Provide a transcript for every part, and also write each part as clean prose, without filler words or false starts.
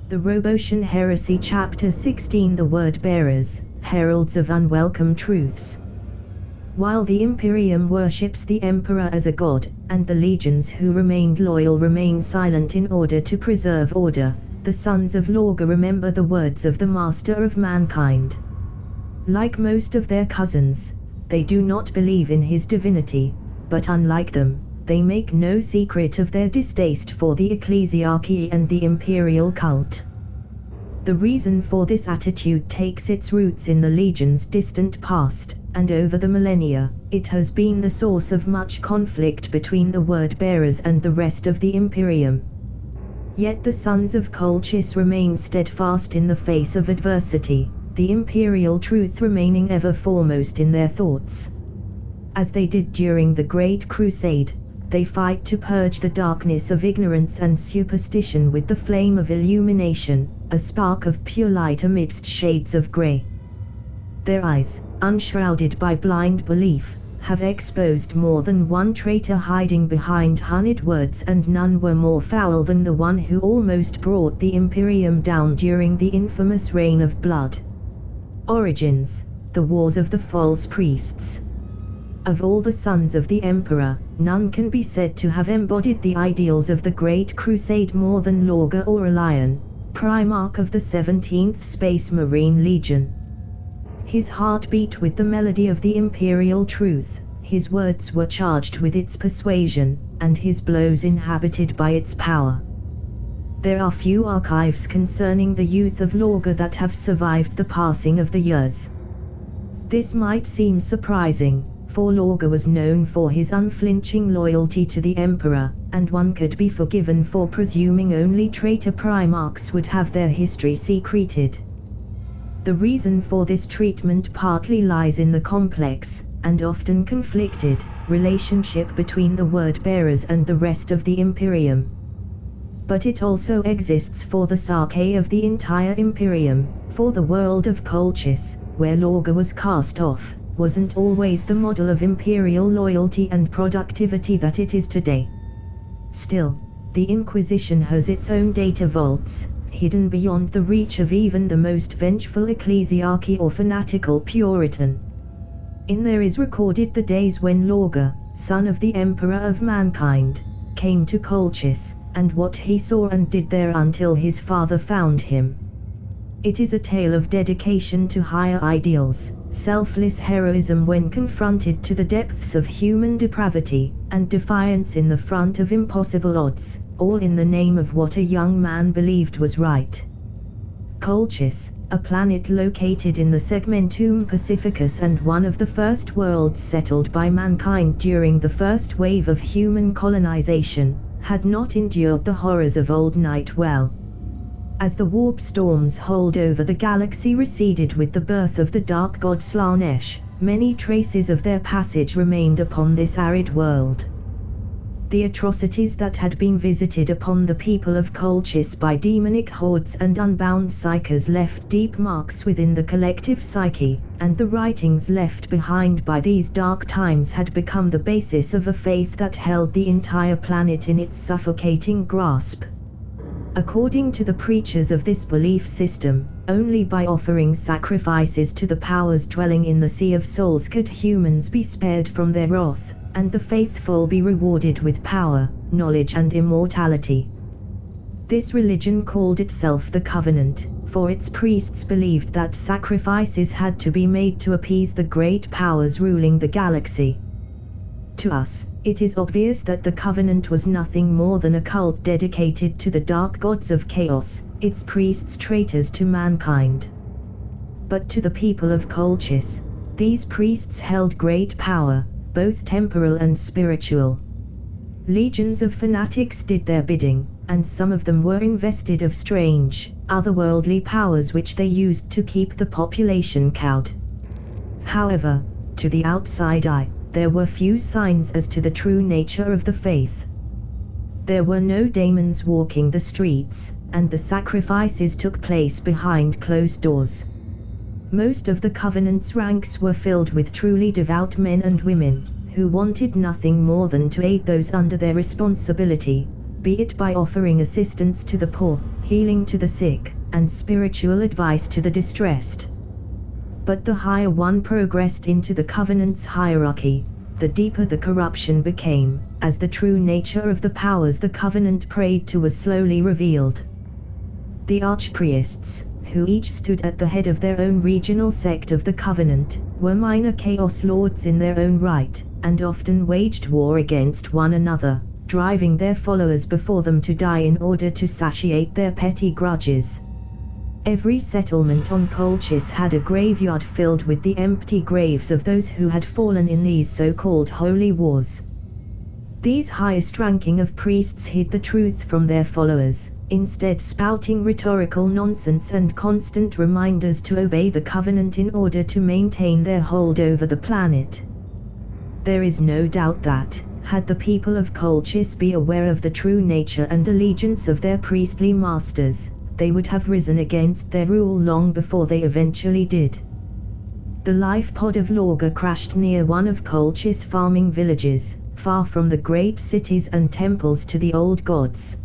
The Roboutian Heresy Chapter 16, The Word-Bearers, Heralds of Unwelcome Truths. While the Imperium worships the Emperor as a god, and the legions who remained loyal remain silent in order to preserve order, the sons of Lorga remember the words of the Master of Mankind. Like most of their cousins, they do not believe in his divinity, but unlike them, they make no secret of their distaste for the ecclesiarchy and the imperial cult. The reason for this attitude takes its roots in the legion's distant past, and over the millennia, it has been the source of much conflict between the word-bearers and the rest of the Imperium. Yet the sons of Colchis remain steadfast in the face of adversity, the imperial truth remaining ever foremost in their thoughts. As they did during the Great Crusade, they fight to purge the darkness of ignorance and superstition with the flame of illumination, a spark of pure light amidst shades of grey. Their eyes, unshrouded by blind belief, have exposed more than one traitor hiding behind honeyed words, and none were more foul than the one who almost brought the Imperium down during the infamous Reign of Blood. Origins: the Wars of the False Priests. Of all the sons of the Emperor, none can be said to have embodied the ideals of the Great Crusade more than Lorga Aurelian, Primarch of the 17th Space Marine Legion. His heart beat with the melody of the imperial truth, his words were charged with its persuasion, and his blows inhabited by its power. There are few archives concerning the youth of Lorga that have survived the passing of the years. This might seem surprising, for Lorga was known for his unflinching loyalty to the Emperor, and one could be forgiven for presuming only traitor primarchs would have their history secreted. The reason for this treatment partly lies in the complex, and often conflicted, relationship between the word-bearers and the rest of the Imperium. But it also exists for the Sarche of the entire Imperium, for the world of Colchis, where Lorga was cast off, wasn't always the model of imperial loyalty and productivity that it is today. Still, the Inquisition has its own data vaults, hidden beyond the reach of even the most vengeful ecclesiarchy or fanatical Puritan. In there is recorded the days when Lorga, son of the Emperor of Mankind, came to Colchis, and what he saw and did there until his father found him. It is a tale of dedication to higher ideals, selfless heroism when confronted to the depths of human depravity, and defiance in the front of impossible odds, all in the name of what a young man believed was right. Colchis, a planet located in the Segmentum Pacificus and one of the first worlds settled by mankind during the first wave of human colonization, had not endured the horrors of old night well. As the warp storms holed over the galaxy receded with the birth of the dark god Slanesh, many traces of their passage remained upon this arid world. The atrocities that had been visited upon the people of Colchis by demonic hordes and unbound psychers left deep marks within the collective psyche, and the writings left behind by these dark times had become the basis of a faith that held the entire planet in its suffocating grasp. According to the preachers of this belief system, only by offering sacrifices to the powers dwelling in the Sea of Souls could humans be spared from their wrath, and the faithful be rewarded with power, knowledge and immortality. This religion called itself the Covenant, for its priests believed that sacrifices had to be made to appease the great powers ruling the galaxy. To us, it is obvious that the Covenant was nothing more than a cult dedicated to the dark gods of chaos, its priests traitors to mankind. But to the people of Colchis, these priests held great power, both temporal and spiritual. Legions of fanatics did their bidding, and some of them were invested of strange, otherworldly powers which they used to keep the population cowed. However, to the outside eye, there were few signs as to the true nature of the faith. There were no daemons walking the streets, and the sacrifices took place behind closed doors. Most of the Covenant's ranks were filled with truly devout men and women, who wanted nothing more than to aid those under their responsibility, be it by offering assistance to the poor, healing to the sick, and spiritual advice to the distressed. But the higher one progressed into the Covenant's hierarchy, the deeper the corruption became, as the true nature of the powers the Covenant prayed to was slowly revealed. The archpriests, who each stood at the head of their own regional sect of the Covenant, were minor Chaos Lords in their own right, and often waged war against one another, driving their followers before them to die in order to satiate their petty grudges. Every settlement on Colchis had a graveyard filled with the empty graves of those who had fallen in these so-called holy wars. These highest ranking of priests hid the truth from their followers, instead spouting rhetorical nonsense and constant reminders to obey the Covenant in order to maintain their hold over the planet. There is no doubt that, had the people of Colchis be aware of the true nature and allegiance of their priestly masters, they would have risen against their rule long before they eventually did. The life pod of Lorga crashed near one of Colchis' farming villages, far from the great cities and temples to the old gods.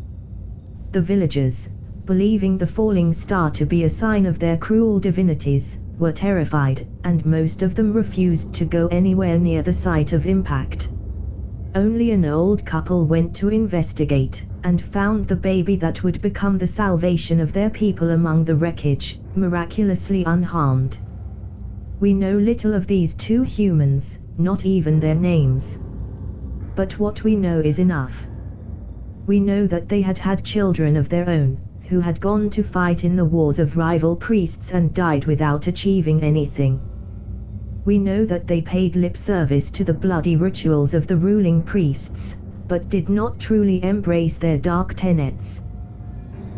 The villagers, believing the falling star to be a sign of their cruel divinities, were terrified, and most of them refused to go anywhere near the site of impact. Only an old couple went to investigate, and found the baby that would become the salvation of their people among the wreckage, miraculously unharmed. We know little of these two humans, not even their names. But what we know is enough. We know that they had had children of their own, who had gone to fight in the wars of rival priests and died without achieving anything. We know that they paid lip service to the bloody rituals of the ruling priests, but did not truly embrace their dark tenets.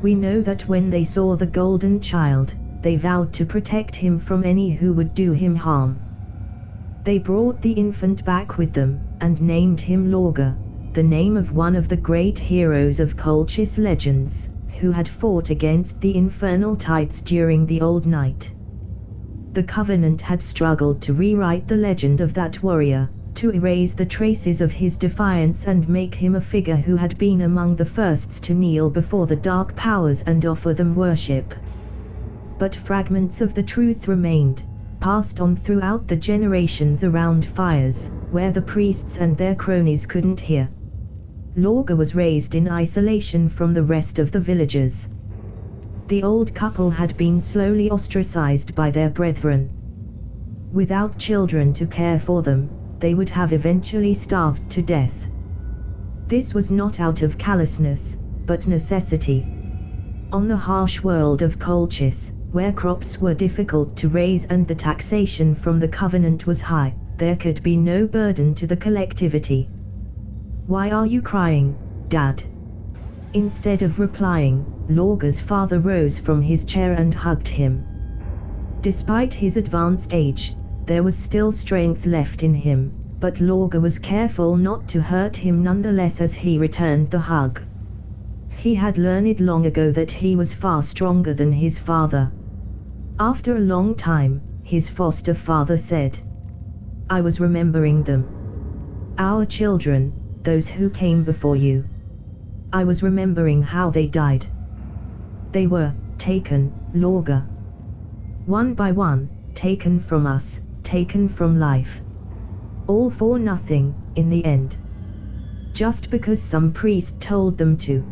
We know that when they saw the golden child, they vowed to protect him from any who would do him harm. They brought the infant back with them, and named him Lorga, the name of one of the great heroes of Colchis legends, who had fought against the infernal tides during the Old Night. The Covenant had struggled to rewrite the legend of that warrior, to erase the traces of his defiance and make him a figure who had been among the firsts to kneel before the dark powers and offer them worship. But fragments of the truth remained, passed on throughout the generations around fires, where the priests and their cronies couldn't hear. Lorga was raised in isolation from the rest of the villagers. The old couple had been slowly ostracized by their brethren. Without children to care for them, they would have eventually starved to death. This was not out of callousness, but necessity. On the harsh world of Colchis, where crops were difficult to raise and the taxation from the Covenant was high, there could be no burden to the collectivity. "Why are you crying, Dad?" Instead of replying, Lorga's father rose from his chair and hugged him. Despite his advanced age, there was still strength left in him, but Lorga was careful not to hurt him nonetheless as he returned the hug. He had learned long ago that he was far stronger than his father. After a long time, his foster father said, "I was remembering them. Our children, those who came before you. I was remembering how they died. They were taken, Lorga. One by one, taken from us, taken from life. All for nothing, in the end. Just because some priest told them to.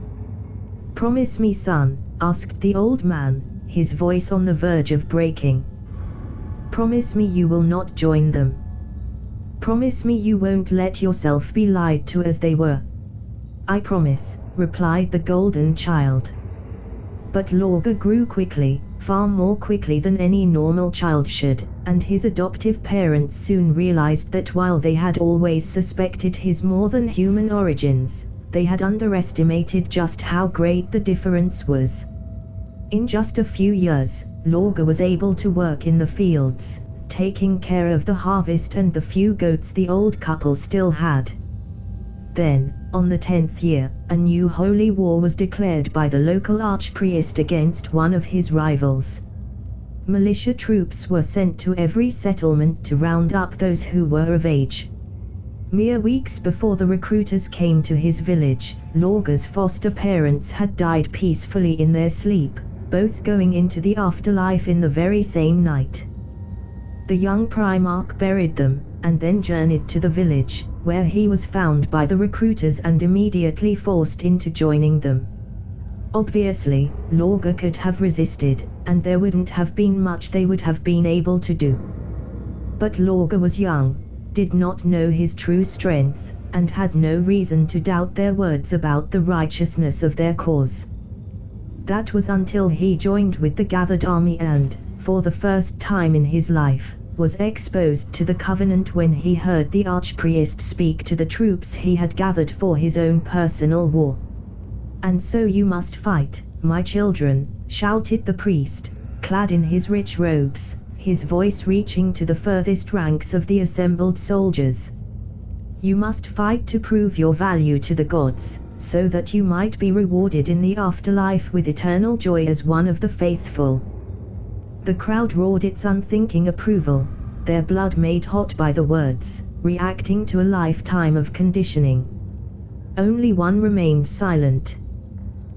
Promise me, son," asked the old man, his voice on the verge of breaking. "Promise me you will not join them. Promise me you won't let yourself be lied to as they were." "I promise," replied the golden child. But Lorga grew quickly, far more quickly than any normal child should, and his adoptive parents soon realized that while they had always suspected his more than human origins, they had underestimated just how great the difference was. In just a few years, Lorga was able to work in the fields, taking care of the harvest and the few goats the old couple still had. Then, on the 10th year, a new holy war was declared by the local archpriest against one of his rivals. Militia troops were sent to every settlement to round up those who were of age. Mere weeks before the recruiters came to his village, Lorga's foster parents had died peacefully in their sleep, both going into the afterlife in the very same night. The young Primarch buried them, and then journeyed to the village, where he was found by the recruiters and immediately forced into joining them. Obviously, Lorga could have resisted, and there wouldn't have been much they would have been able to do. But Lorga was young, did not know his true strength, and had no reason to doubt their words about the righteousness of their cause. That was until he joined with the gathered army and, for the first time in his life, was exposed to the Covenant when he heard the Archpriest speak to the troops he had gathered for his own personal war. "And so you must fight, my children," shouted the priest, clad in his rich robes, his voice reaching to the furthest ranks of the assembled soldiers. "You must fight to prove your value to the gods, so that you might be rewarded in the afterlife with eternal joy as one of the faithful." The crowd roared its unthinking approval, their blood made hot by the words, reacting to a lifetime of conditioning. Only one remained silent.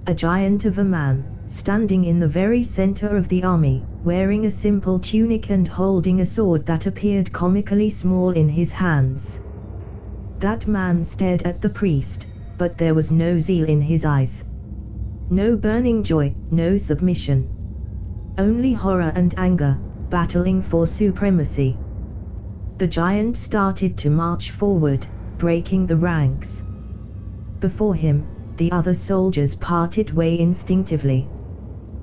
A giant of a man, standing in the very center of the army, wearing a simple tunic and holding a sword that appeared comically small in his hands. That man stared at the priest, but there was no zeal in his eyes. No burning joy, no submission. Only horror and anger, battling for supremacy. The giant started to march forward, breaking the ranks. Before him, the other soldiers parted way instinctively.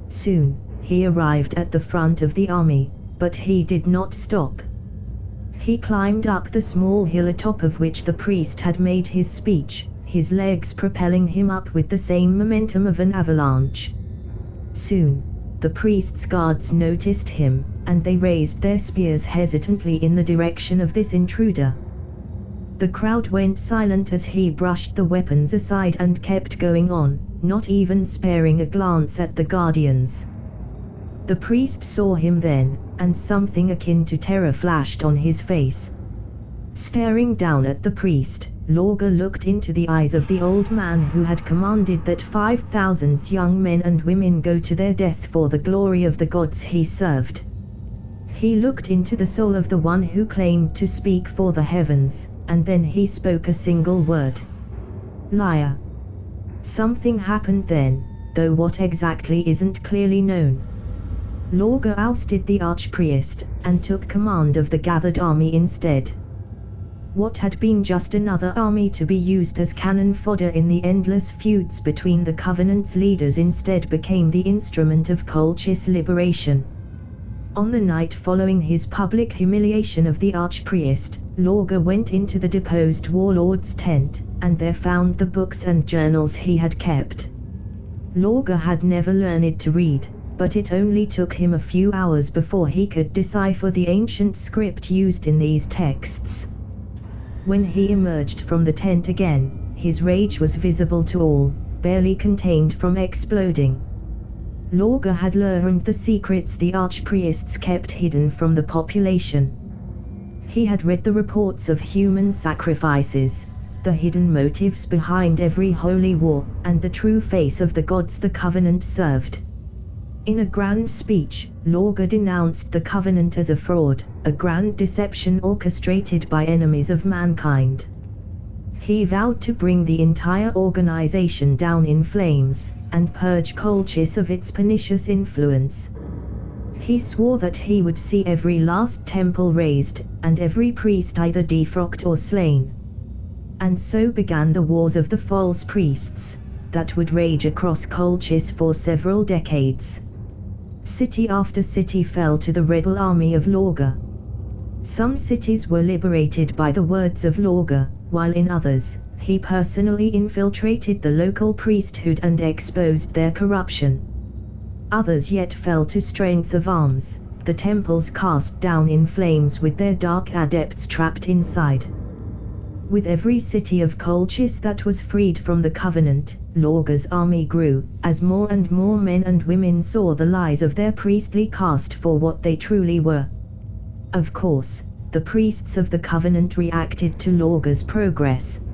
Soon, he arrived at the front of the army, but he did not stop. He climbed up the small hill atop of which the priest had made his speech, his legs propelling him up with the same momentum of an avalanche. Soon, the priest's guards noticed him, and they raised their spears hesitantly in the direction of this intruder. The crowd went silent as he brushed the weapons aside and kept going on, not even sparing a glance at the guardians. The priest saw him then, and something akin to terror flashed on his face. Staring down at the priest, Lorga looked into the eyes of the old man who had commanded that 5,000 young men and women go to their death for the glory of the gods he served. He looked into the soul of the one who claimed to speak for the heavens, and then he spoke a single word. "Liar." Something happened then, though what exactly isn't clearly known. Lorga ousted the Archpriest, and took command of the gathered army instead. What had been just another army to be used as cannon fodder in the endless feuds between the Covenant's leaders instead became the instrument of Colchis' liberation. On the night following his public humiliation of the Archpriest, Lorga went into the deposed warlord's tent, and there found the books and journals he had kept. Lorga had never learned to read, but it only took him a few hours before he could decipher the ancient script used in these texts. When he emerged from the tent again, his rage was visible to all, barely contained from exploding. Lorga had learned the secrets the Archpriests kept hidden from the population. He had read the reports of human sacrifices, the hidden motives behind every holy war, and the true face of the gods the Covenant served. In a grand speech, Lorga denounced the Covenant as a fraud, a grand deception orchestrated by enemies of mankind. He vowed to bring the entire organization down in flames, and purge Colchis of its pernicious influence. He swore that he would see every last temple razed, and every priest either defrocked or slain. And so began the wars of the false priests, that would rage across Colchis for several decades. City after city fell to the rebel army of Lorga. Some cities were liberated by the words of Lorga, while in others, he personally infiltrated the local priesthood and exposed their corruption. Others yet fell to strength of arms, the temples cast down in flames with their dark adepts trapped inside. With every city of Colchis that was freed from the Covenant, Lorga's army grew, as more and more men and women saw the lies of their priestly caste for what they truly were. Of course, the priests of the Covenant reacted to Lorga's progress.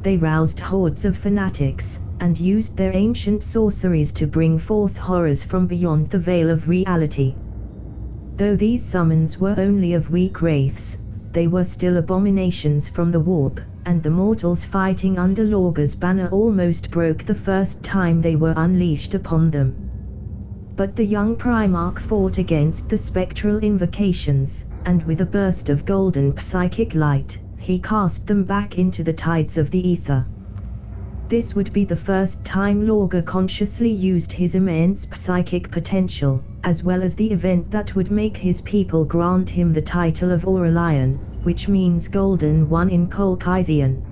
They roused hordes of fanatics, and used their ancient sorceries to bring forth horrors from beyond the veil of reality. Though these summons were only of weak wraiths, they were still abominations from the warp, and the mortals fighting under Lorga's banner almost broke the first time they were unleashed upon them. But the young Primarch fought against the spectral invocations, and with a burst of golden psychic light, he cast them back into the tides of the ether. This would be the first time Lorga consciously used his immense psychic potential, as well as the event that would make his people grant him the title of Aurelian, which means Golden One in Colchisian.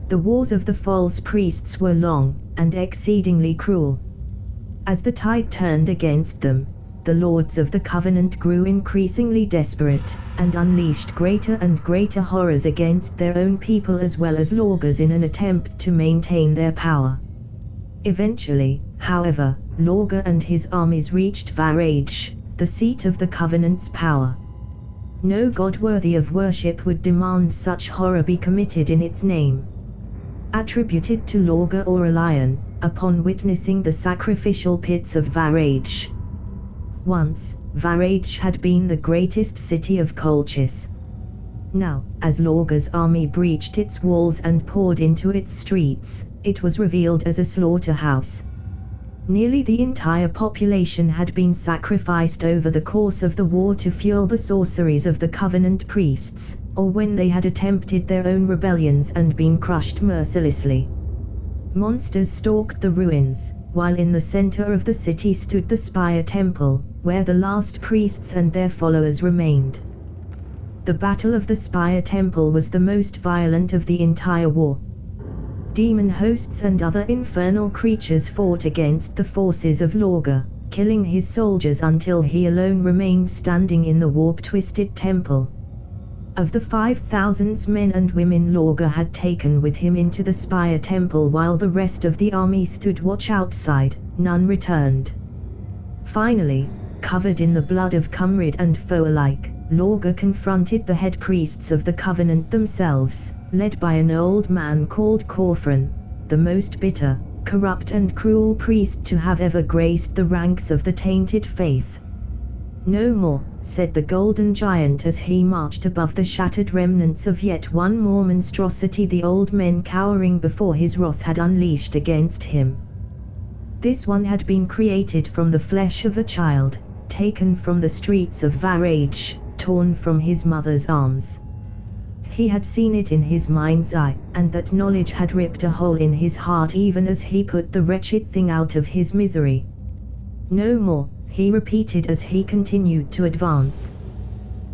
The wars of the false priests were long, and exceedingly cruel. As the tide turned against them, the Lords of the Covenant grew increasingly desperate, and unleashed greater and greater horrors against their own people as well as Lorga's in an attempt to maintain their power. Eventually, however, Lorga and his armies reached Varage, the seat of the Covenant's power. No god worthy of worship would demand such horror be committed in its name. Attributed to Lorga Aurelian, upon witnessing the sacrificial pits of Varage. Once, Varage had been the greatest city of Colchis. Now, as Lorga's army breached its walls and poured into its streets, it was revealed as a slaughterhouse. Nearly the entire population had been sacrificed over the course of the war to fuel the sorceries of the Covenant priests, or when they had attempted their own rebellions and been crushed mercilessly. Monsters stalked the ruins, while in the center of the city stood the Spire Temple, where the last priests and their followers remained. The Battle of the Spire Temple was the most violent of the entire war. Demon hosts and other infernal creatures fought against the forces of Lorga, killing his soldiers until he alone remained standing in the warp-twisted temple. Of the 5,000 men and women Lorga had taken with him into the Spire Temple while the rest of the army stood watch outside, none returned. Finally, covered in the blood of comrade and foe alike, Lorga confronted the head priests of the Covenant themselves, led by an old man called Corfran, the most bitter, corrupt and cruel priest to have ever graced the ranks of the tainted faith. "No more," said the Golden Giant as he marched above the shattered remnants of yet one more monstrosity the old men cowering before his wrath had unleashed against him. This one had been created from the flesh of a child, taken from the streets of Varage, torn from his mother's arms. He had seen it in his mind's eye, and that knowledge had ripped a hole in his heart even as he put the wretched thing out of his misery. "No more," he repeated as he continued to advance.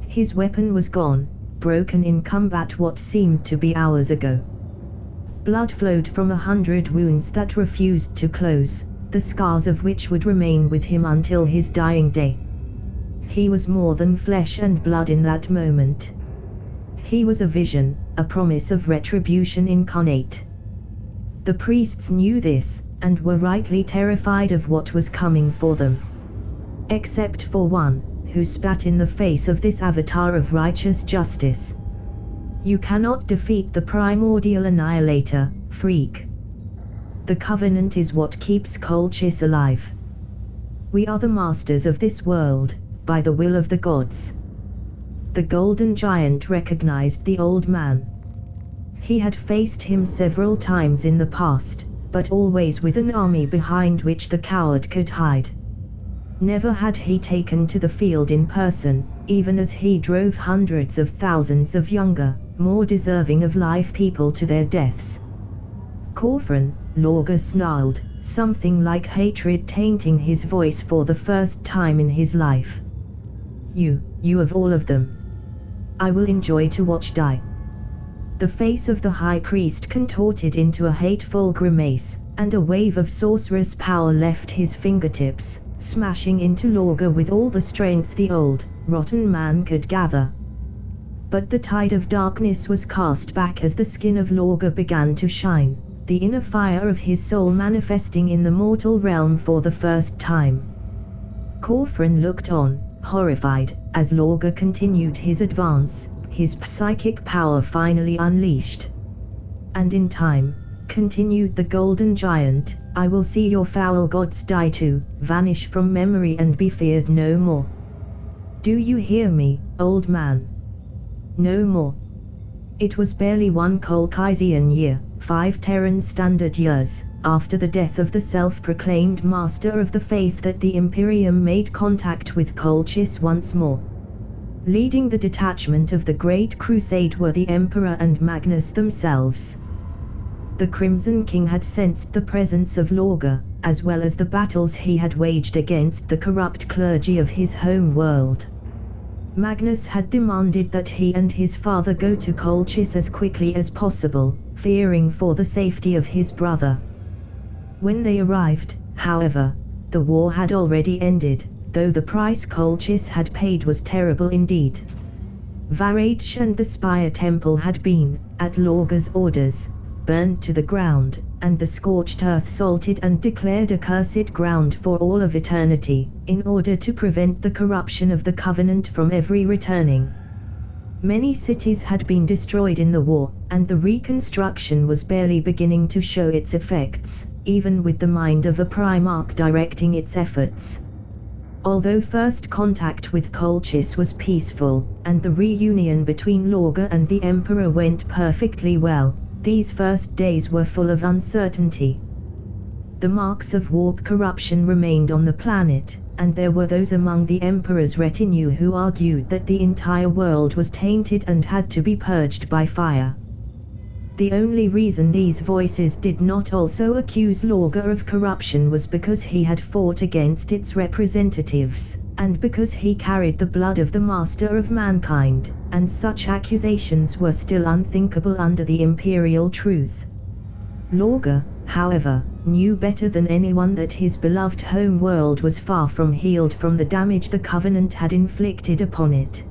His weapon was gone, broken in combat what seemed to be hours ago. Blood flowed from 100 wounds that refused to close, the scars of which would remain with him until his dying day. He was more than flesh and blood in that moment. He was a vision, a promise of retribution incarnate. The priests knew this, and were rightly terrified of what was coming for them. Except for one, who spat in the face of this avatar of righteous justice. "You cannot defeat the primordial annihilator, freak. The Covenant is what keeps Colchis alive. We are the masters of this world, by the will of the gods." The Golden Giant recognized the old man. He had faced him several times in the past, but always with an army behind which the coward could hide. Never had he taken to the field in person, even as he drove hundreds of thousands of younger, more deserving of life people to their deaths. "Corfran," Lorga snarled, something like hatred tainting his voice for the first time in his life. You of all of them. I will enjoy to watch die." The face of the High Priest contorted into a hateful grimace, and a wave of sorcerous power left his fingertips, smashing into Lorga with all the strength the old, rotten man could gather. But the tide of darkness was cast back as the skin of Lorga began to shine, the inner fire of his soul manifesting in the mortal realm for the first time. Corfran looked on, Horrified, as Lorga continued his advance, his psychic power finally unleashed. "And in time," continued the Golden Giant, "I will see your foul gods die too, vanish from memory and be feared no more. Do you hear me, old man? No more." It was barely one Colchisian year, 5 Terran Standard years, after the death of the self-proclaimed Master of the Faith that the Imperium made contact with Colchis once more. Leading the detachment of the Great Crusade were the Emperor and Magnus themselves. The Crimson King had sensed the presence of Lorga, as well as the battles he had waged against the corrupt clergy of his home world. Magnus had demanded that he and his father go to Colchis as quickly as possible, fearing for the safety of his brother. When they arrived, however, the war had already ended, though the price Colchis had paid was terrible indeed. Varage and the Spire Temple had been, at Lorga's orders, burned to the ground, and the scorched earth salted and declared accursed ground for all of eternity, in order to prevent the corruption of the Covenant from ever returning. Many cities had been destroyed in the war, and the reconstruction was barely beginning to show its effects, even with the mind of a Primarch directing its efforts. Although first contact with Colchis was peaceful, and the reunion between Lorga and the Emperor went perfectly well, these first days were full of uncertainty. The marks of warp corruption remained on the planet, and there were those among the Emperor's retinue who argued that the entire world was tainted and had to be purged by fire. The only reason these voices did not also accuse Lorga of corruption was because he had fought against its representatives, and because he carried the blood of the Master of Mankind, and such accusations were still unthinkable under the imperial truth. Lorga, however, knew better than anyone that his beloved home world was far from healed from the damage the Covenant had inflicted upon it.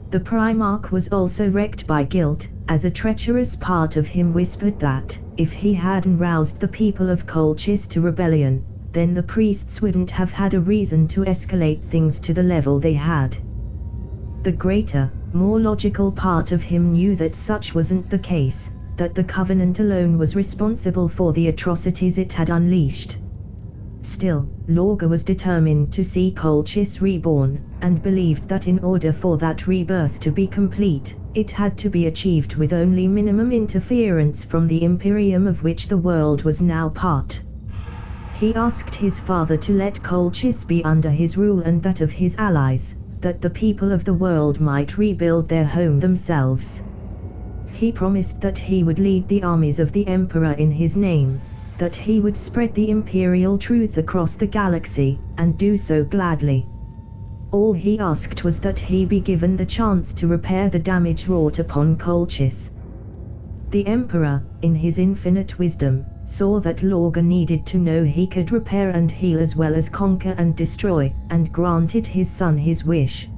The Primarch was also wrecked by guilt, as a treacherous part of him whispered that, if he hadn't roused the people of Colchis to rebellion, then the priests wouldn't have had a reason to escalate things to the level they had. The greater, more logical part of him knew that such wasn't the case, that the Covenant alone was responsible for the atrocities it had unleashed. Still, Lorga was determined to see Colchis reborn, and believed that in order for that rebirth to be complete, it had to be achieved with only minimum interference from the Imperium of which the world was now part. He asked his father to let Colchis be under his rule and that of his allies, that the people of the world might rebuild their home themselves. He promised that he would lead the armies of the Emperor in his name, that he would spread the imperial truth across the galaxy, and do so gladly. All he asked was that he be given the chance to repair the damage wrought upon Colchis. The Emperor, in his infinite wisdom, saw that Lorga needed to know he could repair and heal as well as conquer and destroy, and granted his son his wish.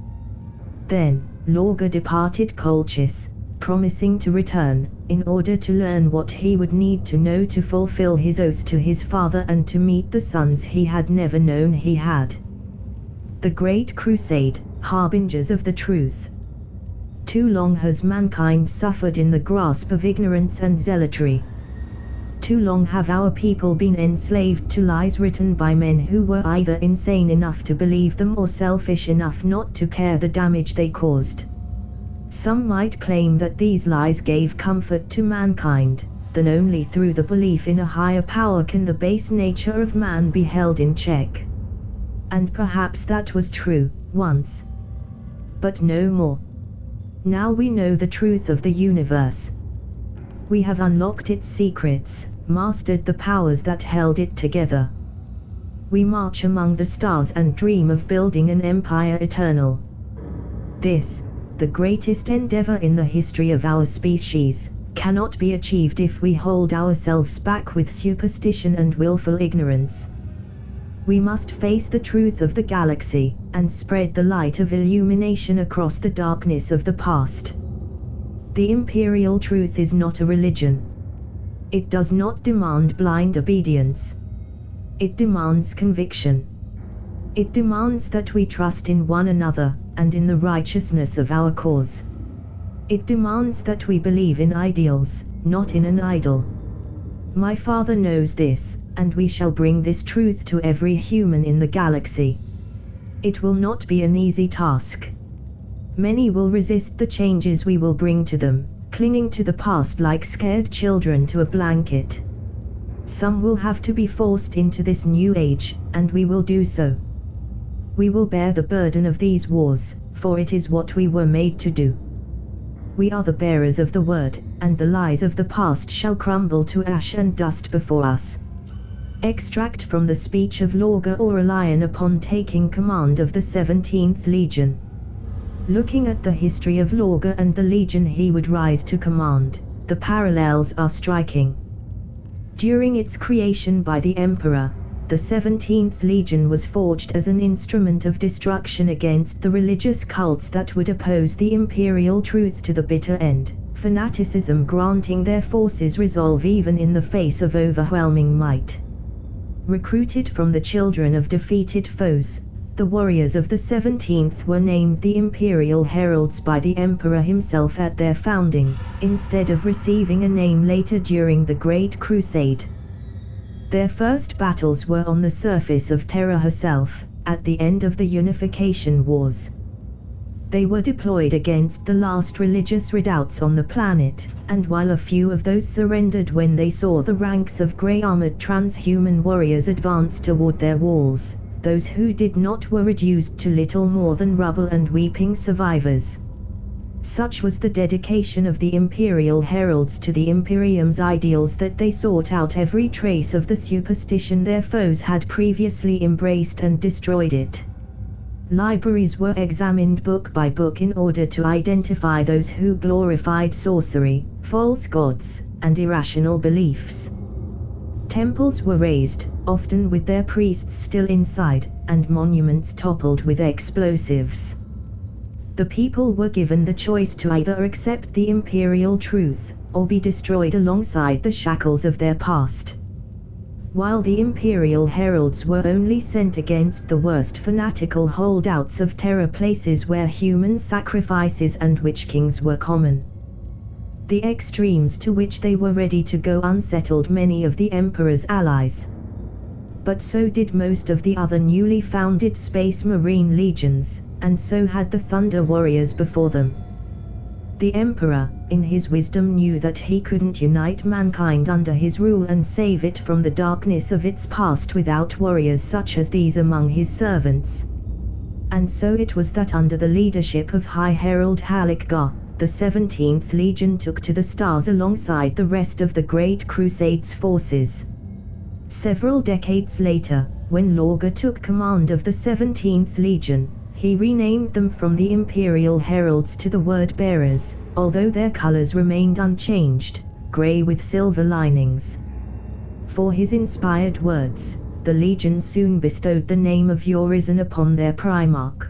Then, Lorga departed Colchis, promising to return, in order to learn what he would need to know to fulfill his oath to his father and to meet the sons he had never known he had. The Great Crusade, harbingers of the truth. Too long has mankind suffered in the grasp of ignorance and zealotry. Too long have our people been enslaved to lies written by men who were either insane enough to believe them or selfish enough not to care the damage they caused. Some might claim that these lies gave comfort to mankind, that only through the belief in a higher power can the base nature of man be held in check. And perhaps that was true, once. But no more. Now we know the truth of the universe. We have unlocked its secrets, mastered the powers that held it together. We march among the stars and dream of building an empire eternal. This, the greatest endeavor in the history of our species, cannot be achieved if we hold ourselves back with superstition and willful ignorance. We must face the truth of the galaxy, and spread the light of illumination across the darkness of the past. The imperial truth is not a religion. It does not demand blind obedience. It demands conviction. It demands that we trust in one another, and in the righteousness of our cause. It demands that we believe in ideals, not in an idol. My Father knows this, and we shall bring this truth to every human in the galaxy. It will not be an easy task. Many will resist the changes we will bring to them, clinging to the past like scared children to a blanket. Some will have to be forced into this new age, and we will do so. We will bear the burden of these wars, for it is what we were made to do. We are the bearers of the word, and the lies of the past shall crumble to ash and dust before us. Extract from the speech of Lorgar Aurelian upon taking command of the 17th Legion. Looking at the history of Lorgar and the legion he would rise to command, the parallels are striking. During its creation by the Emperor, the 17th Legion was forged as an instrument of destruction against the religious cults that would oppose the imperial truth to the bitter end, fanaticism granting their forces resolve even in the face of overwhelming might. Recruited from the children of defeated foes, the warriors of the 17th were named the Imperial Heralds by the Emperor himself at their founding, instead of receiving a name later during the Great Crusade. Their first battles were on the surface of Terra herself, at the end of the Unification Wars. They were deployed against the last religious redoubts on the planet, and while a few of those surrendered when they saw the ranks of grey-armored transhuman warriors advance toward their walls, those who did not were reduced to little more than rubble and weeping survivors. Such was the dedication of the Imperial Heralds to the Imperium's ideals that they sought out every trace of the superstition their foes had previously embraced and destroyed it. Libraries were examined book by book in order to identify those who glorified sorcery, false gods, and irrational beliefs. Temples were razed, often with their priests still inside, and monuments toppled with explosives. The people were given the choice to either accept the imperial truth, or be destroyed alongside the shackles of their past. While the Imperial Heralds were only sent against the worst fanatical holdouts of Terra, places where human sacrifices and witch kings were common. The extremes to which they were ready to go unsettled many of the Emperor's allies. But so did most of the other newly founded Space Marine legions, and so had the Thunder Warriors before them. The Emperor, in his wisdom, knew that he couldn't unite mankind under his rule and save it from the darkness of its past without warriors such as these among his servants. And so it was that under the leadership of High Herald Halikgar, the 17th Legion took to the stars alongside the rest of the Great Crusade's forces. Several decades later, when Lorgar took command of the 17th Legion, he renamed them from the Imperial Heralds to the Word Bearers, although their colors remained unchanged, grey with silver linings. For his inspired words, the Legion soon bestowed the name of Urizen upon their Primarch.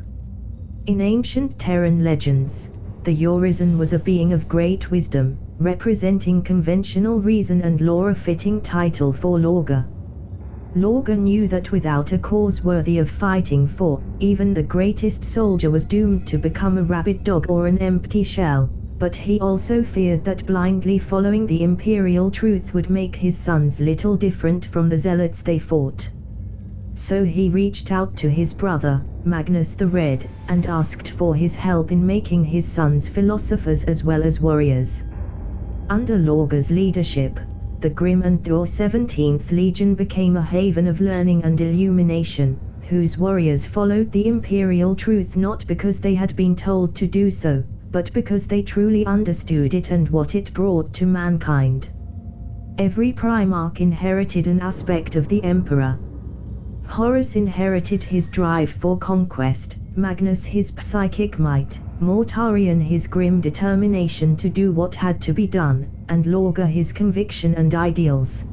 In ancient Terran legends, the Urizen was a being of great wisdom, representing conventional reason and law, a fitting title for Lorgar. Lorgar knew that without a cause worthy of fighting for, even the greatest soldier was doomed to become a rabid dog or an empty shell, but he also feared that blindly following the imperial truth would make his sons little different from the zealots they fought. So he reached out to his brother, Magnus the Red, and asked for his help in making his sons philosophers as well as warriors. Under Lorgar's leadership, the grim and dour 17th Legion became a haven of learning and illumination, whose warriors followed the imperial truth not because they had been told to do so, but because they truly understood it and what it brought to mankind. Every Primarch inherited an aspect of the Emperor. Horus inherited his drive for conquest, Magnus his psychic might, Mortarion his grim determination to do what had to be done, and Lorgar his conviction and ideals.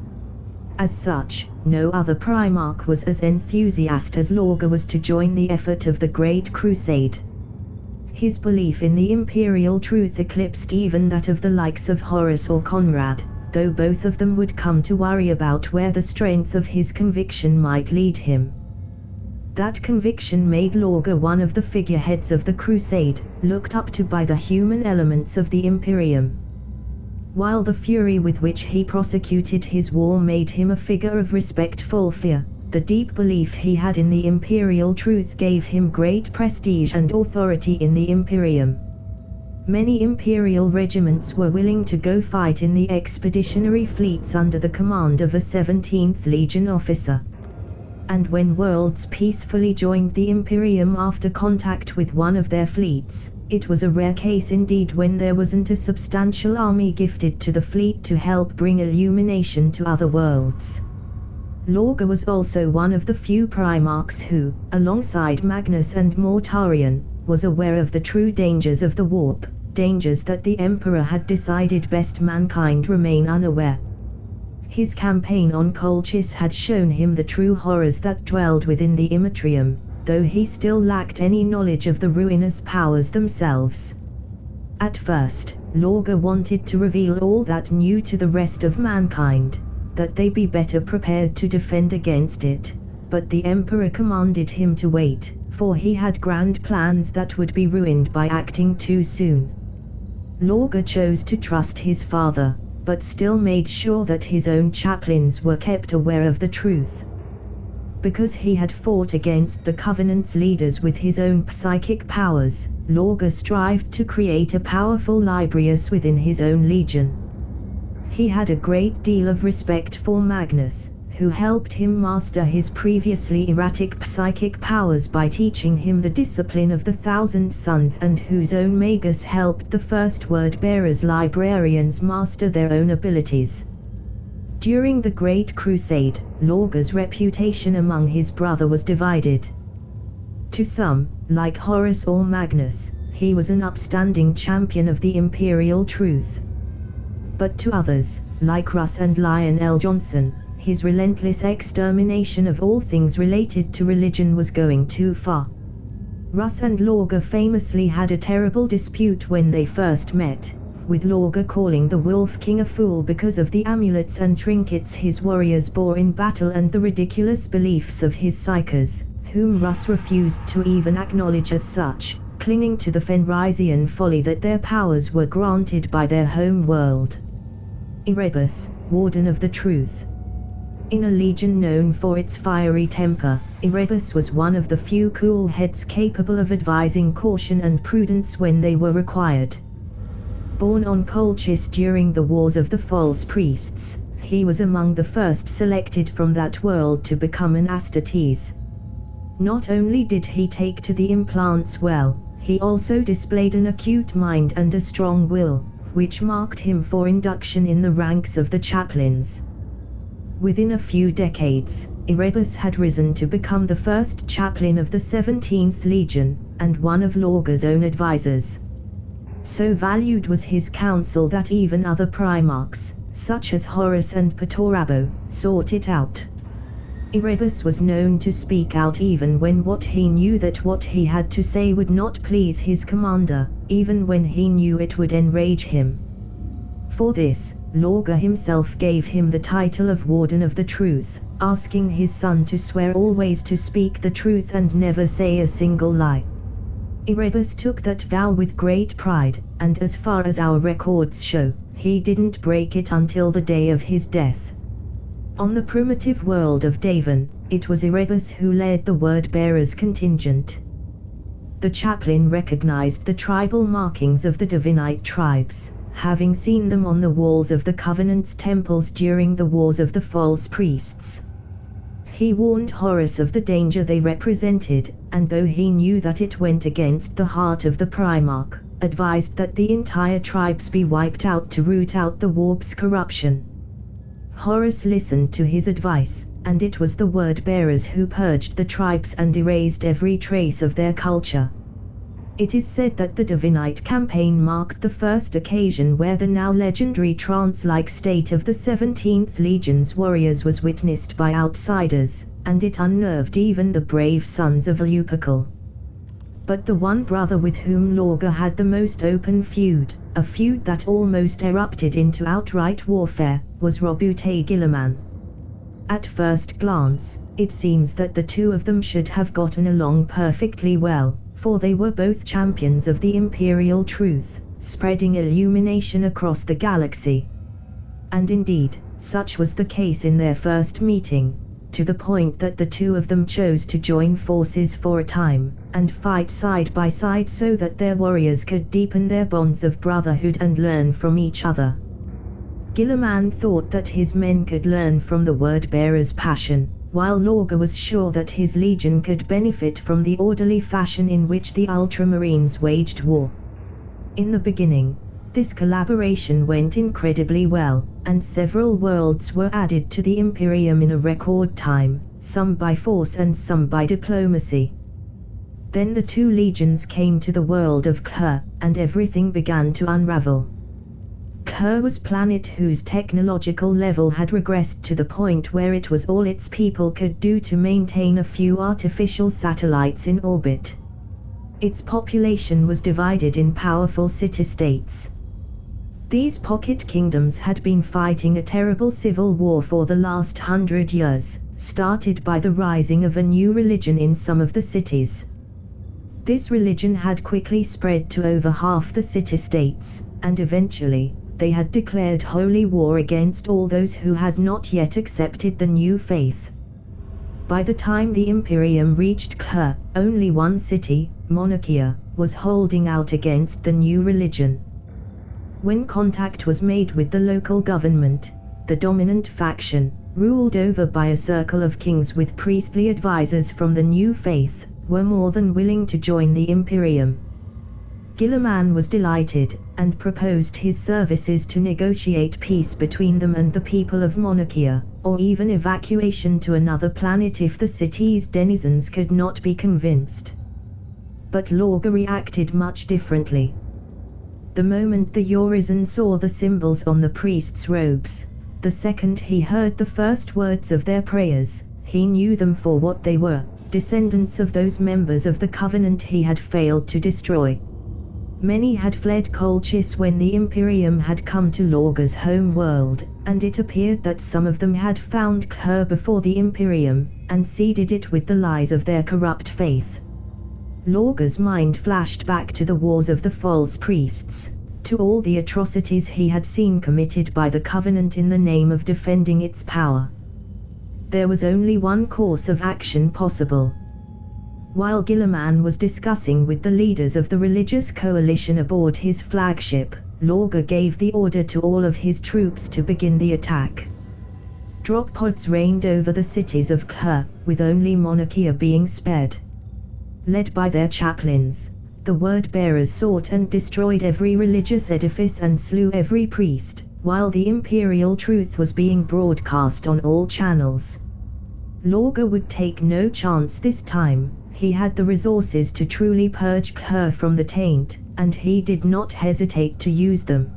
As such, no other Primarch was as enthusiastic as Lorgar was to join the effort of the Great Crusade. His belief in the imperial truth eclipsed even that of the likes of Horus or Conrad, though both of them would come to worry about where the strength of his conviction might lead him. That conviction made Lorga one of the figureheads of the Crusade, looked up to by the human elements of the Imperium. While the fury with which he prosecuted his war made him a figure of respectful fear, the deep belief he had in the imperial truth gave him great prestige and authority in the Imperium. Many imperial regiments were willing to go fight in the expeditionary fleets under the command of a 17th Legion officer. And when worlds peacefully joined the Imperium after contact with one of their fleets, it was a rare case indeed when there wasn't a substantial army gifted to the fleet to help bring illumination to other worlds. Lorga was also one of the few Primarchs who, alongside Magnus and Mortarion, was aware of the true dangers of the warp, dangers that the Emperor had decided best mankind remain unaware. His campaign on Colchis had shown him the true horrors that dwelled within the Immatrium, though he still lacked any knowledge of the ruinous powers themselves. At first, Lorga wanted to reveal all that new to the rest of mankind, that they be better prepared to defend against it, but the Emperor commanded him to wait, for he had grand plans that would be ruined by acting too soon. Lorga chose to trust his father, but still made sure that his own chaplains were kept aware of the truth. Because he had fought against the Covenant's leaders with his own psychic powers, Lorga strived to create a powerful Librius within his own legion. He had a great deal of respect for Magnus, who helped him master his previously erratic psychic powers by teaching him the discipline of the Thousand Suns, and whose own Magus helped the first Word-Bearers librarians master their own abilities. During the Great Crusade, Lorga's reputation among his brother was divided. To some, like Horus or Magnus, he was an upstanding champion of the imperial truth. But to others, like Russ and Lionel Johnson, his relentless extermination of all things related to religion was going too far. Russ and Lorga famously had a terrible dispute when they first met, with Lorga calling the Wolf King a fool because of the amulets and trinkets his warriors bore in battle and the ridiculous beliefs of his psykers, whom Russ refused to even acknowledge as such, clinging to the Fenrisian folly that their powers were granted by their home world. Erebus, Warden of the Truth. In a legion known for its fiery temper, Erebus was one of the few cool heads capable of advising caution and prudence when they were required. Born on Colchis during the Wars of the False Priests, he was among the first selected from that world to become an Astartes. Not only did he take to the implants well, he also displayed an acute mind and a strong will, which marked him for induction in the ranks of the chaplains. Within a few decades, Erebus had risen to become the first chaplain of the 17th Legion, and one of Lorga's own advisors. So valued was his counsel that even other Primarchs, such as Horus and Patorabo, sought it out. Erebus was known to speak out even when what he had to say would not please his commander, even when he knew it would enrage him. For this, Lorga himself gave him the title of Warden of the Truth, asking his son to swear always to speak the truth and never say a single lie. Erebus took that vow with great pride, and as far as our records show, he didn't break it until the day of his death. On the primitive world of Davon, it was Erebus who led the Word-Bearers contingent. The chaplain recognized the tribal markings of the Divinite tribes, having seen them on the walls of the Covenant's temples during the Wars of the False Priests. He warned Horus of the danger they represented, and though he knew that it went against the heart of the Primarch, advised that the entire tribes be wiped out to root out the warp's corruption. Horus listened to his advice, and it was the Word-Bearers who purged the tribes and erased every trace of their culture. It is said that the Divinite campaign marked the first occasion where the now legendary trance-like state of the 17th Legion's warriors was witnessed by outsiders, and it unnerved even the brave sons of Lupercal. But the one brother with whom Lorga had the most open feud, a feud that almost erupted into outright warfare, was Roboutian Guilliman. At first glance, it seems that the two of them should have gotten along perfectly well, for they were both champions of the imperial truth, spreading illumination across the galaxy. And indeed, such was the case in their first meeting, to the point that the two of them chose to join forces for a time, and fight side by side so that their warriors could deepen their bonds of brotherhood and learn from each other. Guilliman thought that his men could learn from the word-bearer's passion, while Lorga was sure that his legion could benefit from the orderly fashion in which the Ultramarines waged war. In the beginning, this collaboration went incredibly well, and several worlds were added to the Imperium in a record time, some by force and some by diplomacy. Then the two legions came to the world of Khur, and everything began to unravel. Khur was a planet whose technological level had regressed to the point where it was all its people could do to maintain a few artificial satellites in orbit. Its population was divided in powerful city-states. These pocket kingdoms had been fighting a terrible civil war for the last 100 years, started by the rising of a new religion in some of the cities. This religion had quickly spread to over half the city-states, and eventually, they had declared holy war against all those who had not yet accepted the new faith. By the time the Imperium reached Khur, only one city, Monarchia, was holding out against the new religion. When contact was made with the local government, the dominant faction, ruled over by a circle of kings with priestly advisors from the new faith, were more than willing to join the Imperium. Guilliman was delighted, and proposed his services to negotiate peace between them and the people of Monarchia, or even evacuation to another planet if the city's denizens could not be convinced. But Lorga reacted much differently. The moment the Urizen saw the symbols on the priest's robes, the second he heard the first words of their prayers, he knew them for what they were, descendants of those members of the Covenant he had failed to destroy. Many had fled Colchis when the Imperium had come to Lorga's home world, and it appeared that some of them had found Khur before the Imperium, and seeded it with the lies of their corrupt faith. Lorga's mind flashed back to the wars of the false priests, to all the atrocities he had seen committed by the Covenant in the name of defending its power. There was only one course of action possible. While Guilliman was discussing with the leaders of the religious coalition aboard his flagship, Lorga gave the order to all of his troops to begin the attack. Drop pods rained over the cities of Khur, with only Monarchia being spared. Led by their chaplains, the word-bearers sought and destroyed every religious edifice and slew every priest, while the imperial truth was being broadcast on all channels. Lorga would take no chance this time. He had the resources to truly purge Khur from the taint, and he did not hesitate to use them.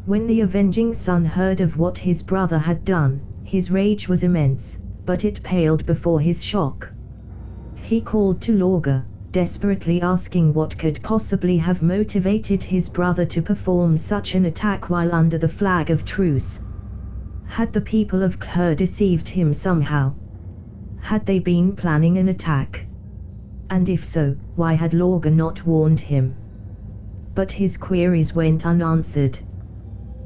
When the avenging son heard of what his brother had done, his rage was immense, but it paled before his shock. He called to Lorga, desperately asking what could possibly have motivated his brother to perform such an attack while under the flag of truce. Had the people of Khur deceived him somehow? Had they been planning an attack? And if so, why had Lorga not warned him? But his queries went unanswered.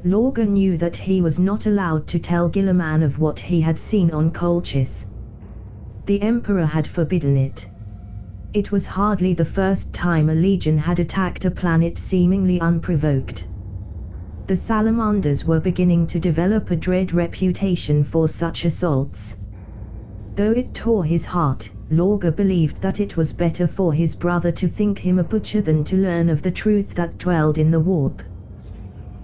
Lorga knew that he was not allowed to tell Guilliman of what he had seen on Colchis. The Emperor had forbidden it. It was hardly the first time a legion had attacked a planet seemingly unprovoked. The Salamanders were beginning to develop a dread reputation for such assaults. Though it tore his heart, Lorga believed that it was better for his brother to think him a butcher than to learn of the truth that dwelled in the warp.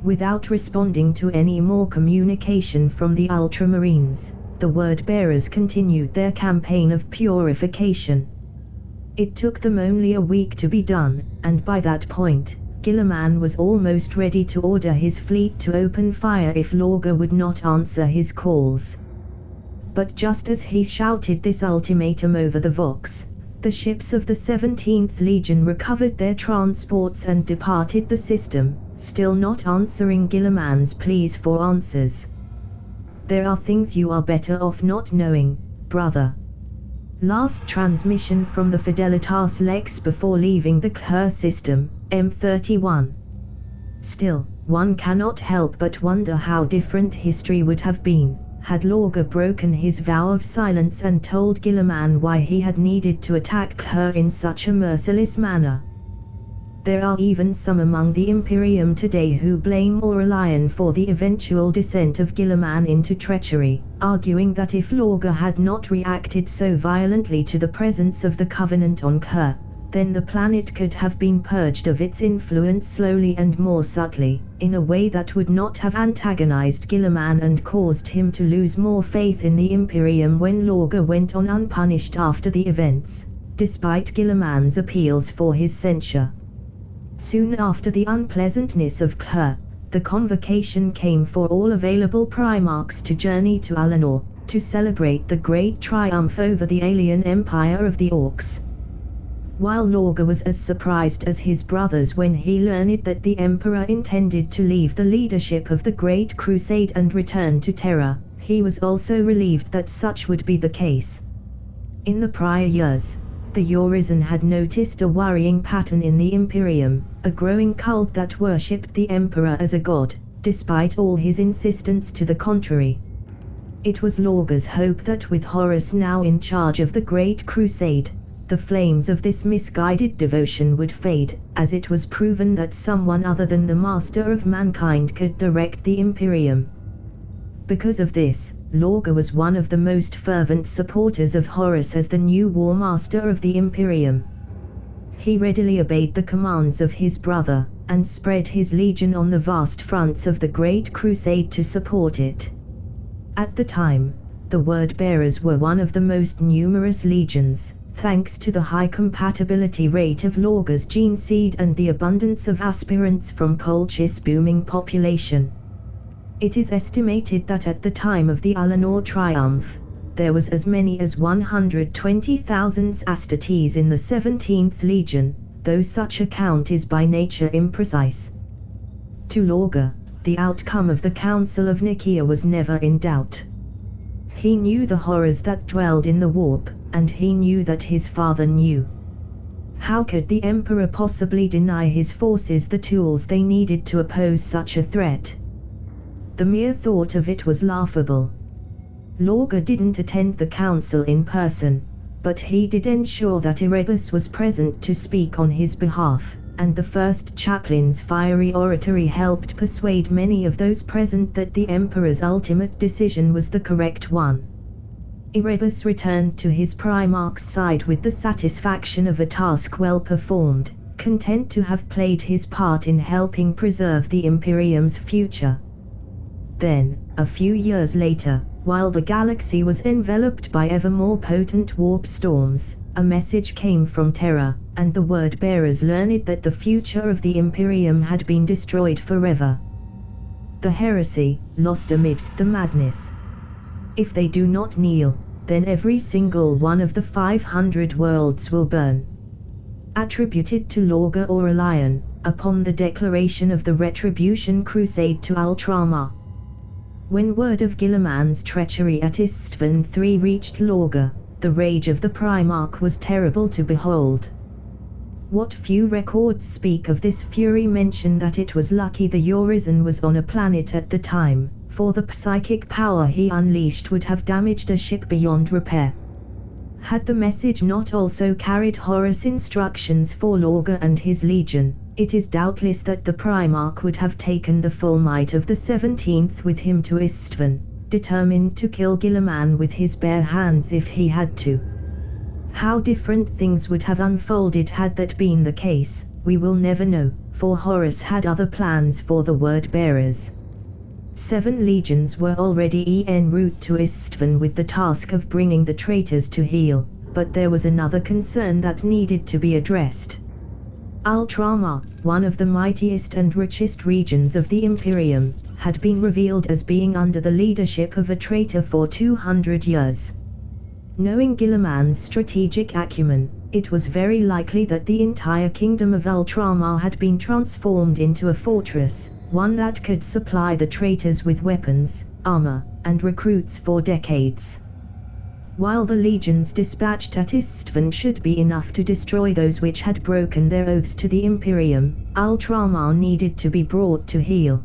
Without responding to any more communication from the Ultramarines, the word-bearers continued their campaign of purification. It took them only a week to be done, and by that point, Guilliman was almost ready to order his fleet to open fire if Lorga would not answer his calls. But just as he shouted this ultimatum over the Vox, the ships of the 17th Legion recovered their transports and departed the system, still not answering Guilliman's pleas for answers. There are things you are better off not knowing, brother. Last transmission from the Fidelitas Lex before leaving the Khur system, M31. Still, one cannot help but wonder how different history would have been, had Lorga broken his vow of silence and told Guilliman why he had needed to attack Khur in such a merciless manner. There are even some among the Imperium today who blame Aurelian for the eventual descent of Guilliman into treachery, arguing that if Lorga had not reacted so violently to the presence of the Covenant on Khur, then the planet could have been purged of its influence slowly and more subtly, in a way that would not have antagonized Guilliman and caused him to lose more faith in the Imperium when Lorga went on unpunished after the events, despite Guilliman's appeals for his censure. Soon after the unpleasantness of Khur, the convocation came for all available Primarchs to journey to Alinor, to celebrate the great triumph over the alien empire of the Orcs. While Lorga was as surprised as his brothers when he learned that the Emperor intended to leave the leadership of the Great Crusade and return to Terra, he was also relieved that such would be the case. In the prior years, the Urizen had noticed a worrying pattern in the Imperium, a growing cult that worshipped the Emperor as a god, despite all his insistence to the contrary. It was Lorga's hope that with Horus now in charge of the Great Crusade, the flames of this misguided devotion would fade, as it was proven that someone other than the Master of Mankind could direct the Imperium. Because of this, Lorga was one of the most fervent supporters of Horus as the new War Master of the Imperium. He readily obeyed the commands of his brother, and spread his legion on the vast fronts of the Great Crusade to support it. At the time, the Word-Bearers were one of the most numerous legions, thanks to the high compatibility rate of Lorga's Geneseed and the abundance of aspirants from Colchis' booming population. It is estimated that at the time of the Alinor triumph, there was as many as 120,000 Astartes in the 17th Legion, though such a count is by nature imprecise. To Lorga, the outcome of the Council of Nicaea was never in doubt. He knew the horrors that dwelled in the warp, and he knew that his father knew. How could the Emperor possibly deny his forces the tools they needed to oppose such a threat? The mere thought of it was laughable. Lorga didn't attend the council in person, but he did ensure that Erebus was present to speak on his behalf, and the first chaplain's fiery oratory helped persuade many of those present that the Emperor's ultimate decision was the correct one. Erebus returned to his Primarch's side with the satisfaction of a task well performed, content to have played his part in helping preserve the Imperium's future. Then, a few years later, while the galaxy was enveloped by ever more potent warp storms, a message came from Terra, and the Word-Bearers learned that the future of the Imperium had been destroyed forever. The heresy, lost amidst the madness. If they do not kneel, then every single one of the 500 worlds will burn. Attributed to Lorga Aurelian, upon the declaration of the Retribution Crusade to Ultramar. When word of Guilliman's treachery at Istvan III reached Lorga, the rage of the Primarch was terrible to behold. What few records speak of this fury mention that it was lucky the Urizen was on a planet at the time, for the psychic power he unleashed would have damaged a ship beyond repair. Had the message not also carried Horus instructions for Lorga and his legion, it is doubtless that the Primarch would have taken the full might of the 17th with him to Istvan, determined to kill Guilliman with his bare hands if he had to. How different things would have unfolded had that been the case, we will never know, for Horus had other plans for the Word-Bearers. 7 legions were already en route to Istvan with the task of bringing the traitors to heel, but there was another concern that needed to be addressed. Ultramar, one of the mightiest and richest regions of the Imperium, had been revealed as being under the leadership of a traitor for 200 years. Knowing Guilliman's strategic acumen, it was very likely that the entire kingdom of Ultramar had been transformed into a fortress, one that could supply the traitors with weapons, armor, and recruits for decades. While the legions dispatched at Istvan should be enough to destroy those which had broken their oaths to the Imperium, Ultramar needed to be brought to heel.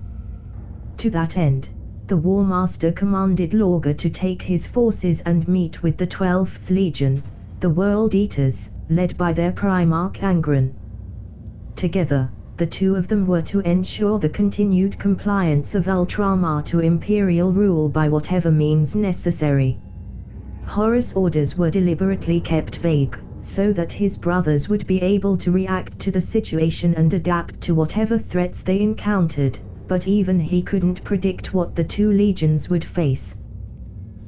To that end, the War Master commanded Lorga to take his forces and meet with the 12th Legion, the World Eaters, led by their Primarch Angren. Together, the two of them were to ensure the continued compliance of Ultramar to Imperial rule by whatever means necessary. Horus' orders were deliberately kept vague, so that his brothers would be able to react to the situation and adapt to whatever threats they encountered, but even he couldn't predict what the two legions would face.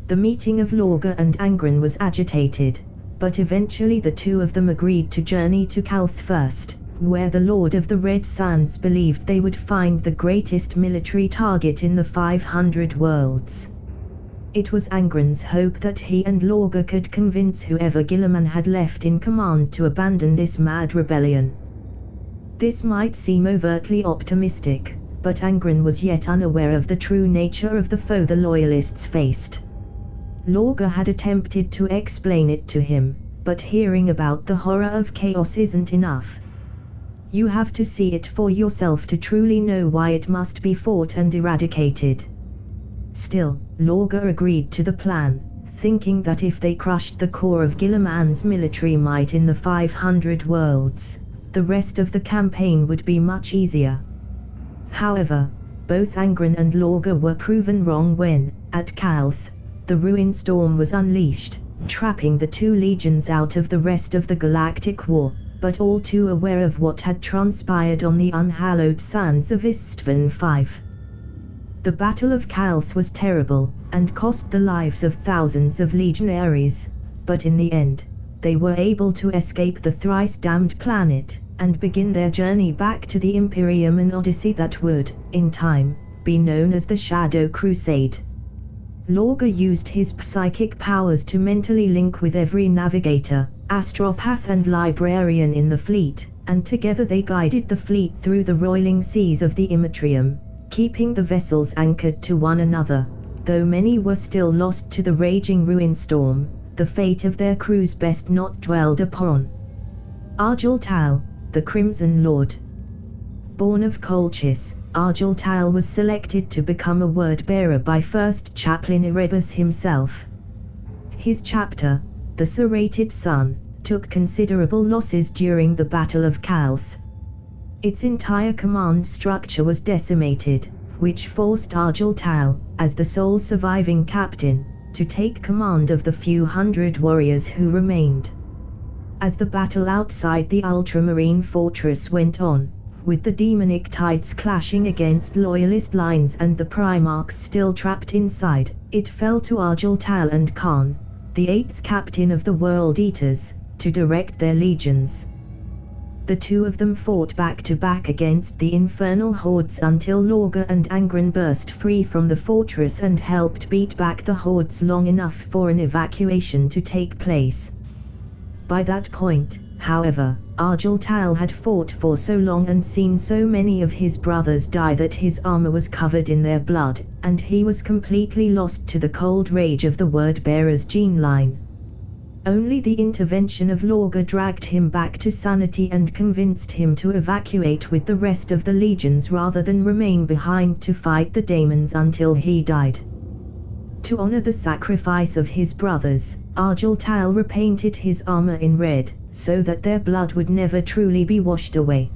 The meeting of Lorga and Angren was agitated, but eventually the two of them agreed to journey to Calth first, where the Lord of the Red Sands believed they would find the greatest military target in the 500 worlds. It was Angren's hope that he and Lorga could convince whoever Guilliman had left in command to abandon this mad rebellion. This might seem overtly optimistic, but Angren was yet unaware of the true nature of the foe the Loyalists faced. Lorga had attempted to explain it to him, but hearing about the horror of chaos isn't enough. You have to see it for yourself to truly know why it must be fought and eradicated. Still, Lorga agreed to the plan, thinking that if they crushed the core of Guilliman's military might in the 500 worlds, the rest of the campaign would be much easier. However, both Angren and Lorga were proven wrong when, at Calth, the Ruin Storm was unleashed, trapping the two legions out of the rest of the Galactic War, but all too aware of what had transpired on the unhallowed sands of Istvan V. The Battle of Calth was terrible, and cost the lives of thousands of legionaries, but in the end, they were able to escape the thrice-damned planet, and begin their journey back to the Imperium, an odyssey that would, in time, be known as the Shadow Crusade. Lorga used his psychic powers to mentally link with every navigator, astropath and librarian in the fleet, and together they guided the fleet through the roiling seas of the Immatrium, keeping the vessels anchored to one another. Though many were still lost to the raging ruin storm, the fate of their crews best not dwelled upon. Argel Tal, the Crimson Lord. Born of Colchis, Argel Tal was selected to become a word-bearer by First Chaplain Erebus himself. His chapter, the Serrated Sun, took considerable losses during the Battle of Calth. Its entire command structure was decimated, which forced Argel Tal, as the sole surviving captain, to take command of the few hundred warriors who remained. As the battle outside the ultramarine fortress went on, with the demonic tides clashing against loyalist lines and the Primarchs still trapped inside, it fell to Argel Tal and Khan, the 8th captain of the World Eaters, to direct their legions. The two of them fought back to back against the infernal hordes until Lorga and Angren burst free from the fortress and helped beat back the hordes long enough for an evacuation to take place. By that point, however, Argel Tal had fought for so long and seen so many of his brothers die that his armor was covered in their blood, and he was completely lost to the cold rage of the Word-Bearer's gene line. Only the intervention of Lorga dragged him back to sanity and convinced him to evacuate with the rest of the legions rather than remain behind to fight the daemons until he died. To honor the sacrifice of his brothers, Argel Tal repainted his armor in red, so that their blood would never truly be washed away.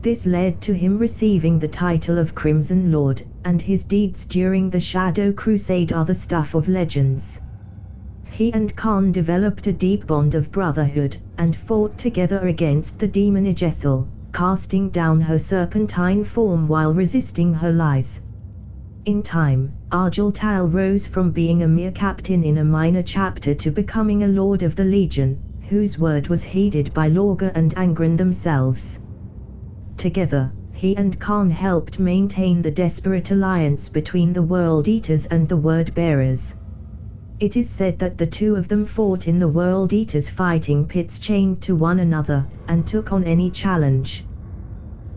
This led to him receiving the title of Crimson Lord, and his deeds during the Shadow Crusade are the stuff of legends. He and Khan developed a deep bond of brotherhood, and fought together against the demon Ejethel, casting down her serpentine form while resisting her lies. In time, Argel Tal rose from being a mere captain in a minor chapter to becoming a Lord of the Legion, whose word was heeded by Lorga and Angren themselves. Together, he and Khan helped maintain the desperate alliance between the World Eaters and the Word-Bearers. It is said that the two of them fought in the World Eaters' fighting pits chained to one another, and took on any challenge.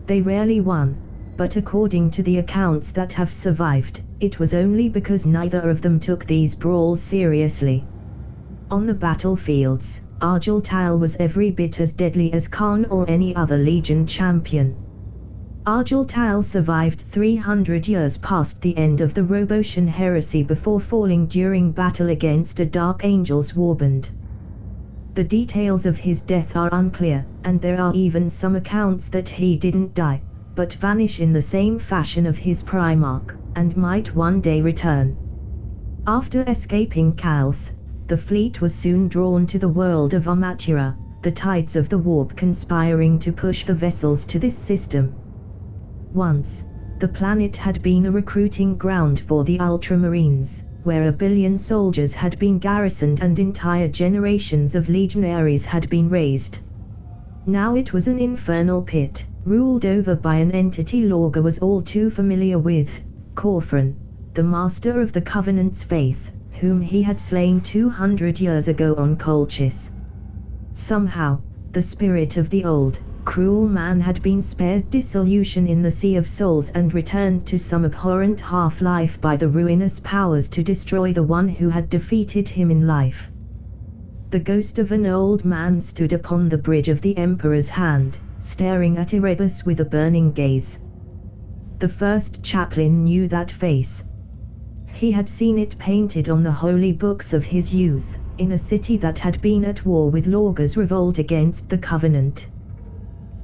They rarely won, but according to the accounts that have survived, it was only because neither of them took these brawls seriously. On the battlefields, Argyle was every bit as deadly as Khan or any other Legion champion. Argyle survived 300 years past the end of the Roboutian Heresy before falling during battle against a Dark Angel's warband. The details of his death are unclear, and there are even some accounts that he didn't die, but vanish in the same fashion of his Primarch, and might one day return. After escaping Calth, the fleet was soon drawn to the world of Armatura, the tides of the warp conspiring to push the vessels to this system. Once, the planet had been a recruiting ground for the Ultramarines, where 1 billion soldiers had been garrisoned and entire generations of legionaries had been raised. Now it was an infernal pit, ruled over by an entity Lorga was all too familiar with, Corfran, the master of the Covenant's faith, whom he had slain 200 years ago on Colchis. Somehow, the spirit of the old, cruel man had been spared dissolution in the Sea of Souls and returned to some abhorrent half-life by the ruinous powers to destroy the one who had defeated him in life. The ghost of an old man stood upon the bridge of the Emperor's Hand, staring at Erebus with a burning gaze. The first chaplain knew that face. He had seen it painted on the holy books of his youth, in a city that had been at war with Lorga's revolt against the Covenant.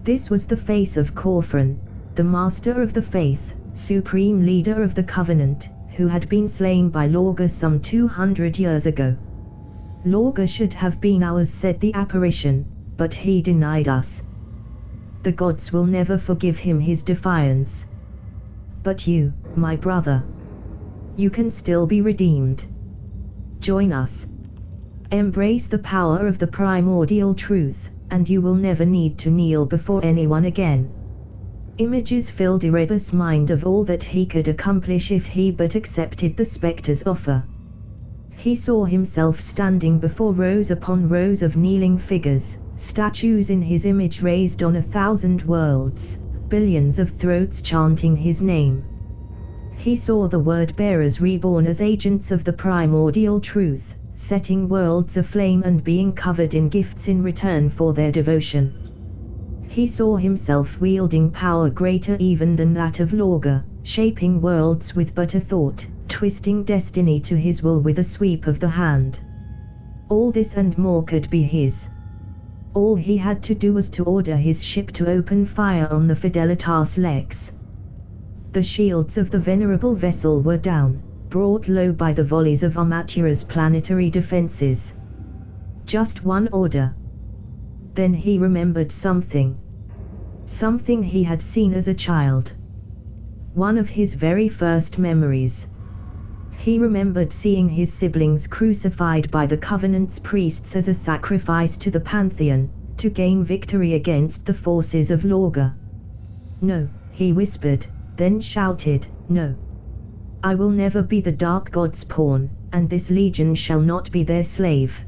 This was the face of Corfran, the master of the faith, supreme leader of the Covenant, who had been slain by Lorga some 200 years ago. Lorga should have been ours, said the apparition, but he denied us. The gods will never forgive him his defiance. But you, my brother, you can still be redeemed. Join us. Embrace the power of the primordial truth, and you will never need to kneel before anyone again. Images filled Erebus' mind of all that he could accomplish if he but accepted the spectre's offer. He saw himself standing before rows upon rows of kneeling figures, statues in his image raised on 1,000 worlds, billions of throats chanting his name. He saw the word-bearers reborn as agents of the primordial truth, setting worlds aflame and being covered in gifts in return for their devotion. He saw himself wielding power greater even than that of Lorga, shaping worlds with but a thought, twisting destiny to his will with a sweep of the hand. All this and more could be his. All he had to do was to order his ship to open fire on the Fidelitas Lex. The shields of the venerable vessel were down, brought low by the volleys of Armatura's planetary defenses. Just one order. Then he remembered something. Something he had seen as a child. One of his very first memories. He remembered seeing his siblings crucified by the Covenant's priests as a sacrifice to the Pantheon, to gain victory against the forces of Lorga. No, he whispered, then shouted, no. I will never be the Dark God's pawn, and this legion shall not be their slave.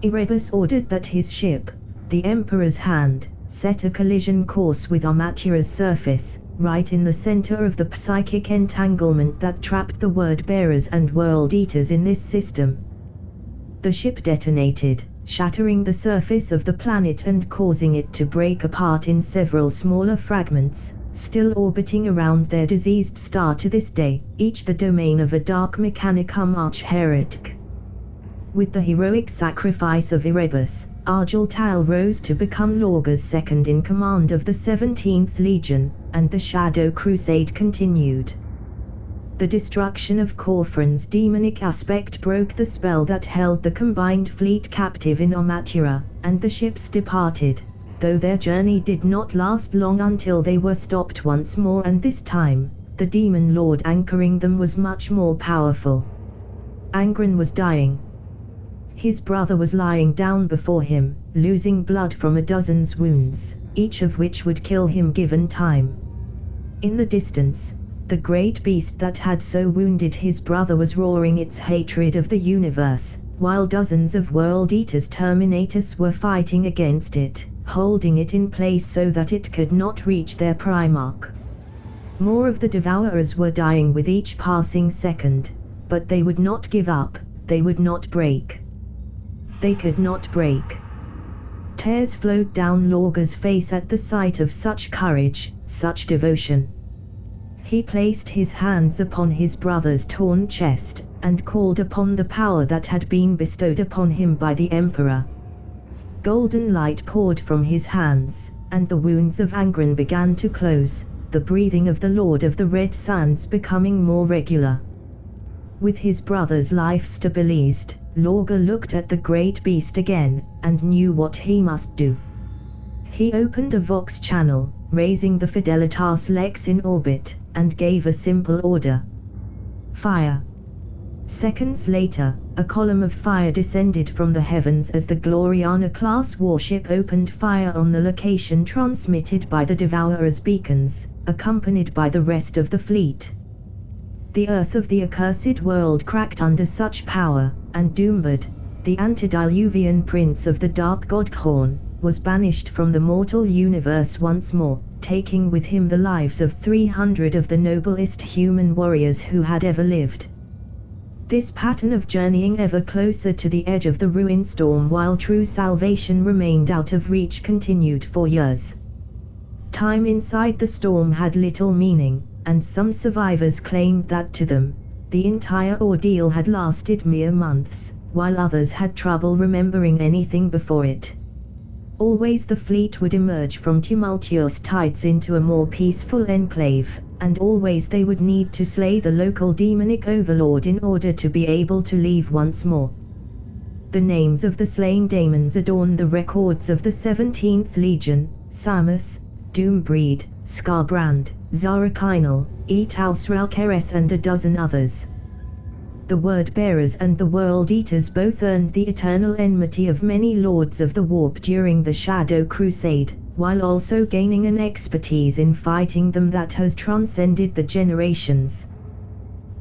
Erebus ordered that his ship, the Emperor's Hand, set a collision course with Armatura's surface, right in the center of the psychic entanglement that trapped the Word-Bearers and World-Eaters in this system. The ship detonated, shattering the surface of the planet and causing it to break apart in several smaller fragments, still orbiting around their diseased star to this day, each the domain of a dark mechanicum arch-heretic. With the heroic sacrifice of Erebus, Argyle rose to become Lorga's second-in-command of the 17th Legion, and the Shadow Crusade continued. The destruction of Corfran's demonic aspect broke the spell that held the combined fleet captive in Armatura, and the ships departed, though their journey did not last long until they were stopped once more, and this time, the demon lord anchoring them was much more powerful. Angron was dying. His brother was lying down before him, losing blood from a dozen's wounds, each of which would kill him given time. In the distance, the great beast that had so wounded his brother was roaring its hatred of the universe, while dozens of World-Eaters Terminatus were fighting against it, holding it in place so that it could not reach their Primarch. More of the Devourers were dying with each passing second, but they would not give up, they would not break. They could not break. Tears flowed down Lorga's face at the sight of such courage, such devotion. He placed his hands upon his brother's torn chest, and called upon the power that had been bestowed upon him by the Emperor. Golden light poured from his hands, and the wounds of Angron began to close, the breathing of the Lord of the Red Sands becoming more regular. With his brother's life stabilized, Lorga looked at the great beast again, and knew what he must do. He opened a Vox channel, raising the Fidelitas Lex in orbit, and gave a simple order. Fire. Seconds later, a column of fire descended from the heavens as the Gloriana-class warship opened fire on the location transmitted by the Devourer's beacons, accompanied by the rest of the fleet. The earth of the accursed world cracked under such power, and Doombard, the antediluvian prince of the dark god Khorne, was banished from the mortal universe once more, taking with him the lives of 300 of the noblest human warriors who had ever lived. This pattern of journeying ever closer to the edge of the ruin storm while true salvation remained out of reach continued for years. Time inside the storm had little meaning, and some survivors claimed that to them, the entire ordeal had lasted mere months, while others had trouble remembering anything before it. Always the fleet would emerge from tumultuous tides into a more peaceful enclave, and always they would need to slay the local demonic overlord in order to be able to leave once more. The names of the slain daemons adorn the records of the 17th Legion: Samus, Doombreed, Skarbrand, Zahariel, Eatausralkeres and a dozen others. The Word-Bearers and the World-Eaters both earned the eternal enmity of many Lords of the Warp during the Shadow Crusade, while also gaining an expertise in fighting them that has transcended the generations.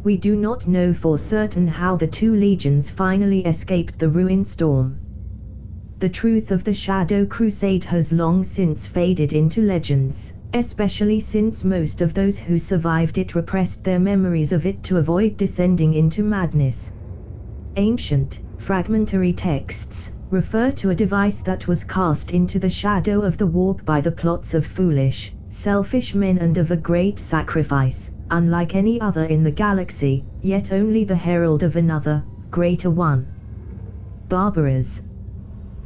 We do not know for certain how the two legions finally escaped the ruin storm. The truth of the Shadow Crusade has long since faded into legends, especially since most of those who survived it repressed their memories of it to avoid descending into madness. Ancient, fragmentary texts refer to a device that was cast into the shadow of the warp by the plots of foolish, selfish men and of a great sacrifice, unlike any other in the galaxy, yet only the herald of another, greater one. Barbarous.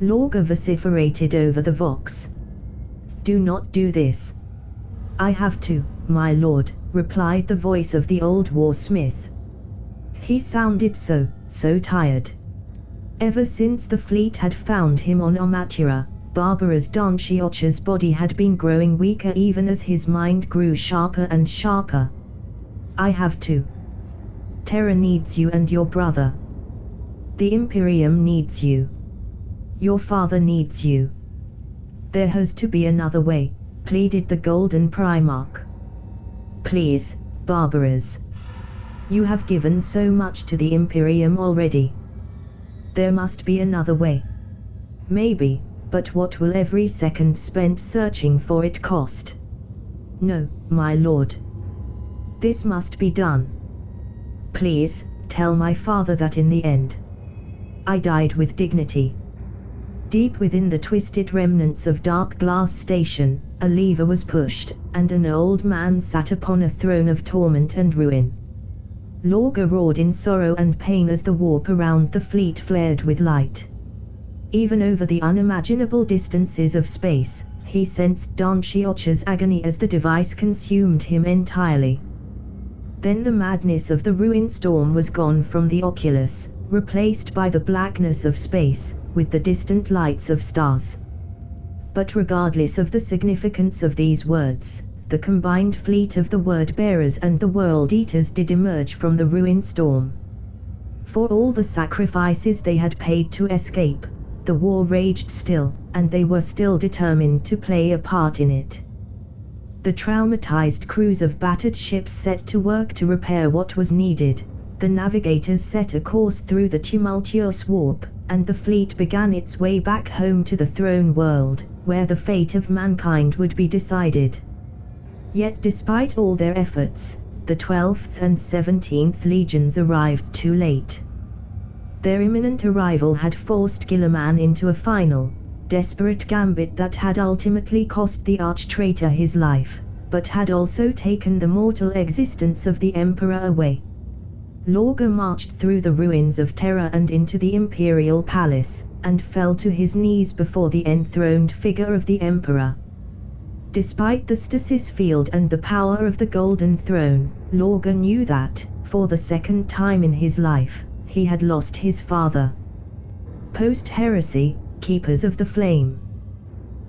Lorga vociferated over the Vox. Do not do this. I have to, my lord, replied the voice of the old warsmith. He sounded so tired. Ever since the fleet had found him on Armatura, Barbara's Don Quixote's body had been growing weaker even as his mind grew sharper and sharper. I have to. Terra needs you and your brother. The Imperium needs you. Your father needs you. There has to be another way, pleaded the Golden Primarch. Please, Barbaras. You have given so much to the Imperium already. There must be another way. Maybe, but what will every second spent searching for it cost? No, my lord. This must be done. Please, tell my father that in the end, I died with dignity. Deep within the twisted remnants of Dark Glass Station, a lever was pushed, and an old man sat upon a throne of torment and ruin. Lorga roared in sorrow and pain as the warp around the fleet flared with light. Even over the unimaginable distances of space, he sensed Don Quixote's agony as the device consumed him entirely. Then the madness of the ruin storm was gone from the oculus, replaced by the blackness of space, with the distant lights of stars. But regardless of the significance of these words, the combined fleet of the Word-Bearers and the World-Eaters did emerge from the ruin storm. For all the sacrifices they had paid to escape, the war raged still, and they were still determined to play a part in it. The traumatized crews of battered ships set to work to repair what was needed. The navigators set a course through the tumultuous warp, and the fleet began its way back home to the throne world, where the fate of mankind would be decided. Yet despite all their efforts, the 12th and 17th legions arrived too late. Their imminent arrival had forced Guilliman into a final, desperate gambit that had ultimately cost the arch-traitor his life, but had also taken the mortal existence of the Emperor away. Lorga marched through the ruins of Terra and into the Imperial Palace, and fell to his knees before the enthroned figure of the Emperor. Despite the stasis field and the power of the Golden Throne, Lorga knew that, for the second time in his life, he had lost his father. Post-Heresy, Keepers of the Flame.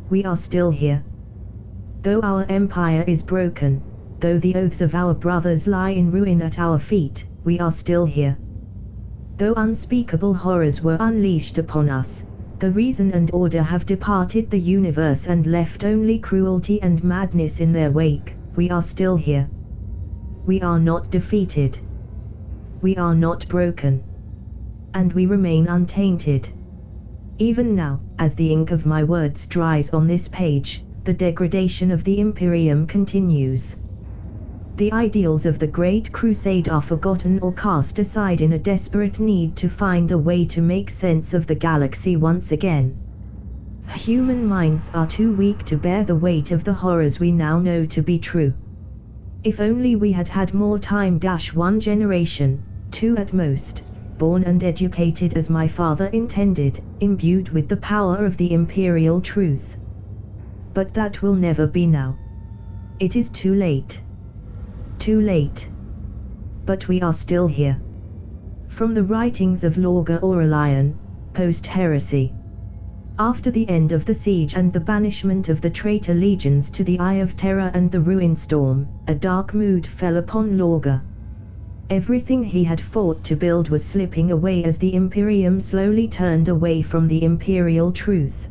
We are still here. Though our empire is broken, though the oaths of our brothers lie in ruin at our feet, we are still here. Though unspeakable horrors were unleashed upon us, the reason and order have departed the universe and left only cruelty and madness in their wake, we are still here. We are not defeated. We are not broken. And we remain untainted. Even now, as the ink of my words dries on this page, the degradation of the Imperium continues. The ideals of the Great Crusade are forgotten or cast aside in a desperate need to find a way to make sense of the galaxy once again. Human minds are too weak to bear the weight of the horrors we now know to be true. If only we had had more time. One generation, two at most, born and educated as my father intended, imbued with the power of the imperial truth. But that will never be now. It is too late. Too late. But we are still here. From the writings of Lorga Aurelian, Post-Heresy. After the end of the siege and the banishment of the traitor legions to the Eye of Terror and the Ruin Storm, a dark mood fell upon Lorga. Everything he had fought to build was slipping away as the Imperium slowly turned away from the imperial truth.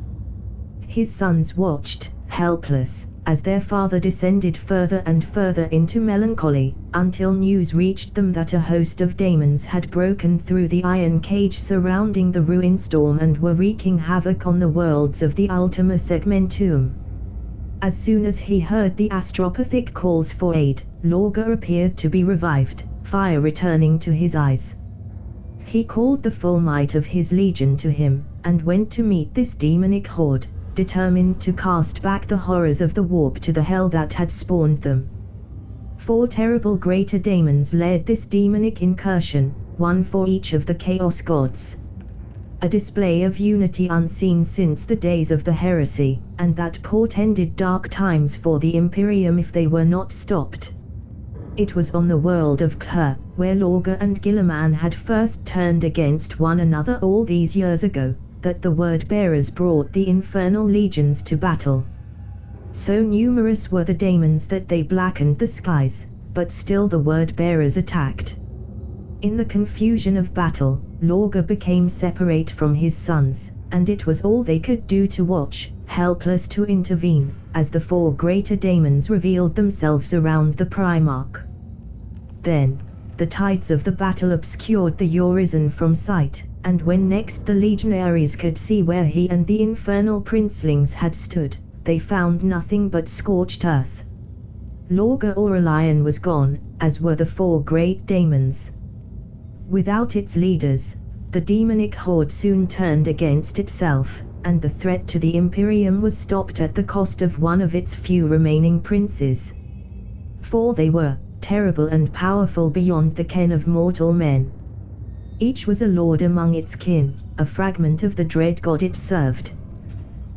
His sons watched, helpless, as their father descended further and further into melancholy, until news reached them that a host of daemons had broken through the iron cage surrounding the ruin storm and were wreaking havoc on the worlds of the Ultima Segmentum. As soon as he heard the astropathic calls for aid, Lorga appeared to be revived, fire returning to his eyes. He called the full might of his legion to him, and went to meet this demonic horde, determined to cast back the horrors of the warp to the hell that had spawned them. 4 terrible greater daemons led this demonic incursion, one for each of the Chaos Gods. A display of unity unseen since the days of the heresy, and that portended dark times for the Imperium if they were not stopped. It was on the world of Kher, where Lorga and Guilliman had first turned against one another all these years ago, that the word-bearers brought the infernal legions to battle. So numerous were the daemons that they blackened the skies, but still the word-bearers attacked. In the confusion of battle, Lorga became separate from his sons, and it was all they could do to watch, helpless to intervene, as the 4 greater daemons revealed themselves around the Primarch. Then, the tides of the battle obscured the Urizen from sight, and when next the legionaries could see where he and the infernal princelings had stood, they found nothing but scorched earth. Lorga Aurelian was gone, as were the 4 great daemons. Without its leaders, the demonic horde soon turned against itself, and the threat to the Imperium was stopped at the cost of one of its few remaining princes. For they were terrible and powerful beyond the ken of mortal men. Each was a lord among its kin, a fragment of the dread god it served.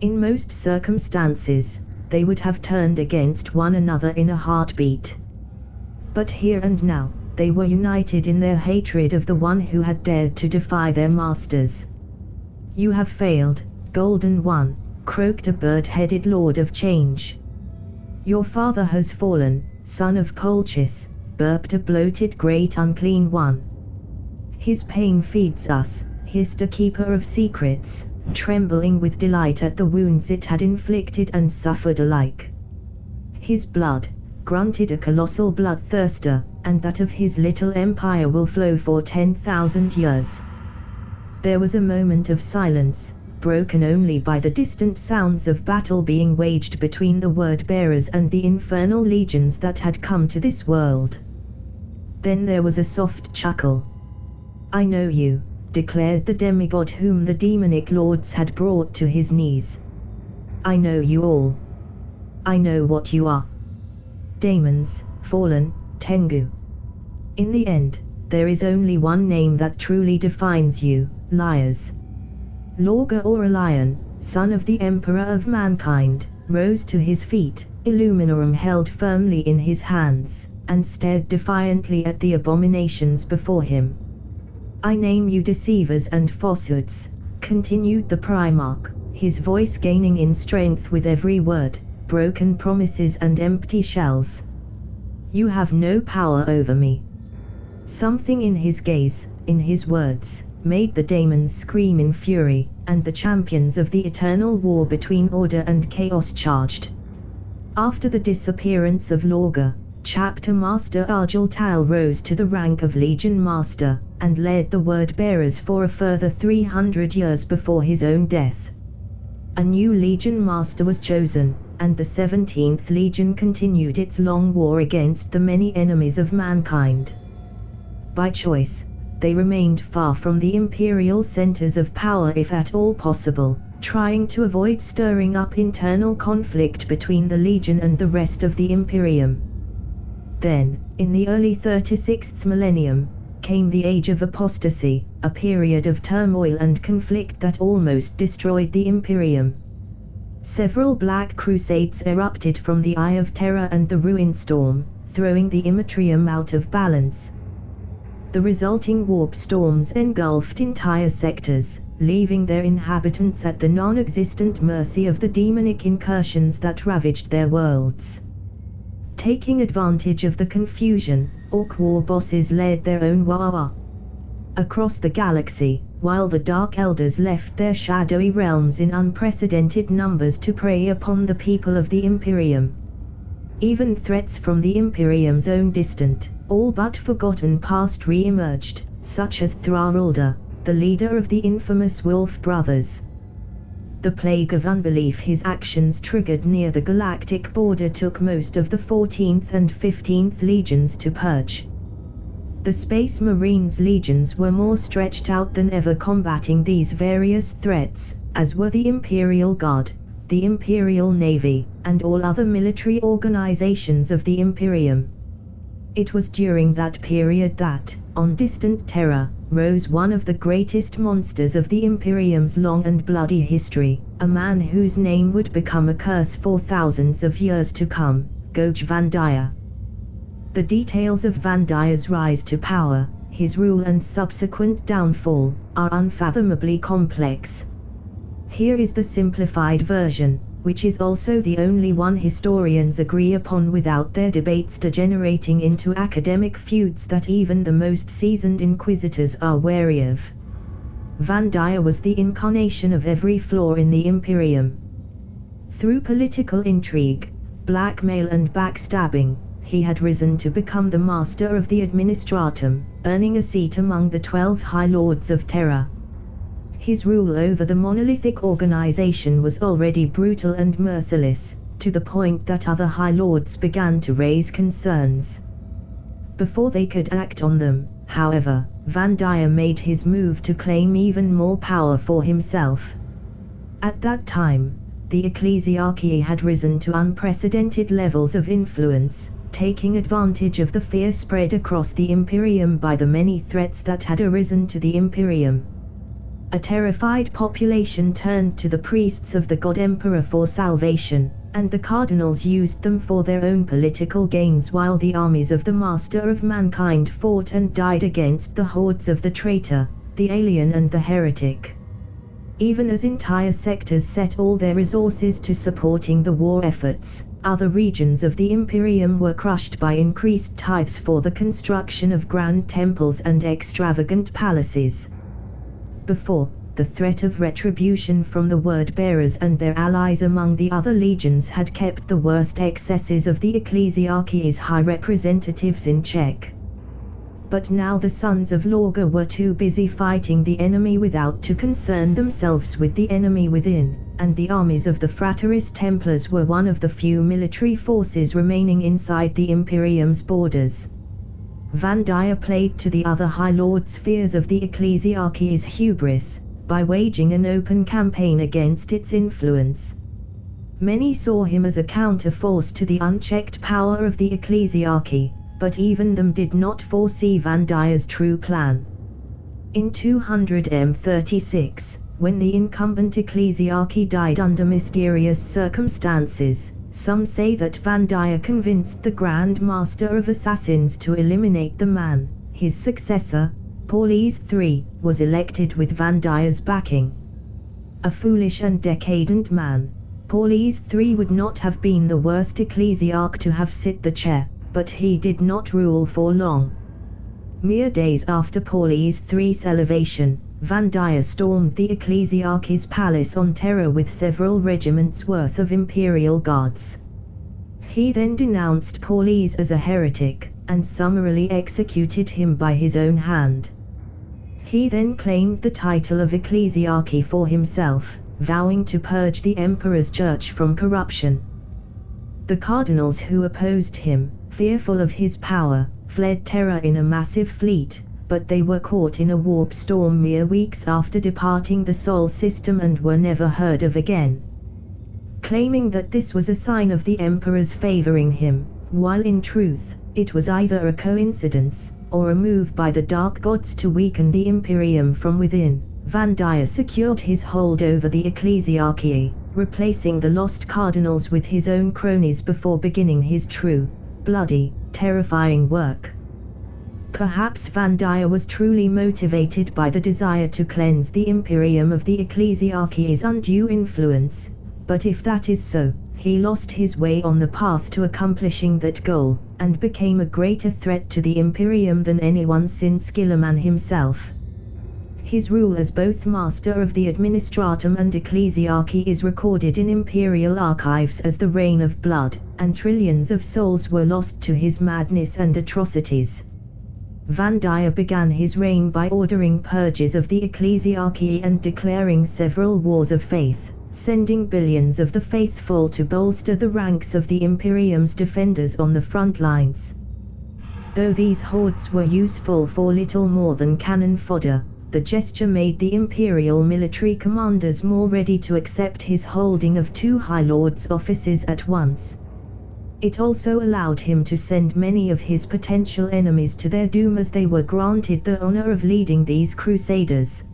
In most circumstances, they would have turned against one another in a heartbeat. But here and now, they were united in their hatred of the one who had dared to defy their masters. "You have failed, Golden One," croaked a bird-headed lord of change. "Your father has fallen, son of Colchis," burped a bloated great unclean one. "His pain feeds us," hissed a keeper of secrets, trembling with delight at the wounds it had inflicted and suffered alike. "His blood," grunted a colossal bloodthirster, "and that of his little empire will flow for 10,000 years." There was a moment of silence, broken only by the distant sounds of battle being waged between the word-bearers and the infernal legions that had come to this world. Then there was a soft chuckle. "I know you," declared the demigod whom the demonic lords had brought to his knees. "I know you all. I know what you are. Daemons, fallen, Tengu. In the end, there is only one name that truly defines you, liars." Lorga Aurelian, son of the Emperor of Mankind, rose to his feet, Illuminarum held firmly in his hands, and stared defiantly at the abominations before him. "I name you deceivers and falsehoods," continued the Primarch, his voice gaining in strength with every word, "broken promises and empty shells. You have no power over me." Something in his gaze, in his words, made the daemons scream in fury, and the champions of the eternal war between order and chaos charged. After the disappearance of Lorga, Chapter Master Argel Tal rose to the rank of Legion Master, and led the word-bearers for a further 300 years before his own death. A new Legion Master was chosen, and the 17th Legion continued its long war against the many enemies of mankind. By choice, they remained far from the imperial centers of power if at all possible, trying to avoid stirring up internal conflict between the Legion and the rest of the Imperium. Then, in the early 36th millennium, came the Age of Apostasy, a period of turmoil and conflict that almost destroyed the Imperium. Several Black Crusades erupted from the Eye of Terror and the Ruin Storm, throwing the Immaterium out of balance. The resulting warp storms engulfed entire sectors, leaving their inhabitants at the non-existent mercy of the demonic incursions that ravaged their worlds. Taking advantage of the confusion, Orc war bosses led their own war across the galaxy, while the Dark Elders left their shadowy realms in unprecedented numbers to prey upon the people of the Imperium. Even threats from the Imperium's own distant, all but forgotten past re-emerged, such as Thraralda, the leader of the infamous Wolf Brothers. The plague of unbelief his actions triggered near the galactic border took most of the 14th and 15th legions to purge. The Space Marines legions were more stretched out than ever combating these various threats, as were the Imperial Guard, the Imperial Navy, and all other military organizations of the Imperium. It was during that period that, on distant Terra, rose one of the greatest monsters of the Imperium's long and bloody history, a man whose name would become a curse for thousands of years to come, Goj Vandaya. The details of Vandaya's rise to power, his rule and subsequent downfall, are unfathomably complex. Here is the simplified version, which is also the only one historians agree upon without their debates degenerating into academic feuds that even the most seasoned inquisitors are wary of. Vandaya was the incarnation of every flaw in the Imperium. Through political intrigue, blackmail and backstabbing, he had risen to become the master of the Administratum, earning a seat among the 12 High Lords of Terra. His rule over the monolithic organization was already brutal and merciless, to the point that other High Lords began to raise concerns. Before they could act on them, however, Vandaya made his move to claim even more power for himself. At that time, the ecclesiarchy had risen to unprecedented levels of influence, taking advantage of the fear spread across the Imperium by the many threats that had arisen to the Imperium. A terrified population turned to the priests of the God Emperor for salvation, and the cardinals used them for their own political gains while the armies of the Master of Mankind fought and died against the hordes of the traitor, the alien and the heretic. Even as entire sectors set all their resources to supporting the war efforts, other regions of the Imperium were crushed by increased tithes for the construction of grand temples and extravagant palaces. Before, the threat of retribution from the word-bearers and their allies among the other legions had kept the worst excesses of the ecclesiarchy's high representatives in check. but now the sons of Lorga were too busy fighting the enemy without to concern themselves with the enemy within, and the armies of the Fraterist Templars were one of the few military forces remaining inside the Imperium's borders. Vandir played to the other High Lords' fears of the Ecclesiarchy's hubris, by waging an open campaign against its influence. Many saw him as a counterforce to the unchecked power of the Ecclesiarchy, but even them did not foresee Vandir's true plan. In 236, when the incumbent Ecclesiarchy died under mysterious circumstances, some say that Vandir convinced the Grand Master of Assassins to eliminate the man. His successor, Paulies III, was elected with Vandir's backing. A foolish and decadent man, Paulies III would not have been the worst ecclesiarch to have sit the chair, but he did not rule for long. Mere days after Paulies III's elevation, Vandir stormed the Ecclesiarchy's palace on terror with several regiments worth of imperial guards. He then denounced Paulies as a heretic, and summarily executed him by his own hand. He then claimed the title of Ecclesiarchy for himself, vowing to purge the emperor's church from corruption. The cardinals who opposed him, fearful of his power, fled Terra in a massive fleet, but they were caught in a warp storm mere weeks after departing the Sol system and were never heard of again. Claiming that this was a sign of the emperor's favoring him, while in truth, it was either a coincidence, or a move by the dark gods to weaken the Imperium from within, Vandir secured his hold over the Ecclesiarchy, replacing the lost cardinals with his own cronies before beginning his true, bloody, terrifying work. Perhaps Vandir was truly motivated by the desire to cleanse the Imperium of the Ecclesiarchy's undue influence, but if that is so, he lost his way on the path to accomplishing that goal, and became a greater threat to the Imperium than anyone since Guilliman himself. His rule as both Master of the Administratum and Ecclesiarchy is recorded in imperial archives as the Reign of Blood, and trillions of souls were lost to his madness and atrocities. Vandir began his reign by ordering purges of the Ecclesiarchy and declaring several wars of faith, sending billions of the faithful to bolster the ranks of the Imperium's defenders on the front lines. Though these hordes were useful for little more than cannon fodder, the gesture made the imperial military commanders more ready to accept his holding of two High Lords' offices at once. It also allowed him to send many of his potential enemies to their doom as they were granted the honor of leading these crusaders.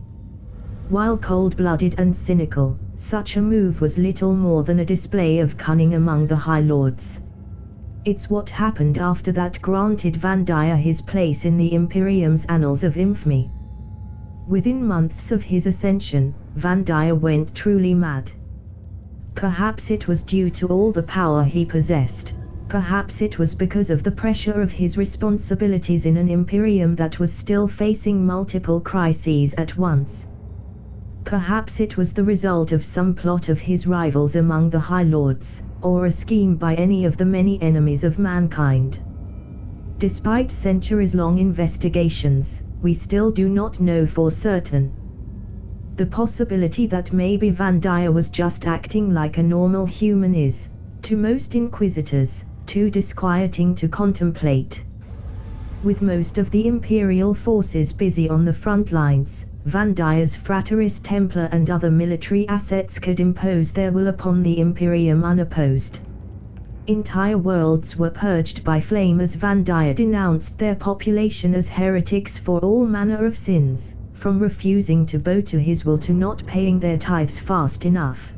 While cold-blooded and cynical, such a move was little more than a display of cunning among the High Lords. It's what happened after that granted Vandir his place in the Imperium's annals of infamy. Within months of his ascension, Vandir went truly mad. Perhaps it was due to all the power he possessed. Perhaps it was because of the pressure of his responsibilities in an Imperium that was still facing multiple crises at once. Perhaps it was the result of some plot of his rivals among the High Lords, or a scheme by any of the many enemies of mankind. Despite centuries-long investigations, we still do not know for certain. The possibility that maybe Vandir was just acting like a normal human is, to most inquisitors, too disquieting to contemplate. With most of the imperial forces busy on the front lines, Vandir's Fraterist Templar and other military assets could impose their will upon the Imperium unopposed. Entire worlds were purged by flame as Vandir denounced their population as heretics for all manner of sins, from refusing to bow to his will to not paying their tithes fast enough.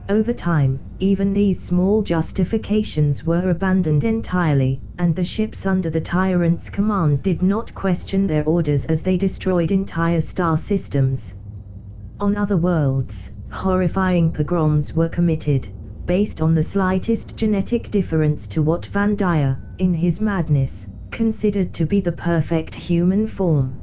Over time, even these small justifications were abandoned entirely, and the ships under the tyrant's command did not question their orders as they destroyed entire star systems. On other worlds, horrifying pogroms were committed, based on the slightest genetic difference to what Vandir, in his madness, considered to be the perfect human form.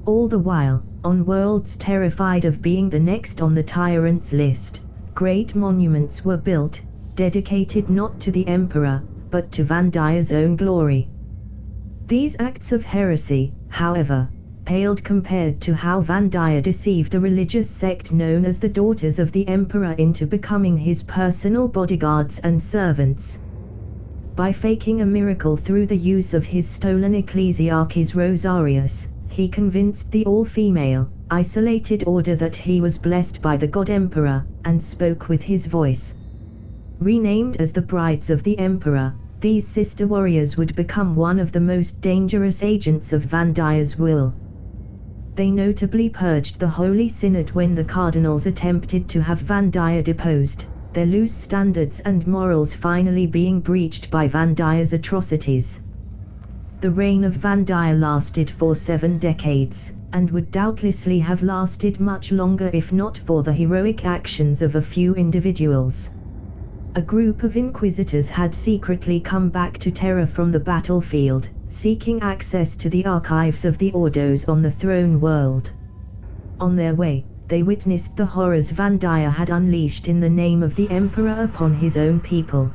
All the while, on worlds terrified of being the next on the tyrant's list, great monuments were built, dedicated not to the Emperor, but to Vandir's own glory. These acts of heresy, however, paled compared to how Vandia deceived a religious sect known as the Daughters of the Emperor into becoming his personal bodyguards and servants. By faking a miracle through the use of his stolen Ecclesiarchs Rosarius, he convinced the all-female, isolated order that he was blessed by the God Emperor, and spoke with his voice. Renamed as the Brides of the Emperor, these sister warriors would become one of the most dangerous agents of Vandia's will. They notably purged the Holy Synod when the cardinals attempted to have Vandia deposed, their loose standards and morals finally being breached by Vandia's atrocities. The reign of Vandia lasted for 7 decades, and would doubtlessly have lasted much longer if not for the heroic actions of a few individuals. A group of inquisitors had secretly come back to Terra from the battlefield, seeking access to the archives of the Ordos on the throne world. On their way, they witnessed the horrors Vandia had unleashed in the name of the Emperor upon his own people.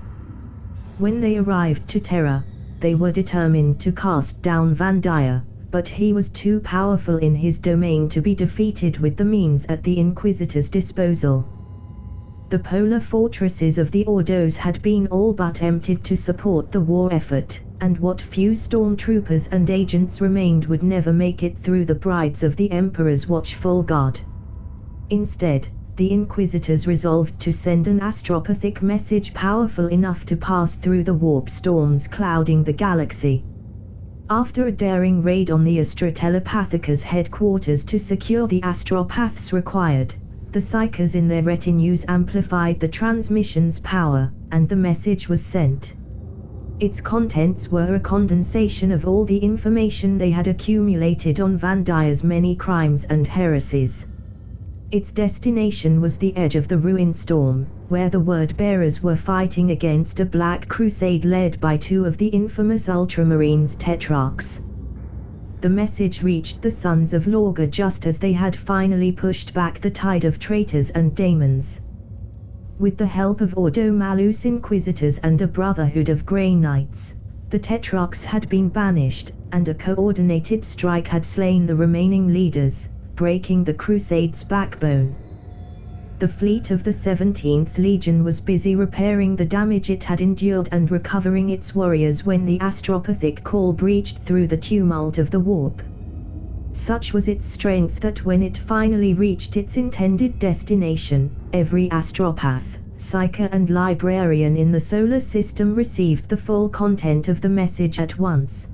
When they arrived to Terra, they were determined to cast down Vandia, but he was too powerful in his domain to be defeated with the means at the Inquisitors' disposal. The polar fortresses of the Ordos had been all but emptied to support the war effort, and what few stormtroopers and agents remained would never make it through the Brides of the Emperor's watchful guard. Instead, the Inquisitors resolved to send an astropathic message powerful enough to pass through the warp storms clouding the galaxy. After a daring raid on the Astra Telepathicas headquarters to secure the astropaths required, the psychers in their retinues amplified the transmission's power, and the message was sent. Its contents were a condensation of all the information they had accumulated on Vandia's many crimes and heresies. Its destination was the edge of the ruined storm, where the word-bearers were fighting against a Black Crusade led by 2 of the infamous Ultramarines tetrarchs. The message reached the Sons of Lorga just as they had finally pushed back the tide of traitors and daemons. With the help of Ordo Malus Inquisitors and a brotherhood of Grey Knights, the tetrarchs had been banished, and a coordinated strike had slain the remaining leaders, breaking the Crusade's backbone. The fleet of the 17th Legion was busy repairing the damage it had endured and recovering its warriors when the astropathic call breached through the tumult of the warp. Such was its strength that when it finally reached its intended destination, every astropath, psyker and librarian in the solar system received the full content of the message at once.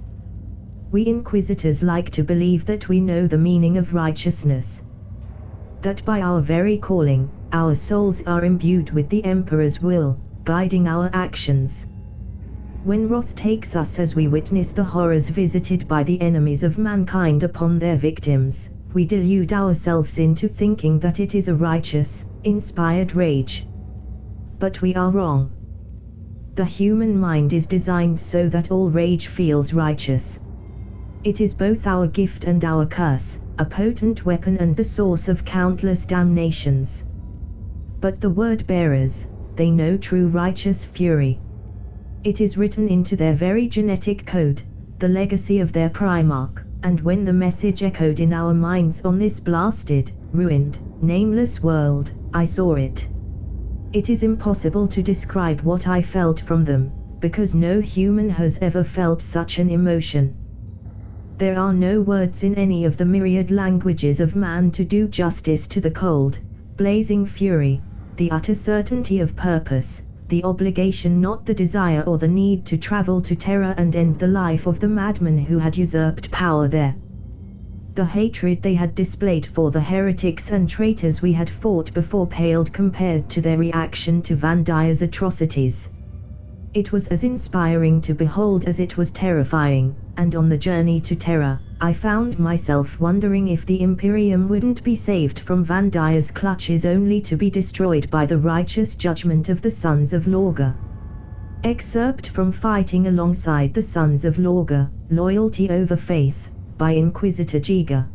We Inquisitors like to believe that we know the meaning of righteousness. That by our very calling, our souls are imbued with the Emperor's will, guiding our actions. When wrath takes us as we witness the horrors visited by the enemies of mankind upon their victims, we delude ourselves into thinking that it is a righteous, inspired rage. But we are wrong. The human mind is designed so that all rage feels righteous. It is both our gift and our curse, a potent weapon and the source of countless damnations. But the word-bearers, they know true righteous fury. It is written into their very genetic code, the legacy of their Primarch, and when the message echoed in our minds on this blasted, ruined, nameless world, I saw it. It is impossible to describe what I felt from them, because no human has ever felt such an emotion. There are no words in any of the myriad languages of man to do justice to the cold, blazing fury, the utter certainty of purpose, the obligation, not the desire or the need to travel to Terra and end the life of the madman who had usurped power there. The hatred they had displayed for the heretics and traitors we had fought before paled compared to their reaction to Vandia's atrocities. It was as inspiring to behold as it was terrifying, and on the journey to Terra, I found myself wondering if the Imperium wouldn't be saved from Vandia's clutches only to be destroyed by the righteous judgment of the Sons of Lorga. Excerpt from Fighting Alongside the Sons of Lorga, Loyalty Over Faith, by Inquisitor Giga.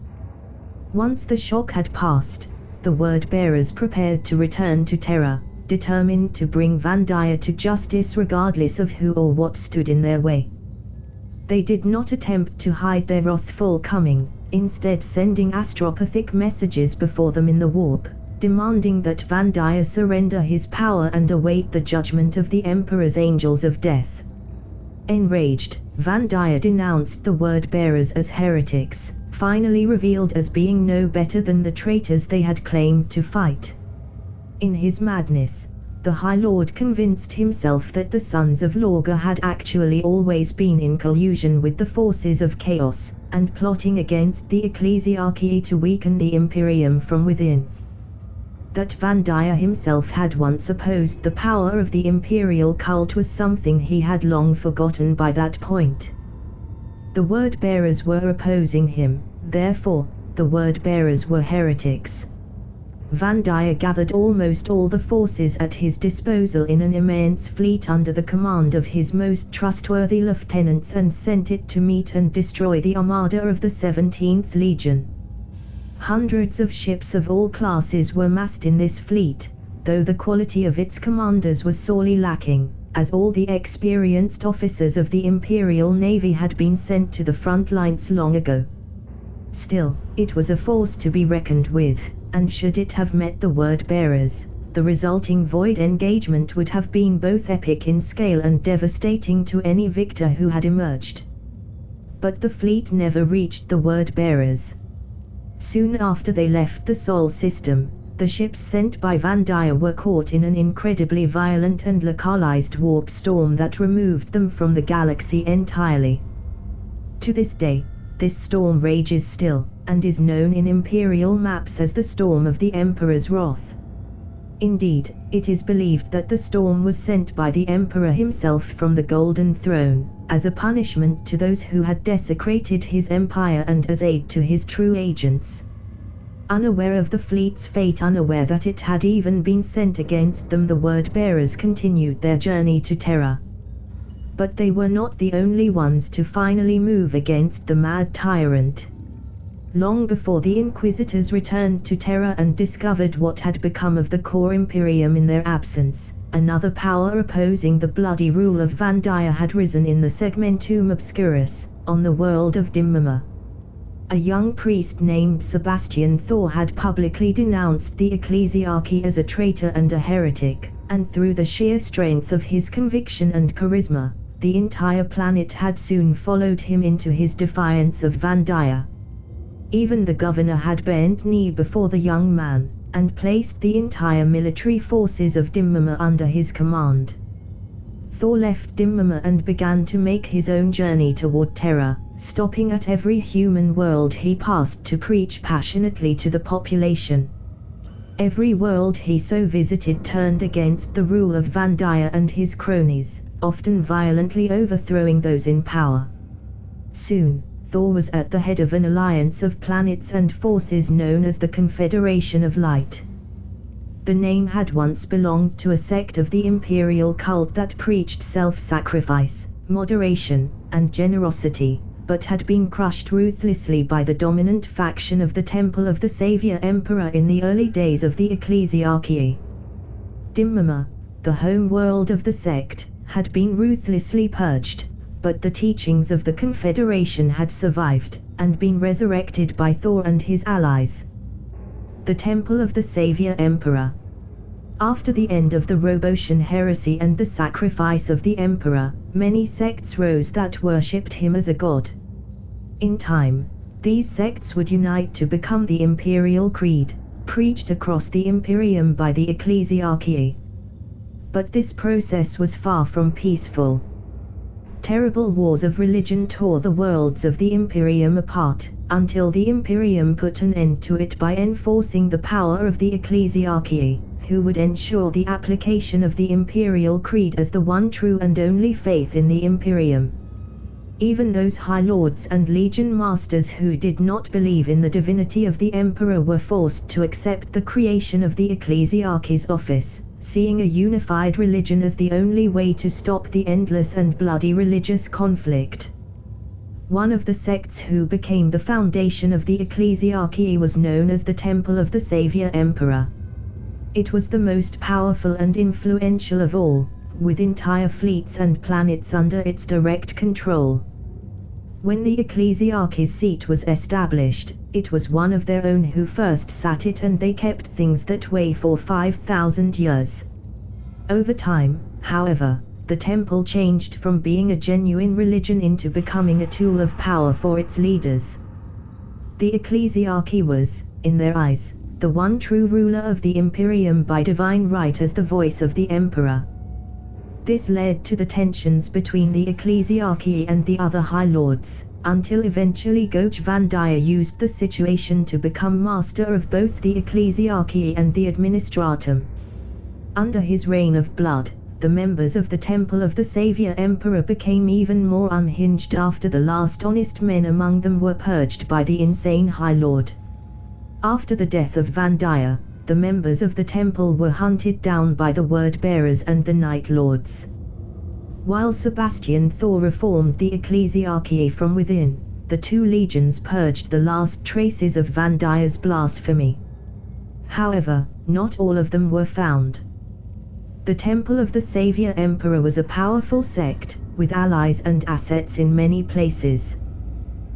Once the shock had passed, the word-bearers prepared to return to Terra, determined to bring Vandia to justice regardless of who or what stood in their way. They did not attempt to hide their wrathful coming, instead sending astropathic messages before them in the warp, demanding that Van'Daya surrender his power and await the judgment of the Emperor's angels of death. Enraged, Van'Daya denounced the word-bearers as heretics, finally revealed as being no better than the traitors they had claimed to fight. In his madness, the High Lord convinced himself that the Sons of Lorga had actually always been in collusion with the forces of chaos, and plotting against the ecclesiarchy to weaken the Imperium from within. That Van'Daya himself had once opposed the power of the imperial cult was something he had long forgotten by that point. The word-bearers were opposing him, therefore, the word-bearers were heretics. Van'Daya gathered almost all the forces at his disposal in an immense fleet under the command of his most trustworthy lieutenants and sent it to meet and destroy the armada of the 17th Legion. Hundreds of ships of all classes were massed in this fleet, though the quality of its commanders was sorely lacking, as all the experienced officers of the Imperial Navy had been sent to the front lines long ago. Still, it was a force to be reckoned with, and should it have met the word-bearers, the resulting void engagement would have been both epic in scale and devastating to any victor who had emerged. But the fleet never reached the word-bearers. Soon after they left the Sol system, the ships sent by Van'Daya were caught in an incredibly violent and localized warp storm that removed them from the galaxy entirely. To this day, this storm rages still, and is known in Imperial maps as the Storm of the Emperor's Wrath. Indeed, it is believed that the storm was sent by the Emperor himself from the Golden Throne, as a punishment to those who had desecrated his empire and as aid to his true agents. Unaware of the fleet's fate, unaware that it had even been sent against them, the word-bearers continued their journey to Terra. But they were not the only ones to finally move against the mad tyrant. Long before the Inquisitors returned to Terra and discovered what had become of the core Imperium in their absence, another power opposing the bloody rule of Van'Daya had risen in the Segmentum Obscurus, on the world of Dimmama. A young priest named Sebastian Thor had publicly denounced the ecclesiarchy as a traitor and a heretic, and through the sheer strength of his conviction and charisma, the entire planet had soon followed him into his defiance of Van'Daya. Even the governor had bent knee before the young man, and placed the entire military forces of Dimmama under his command. Thor left Dimmama and began to make his own journey toward Terra, stopping at every human world he passed to preach passionately to the population. Every world he so visited turned against the rule of Van'Daya and his cronies, often violently overthrowing those in power. Soon, Thor was at the head of an alliance of planets and forces known as the Confederation of Light. The name had once belonged to a sect of the imperial cult that preached self-sacrifice, moderation, and generosity, but had been crushed ruthlessly by the dominant faction of the Temple of the Savior Emperor in the early days of the ecclesiarchy. Dimmama, the home world of the sect, had been ruthlessly purged, but the teachings of the Confederation had survived, and been resurrected by Thor and his allies. The Temple of the Savior Emperor. After the end of the Roboutian Heresy and the sacrifice of the Emperor, many sects rose that worshipped him as a god. In time, these sects would unite to become the Imperial Creed, preached across the Imperium by the ecclesiarchy. But this process was far from peaceful. Terrible wars of religion tore the worlds of the Imperium apart, until the Imperium put an end to it by enforcing the power of the ecclesiarchy, who would ensure the application of the Imperial Creed as the one true and only faith in the Imperium. Even those High Lords and Legion Masters who did not believe in the divinity of the Emperor were forced to accept the creation of the ecclesiarchy's office, seeing a unified religion as the only way to stop the endless and bloody religious conflict. One of the sects who became the foundation of the ecclesiarchy was known as the Temple of the Savior Emperor. It was the most powerful and influential of all, with entire fleets and planets under its direct control. When the ecclesiarchy's seat was established, it was one of their own who first sat it, and they kept things that way for 5,000 years. Over time, however, the temple changed from being a genuine religion into becoming a tool of power for its leaders. The ecclesiarchy was, in their eyes, the one true ruler of the Imperium by divine right as the voice of the Emperor. This led to the tensions between the ecclesiarchy and the other High Lords, until eventually Goch Vandaya used the situation to become master of both the ecclesiarchy and the administratum. Under his reign of blood, the members of the Temple of the Savior Emperor became even more unhinged after the last honest men among them were purged by the insane High Lord. After the death of Vandaya, the members of the temple were hunted down by the Word-bearers and the Night Lords. While Sebastian Thor reformed the ecclesiarchy from within, the two legions purged the last traces of Vandaya's blasphemy. However, not all of them were found. The Temple of the Savior Emperor was a powerful sect, with allies and assets in many places.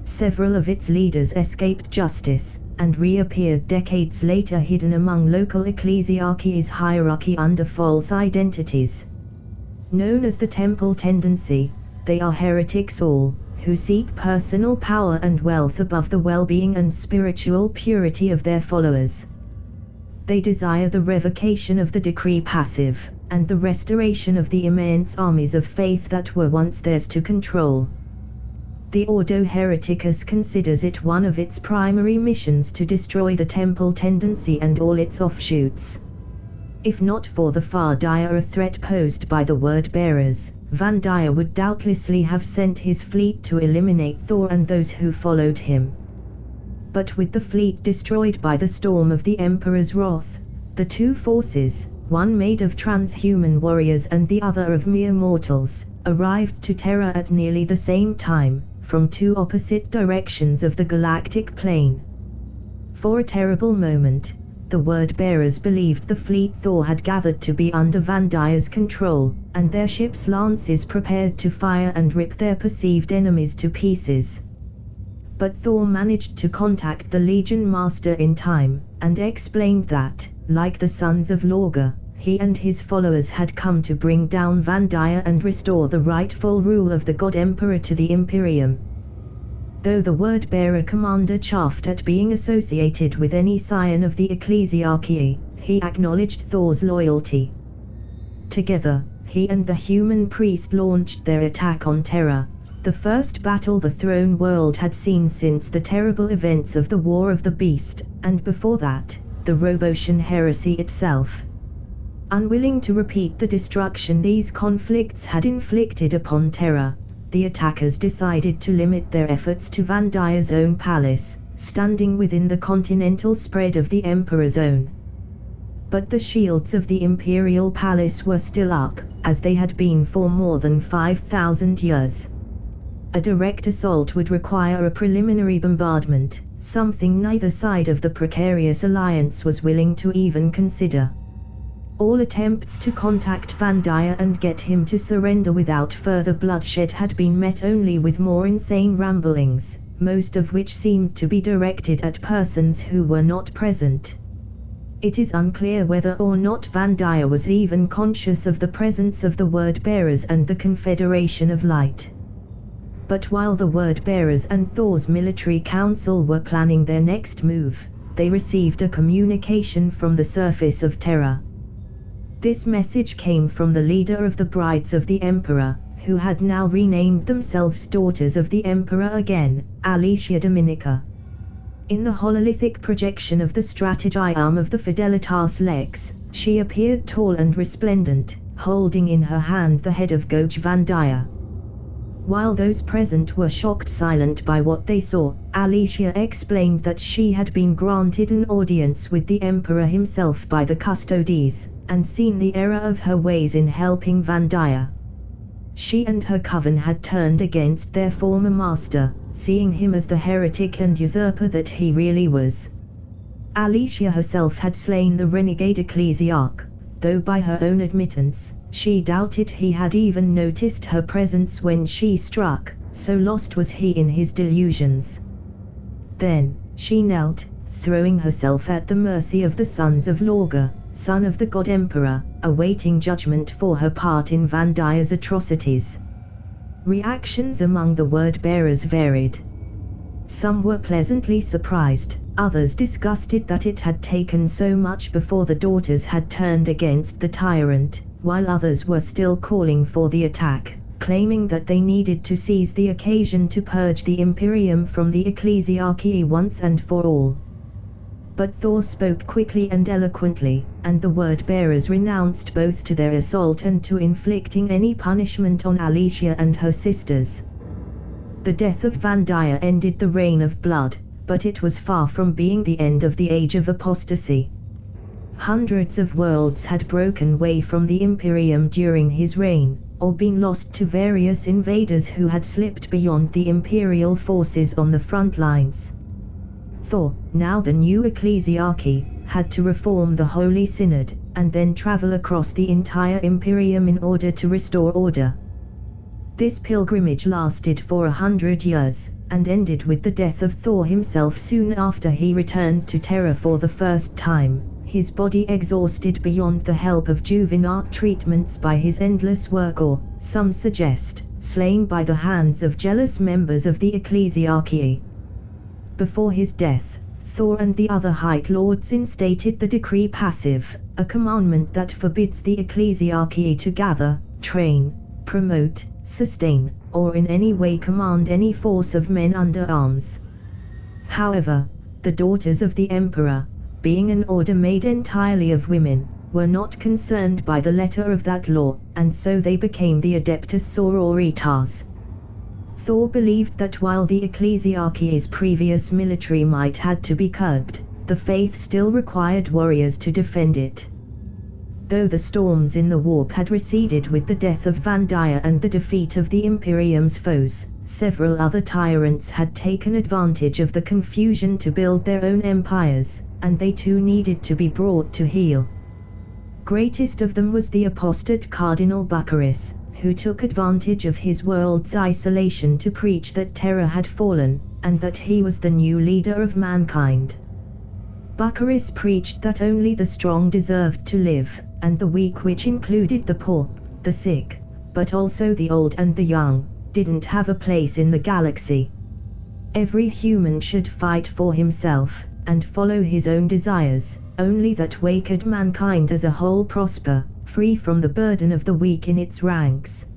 Several of its leaders escaped justice, and reappeared decades later hidden among local ecclesiarchy's hierarchy under false identities. Known as the Temple Tendency, they are heretics all, who seek personal power and wealth above the well-being and spiritual purity of their followers. They desire the revocation of the decree passive, and the restoration of the immense armies of faith that were once theirs to control. The Ordo Hereticus considers it one of its primary missions to destroy the Temple Tendency and all its offshoots. If not for the far direr threat posed by the Word-bearers, Vandaya would doubtlessly have sent his fleet to eliminate Thor and those who followed him. But with the fleet destroyed by the storm of the Emperor's wrath, the two forces, one made of transhuman warriors and the other of mere mortals, arrived to Terra at nearly the same time, from two opposite directions of the galactic plane. For a terrible moment, the Word-bearers believed the fleet Thor had gathered to be under Vandaya's control, and their ships' lances prepared to fire and rip their perceived enemies to pieces. But Thor managed to contact the Legion Master in time, and explained that, like the sons of Lorga, he and his followers had come to bring down Vandaya and restore the rightful rule of the God Emperor to the Imperium. Though the Word-bearer commander chafed at being associated with any scion of the ecclesiarchy, he acknowledged Thor's loyalty. Together, he and the human priest launched their attack on Terra, the first battle the throne world had seen since the terrible events of the War of the Beast, and before that, the Roboutian Heresy itself. Unwilling to repeat the destruction these conflicts had inflicted upon Terra, the attackers decided to limit their efforts to Vandaya's own palace, standing within the continental spread of the Emperor's own. But the shields of the Imperial Palace were still up, as they had been for more than 5,000 years. A direct assault would require a preliminary bombardment, something neither side of the precarious alliance was willing to even consider. All attempts to contact Vandaya and get him to surrender without further bloodshed had been met only with more insane ramblings, most of which seemed to be directed at persons who were not present. It is unclear whether or not Vandaya was even conscious of the presence of the Word-bearers and the Confederation of Light. But while the Word-bearers and Thor's military council were planning their next move, they received a communication from the surface of Terra. This message came from the leader of the Brides of the Emperor, who had now renamed themselves Daughters of the Emperor again, Alicia Dominica. In the hololithic projection of the strategy arm of the Fidelitas Lex, she appeared tall and resplendent, holding in her hand the head of Goch Vandaya. While those present were shocked silent by what they saw, Alicia explained that she had been granted an audience with the Emperor himself by the Custodes, and seen the error of her ways in helping Vandaya. She and her coven had turned against their former master, seeing him as the heretic and usurper that he really was. Alicia herself had slain the renegade ecclesiarch, though by her own admittance, she doubted he had even noticed her presence when she struck, so lost was he in his delusions. Then, she knelt, throwing herself at the mercy of the sons of Lorga, son of the God Emperor, awaiting judgment for her part in Vandiya's atrocities. Reactions among the word-bearers varied. Some were pleasantly surprised, others disgusted that it had taken so much before the daughters had turned against the tyrant, while others were still calling for the attack, claiming that they needed to seize the occasion to purge the Imperium from the ecclesiarchy once and for all. But Thor spoke quickly and eloquently, and the word-bearers renounced both to their assault and to inflicting any punishment on Alicia and her sisters. The death of Vandiya ended the reign of blood, but it was far from being the end of the age of apostasy. Hundreds of worlds had broken away from the Imperium during his reign, or been lost to various invaders who had slipped beyond the Imperial forces on the front lines. Thor, now the new ecclesiarchy, had to reform the Holy Synod, and then travel across the entire Imperium in order to restore order. This pilgrimage lasted for 100 years, and ended with the death of Thor himself soon after he returned to Terra for the first time, his body exhausted beyond the help of juvenile treatments by his endless work, or, some suggest, slain by the hands of jealous members of the ecclesiarchy. Before his death, Thor and the other High Lords instated the Decree Passive, a commandment that forbids the ecclesiarchy to gather, train, promote, sustain, or in any way command any force of men under arms. However, the daughters of the Emperor, being an order made entirely of women, were not concerned by the letter of that law, and so they became the Adeptus Sororitas. Thor believed that while the ecclesiarchy's previous military might had to be curbed, the faith still required warriors to defend it. Though the storms in the warp had receded with the death of Vandiya and the defeat of the Imperium's foes, several other tyrants had taken advantage of the confusion to build their own empires, and they too needed to be brought to heel. Greatest of them was the apostate Cardinal Bucharest, who took advantage of his world's isolation to preach that Terra had fallen, and that he was the new leader of mankind. Bucharest preached that only the strong deserved to live, and the weak, which included the poor, the sick, but also the old and the young, didn't have a place in the galaxy. Every human should fight for himself, and follow his own desires, only that way could mankind as a whole prosper, free from the burden of the weak in its ranks.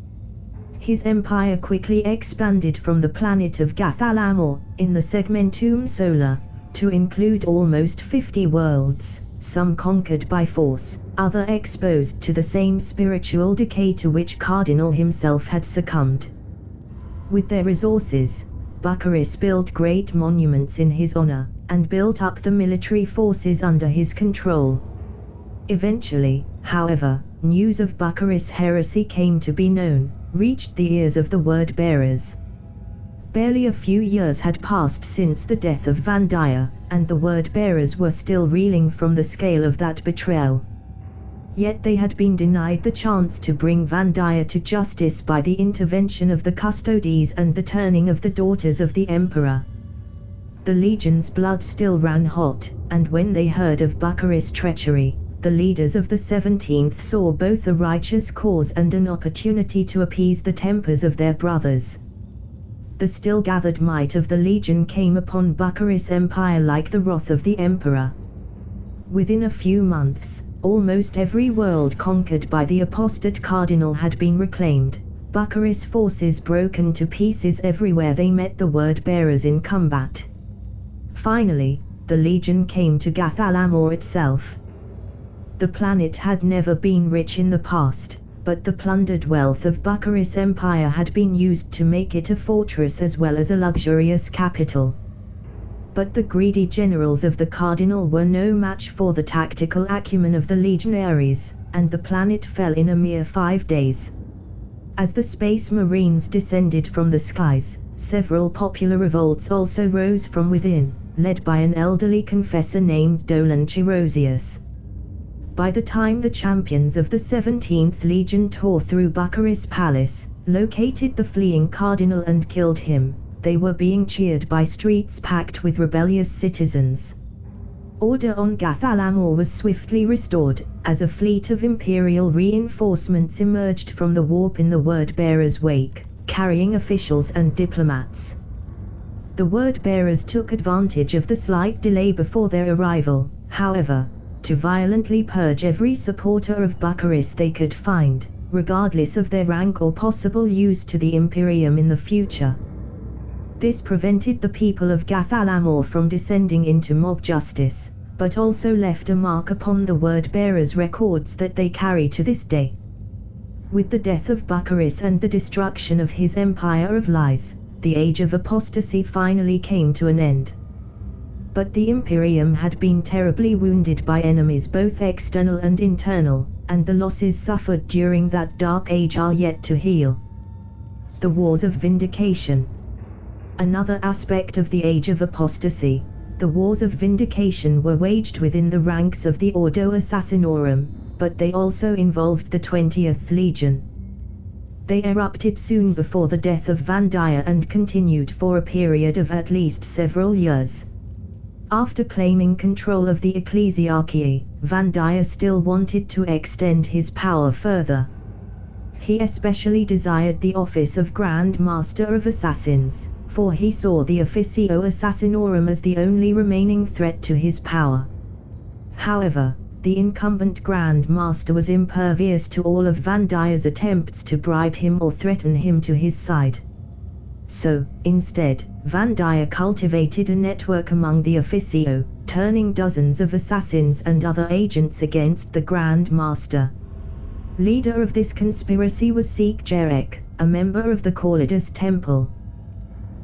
His empire quickly expanded from the planet of Gathalamor, in the Segmentum Solar, to include almost 50 worlds, some conquered by force, other exposed to the same spiritual decay to which Cardinal himself had succumbed. With their resources, Bucharest built great monuments in his honor, and built up the military forces under his control. Eventually, however, news of Bucharest's heresy came to be known, reached the ears of the word-bearers. Barely a few years had passed since the death of Vandiya, and the word-bearers were still reeling from the scale of that betrayal. Yet they had been denied the chance to bring Vandiya to justice by the intervention of the Custodes and the turning of the daughters of the Emperor. The legion's blood still ran hot, and when they heard of Bucharest's treachery, the leaders of the 17th saw both a righteous cause and an opportunity to appease the tempers of their brothers. The still gathered might of the legion came upon Bucharest's empire like the wrath of the Emperor. Within a few months, almost every world conquered by the apostate Cardinal had been reclaimed, Bucharest's forces broken to pieces everywhere they met the word-bearers in combat. Finally, the legion came to Gathalamor itself. The planet had never been rich in the past, but the plundered wealth of Bucharest's empire had been used to make it a fortress as well as a luxurious capital. But the greedy generals of the Cardinal were no match for the tactical acumen of the legionaries, and the planet fell in a mere 5 days. As the Space Marines descended from the skies, several popular revolts also rose from within, led by an elderly confessor named Dolan Chirosius. By the time the champions of the 17th Legion tore through Bucharest's palace, located the fleeing cardinal and killed him, they were being cheered by streets packed with rebellious citizens. Order on Gathalamor was swiftly restored, as a fleet of imperial reinforcements emerged from the warp in the word-bearers' wake, carrying officials and diplomats. The word-bearers took advantage of the slight delay before their arrival, however, to violently purge every supporter of Bucharest they could find, regardless of their rank or possible use to the Imperium in the future. This prevented the people of Gathalamor from descending into mob justice, but also left a mark upon the word-bearers' records that they carry to this day. With the death of Bucharest and the destruction of his empire of lies, the age of apostasy finally came to an end. But the Imperium had been terribly wounded by enemies both external and internal, and the losses suffered during that dark age are yet to heal. The Wars of Vindication. Another aspect of the Age of Apostasy, the Wars of Vindication were waged within the ranks of the Ordo Assassinorum, but they also involved the 20th Legion. They erupted soon before the death of Vandaia and continued for a period of at least several years. After claiming control of the ecclesiarchy, Vandaia still wanted to extend his power further. He especially desired the office of Grand Master of Assassins, for he saw the Officio Assassinorum as the only remaining threat to his power. However, the incumbent Grand Master was impervious to all of Vandaia's attempts to bribe him or threaten him to his side. So, instead, Vandaia cultivated a network among the Officio, turning dozens of assassins and other agents against the Grand Master. Leader of this conspiracy was Seek Jerek, a member of the Calidus Temple.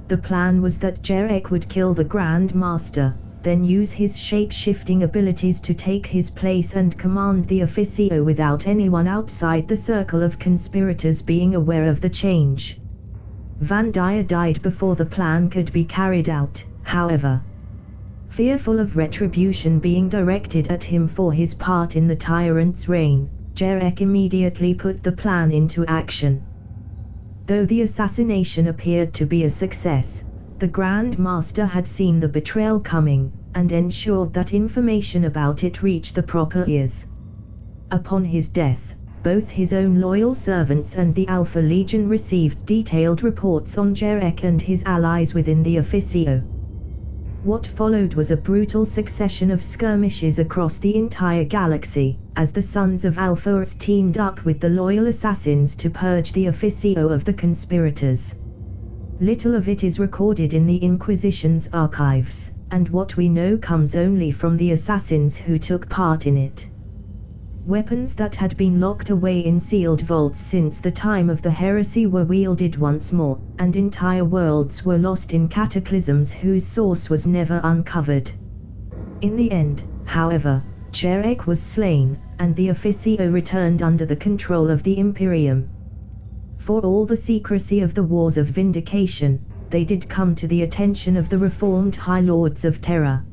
The plan was that Jerek would kill the Grand Master, then use his shape-shifting abilities to take his place and command the Officio without anyone outside the circle of conspirators being aware of the change. Vandaia died before the plan could be carried out, however. Fearful of retribution being directed at him for his part in the tyrant's reign, Jerek immediately put the plan into action. Though the assassination appeared to be a success, the Grand Master had seen the betrayal coming, and ensured that information about it reached the proper ears. Upon his death, both his own loyal servants and the Alpha Legion received detailed reports on Jerek and his allies within the Officio. What followed was a brutal succession of skirmishes across the entire galaxy, as the Sons of Alphaurus teamed up with the loyal assassins to purge the Officio of the conspirators. Little of it is recorded in the Inquisition's archives, and what we know comes only from the assassins who took part in it. Weapons that had been locked away in sealed vaults since the time of the heresy were wielded once more, and entire worlds were lost in cataclysms whose source was never uncovered. In the end, however, Jerek was slain, and the Officio returned under the control of the Imperium. For all the secrecy of the Wars of Vindication, they did come to the attention of the reformed High Lords of Terra.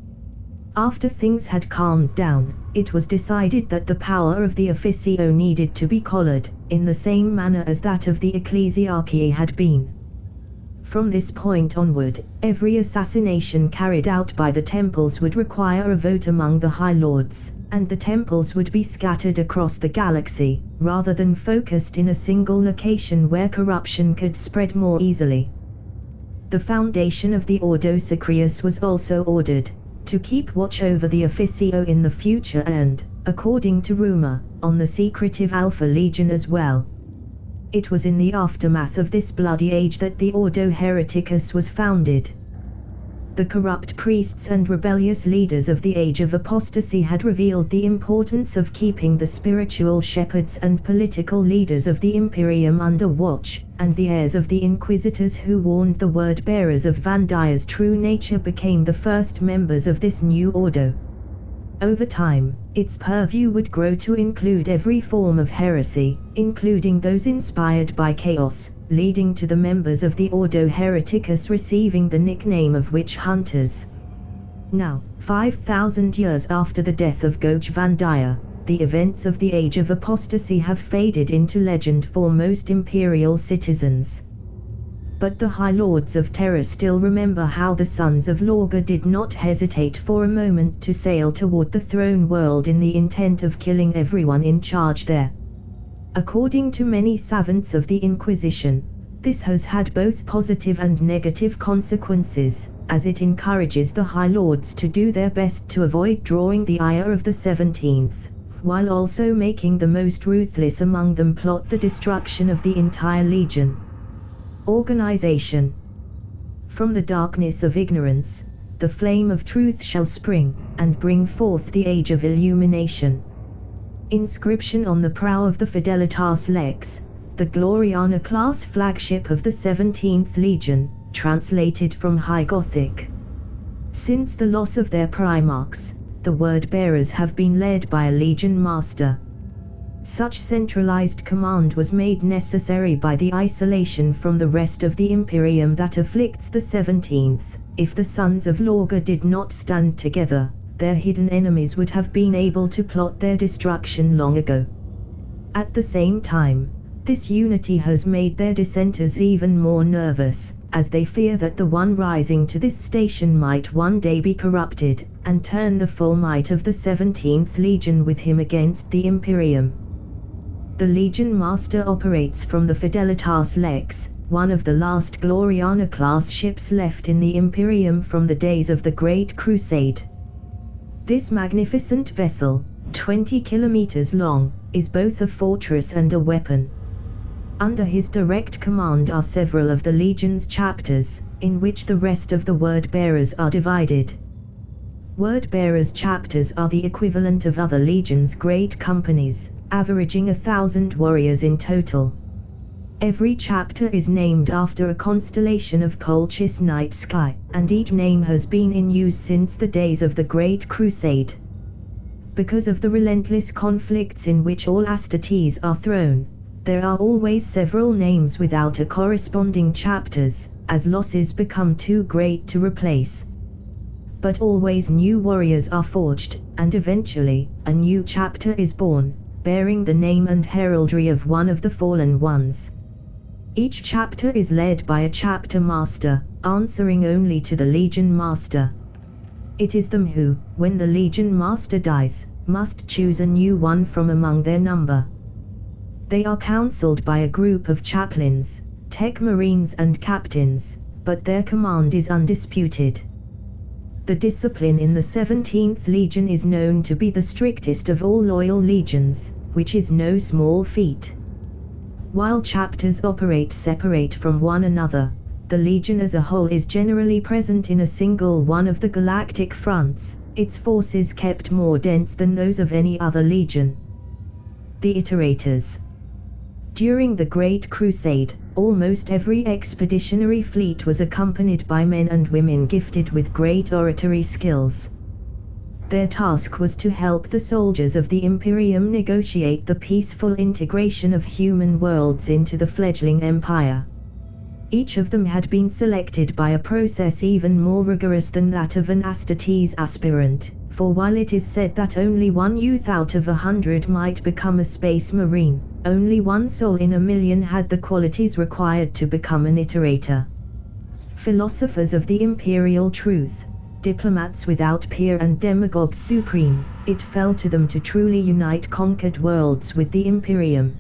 After things had calmed down, it was decided that the power of the Officio needed to be collared, in the same manner as that of the ecclesiarchy had been. From this point onward, every assassination carried out by the temples would require a vote among the High Lords, and the temples would be scattered across the galaxy, rather than focused in a single location where corruption could spread more easily. The foundation of the Ordo Secreus was also ordered, to keep watch over the Officio in the future and, according to rumor, on the secretive Alpha Legion as well. It was in the aftermath of this bloody age that the Ordo Hereticus was founded. The corrupt priests and rebellious leaders of the Age of Apostasy had revealed the importance of keeping the spiritual shepherds and political leaders of the Imperium under watch, and the heirs of the Inquisitors who warned the word-bearers of Vandaia's true nature became the first members of this new ordo. Over time, its purview would grow to include every form of heresy, including those inspired by chaos, leading to the members of the Ordo Hereticus receiving the nickname of Witch Hunters. Now, 5,000 years after the death of Goj Vandaia, the events of the Age of Apostasy have faded into legend for most imperial citizens. But the High Lords of Terror still remember how the Sons of Lorga did not hesitate for a moment to sail toward the throne world in the intent of killing everyone in charge there. According to many savants of the Inquisition, this has had both positive and negative consequences, as it encourages the High Lords to do their best to avoid drawing the ire of the 17th, while also making the most ruthless among them plot the destruction of the entire Legion. Organization. From the darkness of ignorance, the flame of truth shall spring, and bring forth the age of illumination. Inscription on the prow of the Fidelitas Lex, the Gloriana-class flagship of the 17th Legion, translated from High Gothic. Since the loss of their primarchs, the word-bearers have been led by a Legion Master. Such centralized command was made necessary by the isolation from the rest of the Imperium that afflicts the 17th. If the Sons of Lorga did not stand together, their hidden enemies would have been able to plot their destruction long ago. At the same time, this unity has made their dissenters even more nervous, as they fear that the one rising to this station might one day be corrupted, and turn the full might of the 17th Legion with him against the Imperium. The Legion Master operates from the Fidelitas Lex, one of the last Gloriana-class ships left in the Imperium from the days of the Great Crusade. This magnificent vessel, 20 kilometers long, is both a fortress and a weapon. Under his direct command are several of the Legion's chapters, in which the rest of the word-bearers are divided. Word-bearers chapters are the equivalent of other Legion's great companies, averaging 1,000 warriors in total. Every chapter is named after a constellation of Colchis night sky, and each name has been in use since the days of the Great Crusade. Because of the relentless conflicts in which all Astartes are thrown, there are always several names without a corresponding chapters, as losses become too great to replace. But always new warriors are forged, and eventually, a new chapter is born, bearing the name and heraldry of one of the fallen ones. Each chapter is led by a chapter master, answering only to the Legion Master. It is them who, when the Legion Master dies, must choose a new one from among their number. They are counseled by a group of chaplains, tech marines and captains, but their command is undisputed. The discipline in the 17th Legion is known to be the strictest of all loyal legions, which is no small feat. While chapters operate separate from one another, the Legion as a whole is generally present in a single one of the galactic fronts, its forces kept more dense than those of any other legion. The Iterators. During the Great Crusade, almost every expeditionary fleet was accompanied by men and women gifted with great oratory skills. Their task was to help the soldiers of the Imperium negotiate the peaceful integration of human worlds into the fledgling empire. Each of them had been selected by a process even more rigorous than that of an Astartes aspirant, for while it is said that only one youth out of 100 might become a space marine, only one soul in 1,000,000 had the qualities required to become an Iterator. Philosophers of the imperial truth, diplomats without peer and demagogues supreme, it fell to them to truly unite conquered worlds with the Imperium.